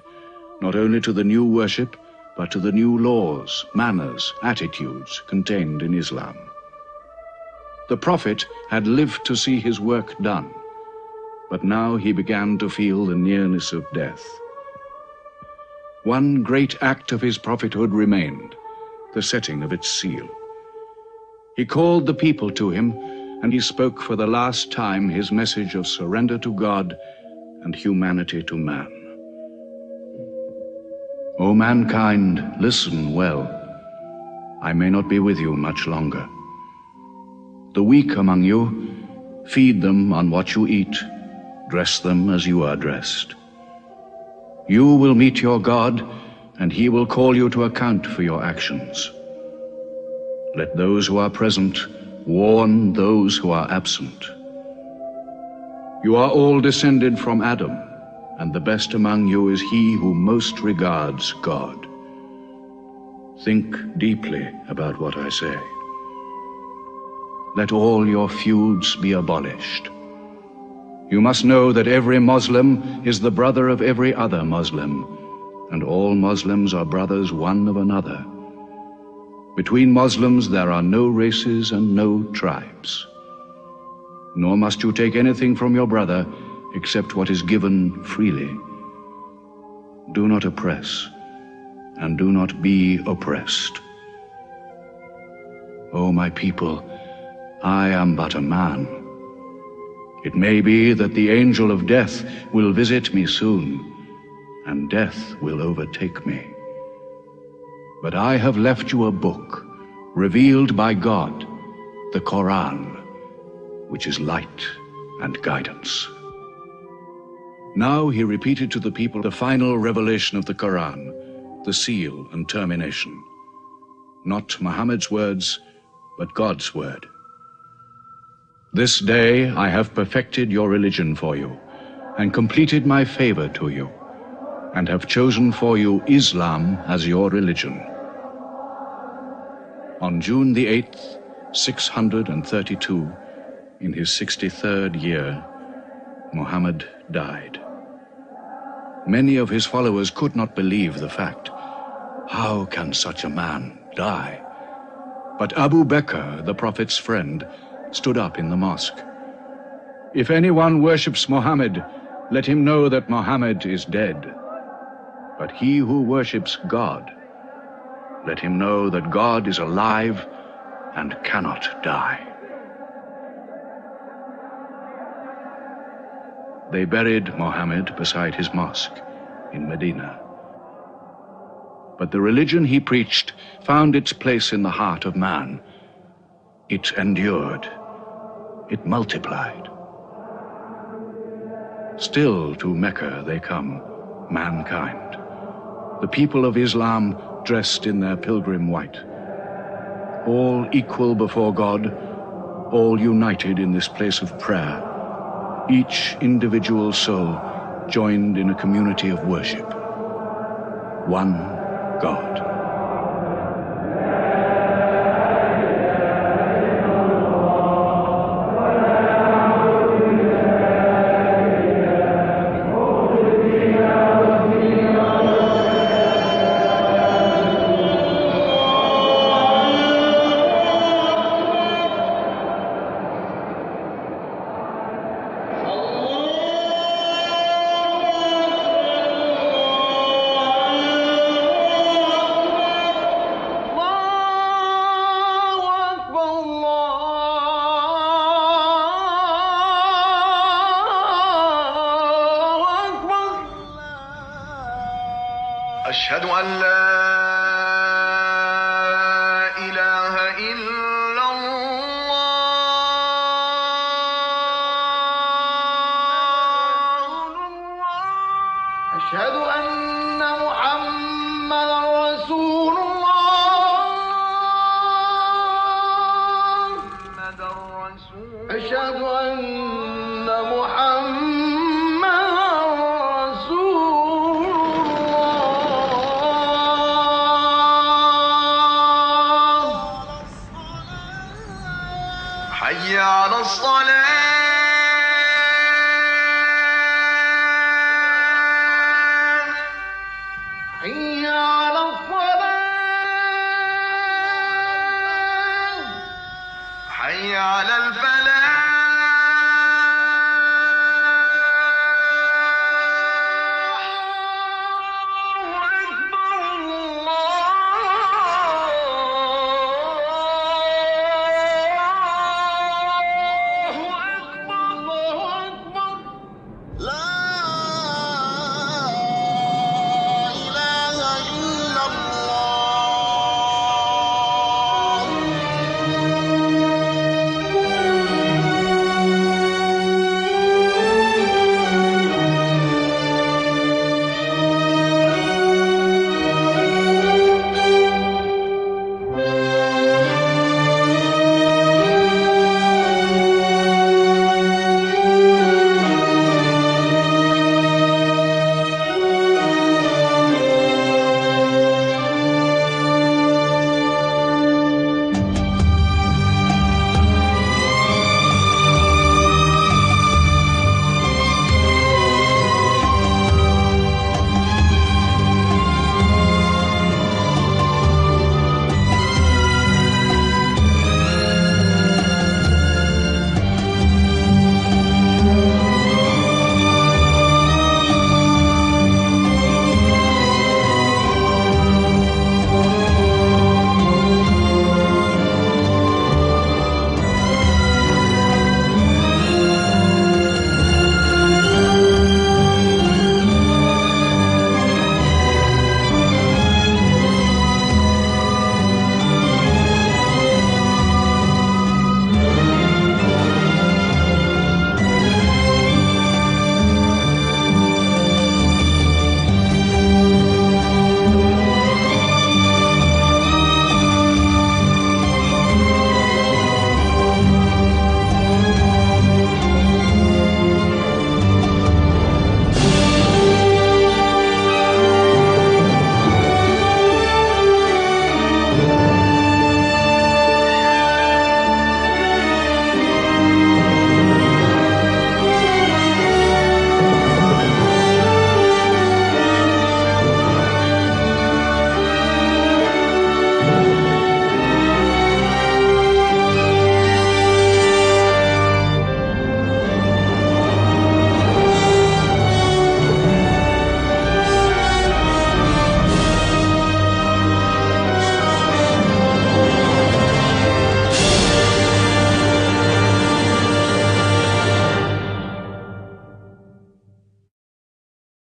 Speaker 8: not only to the new worship, but to the new laws, manners, attitudes contained in Islam. The Prophet had lived to see his work done, but now he began to feel the nearness of death. One great act of his prophethood remained, the setting of its seal. He called the people to him, and he spoke for the last time his message of surrender to God and humanity to man. O mankind, listen well. I may not be with you much longer. The weak among you, feed them on what you eat, dress them as you are dressed. You will meet your God, and he will call you to account for your actions. Let those who are present warn those who are absent. You are all descended from Adam, and the best among you is he who most regards God. Think deeply about what I say. Let all your feuds be abolished. You must know that every Muslim is the brother of every other Muslim, and all Muslims are brothers one of another. Between Muslims there are no races and no tribes. Nor must you take anything from your brother except what is given freely. Do not oppress, and do not be oppressed. O my people, I am but a man. It may be that the angel of death will visit me soon, and death will overtake me. But I have left you a book, revealed by God, the Quran, which is light and guidance. Now he repeated to the people the final revelation of the Quran, the seal and termination. Not Muhammad's words, but God's word. This day I have perfected your religion for you, and completed my favor to you, and have chosen for you Islam as your religion. On June the 8th, 632, in his 63rd year, Muhammad died. Many of his followers could not believe the fact. How can such a man die? But Abu Bakr, the Prophet's friend, stood up in the mosque. If anyone worships Muhammad, let him know that Muhammad is dead. But he who worships God, let him know that God is alive and cannot die. They buried Muhammad beside his mosque in Medina. But the religion he preached found its place in the heart of man. It endured. It multiplied. Still to Mecca they come, mankind. The people of Islam dressed in their pilgrim white. All equal before God, all united in this place of prayer. Each individual soul joined in a community of worship. One God.
Speaker 9: أشهد أن لا أشهد أن محمدا رسول الله حي على الصلاة حي على الصلاة حي على الفلاح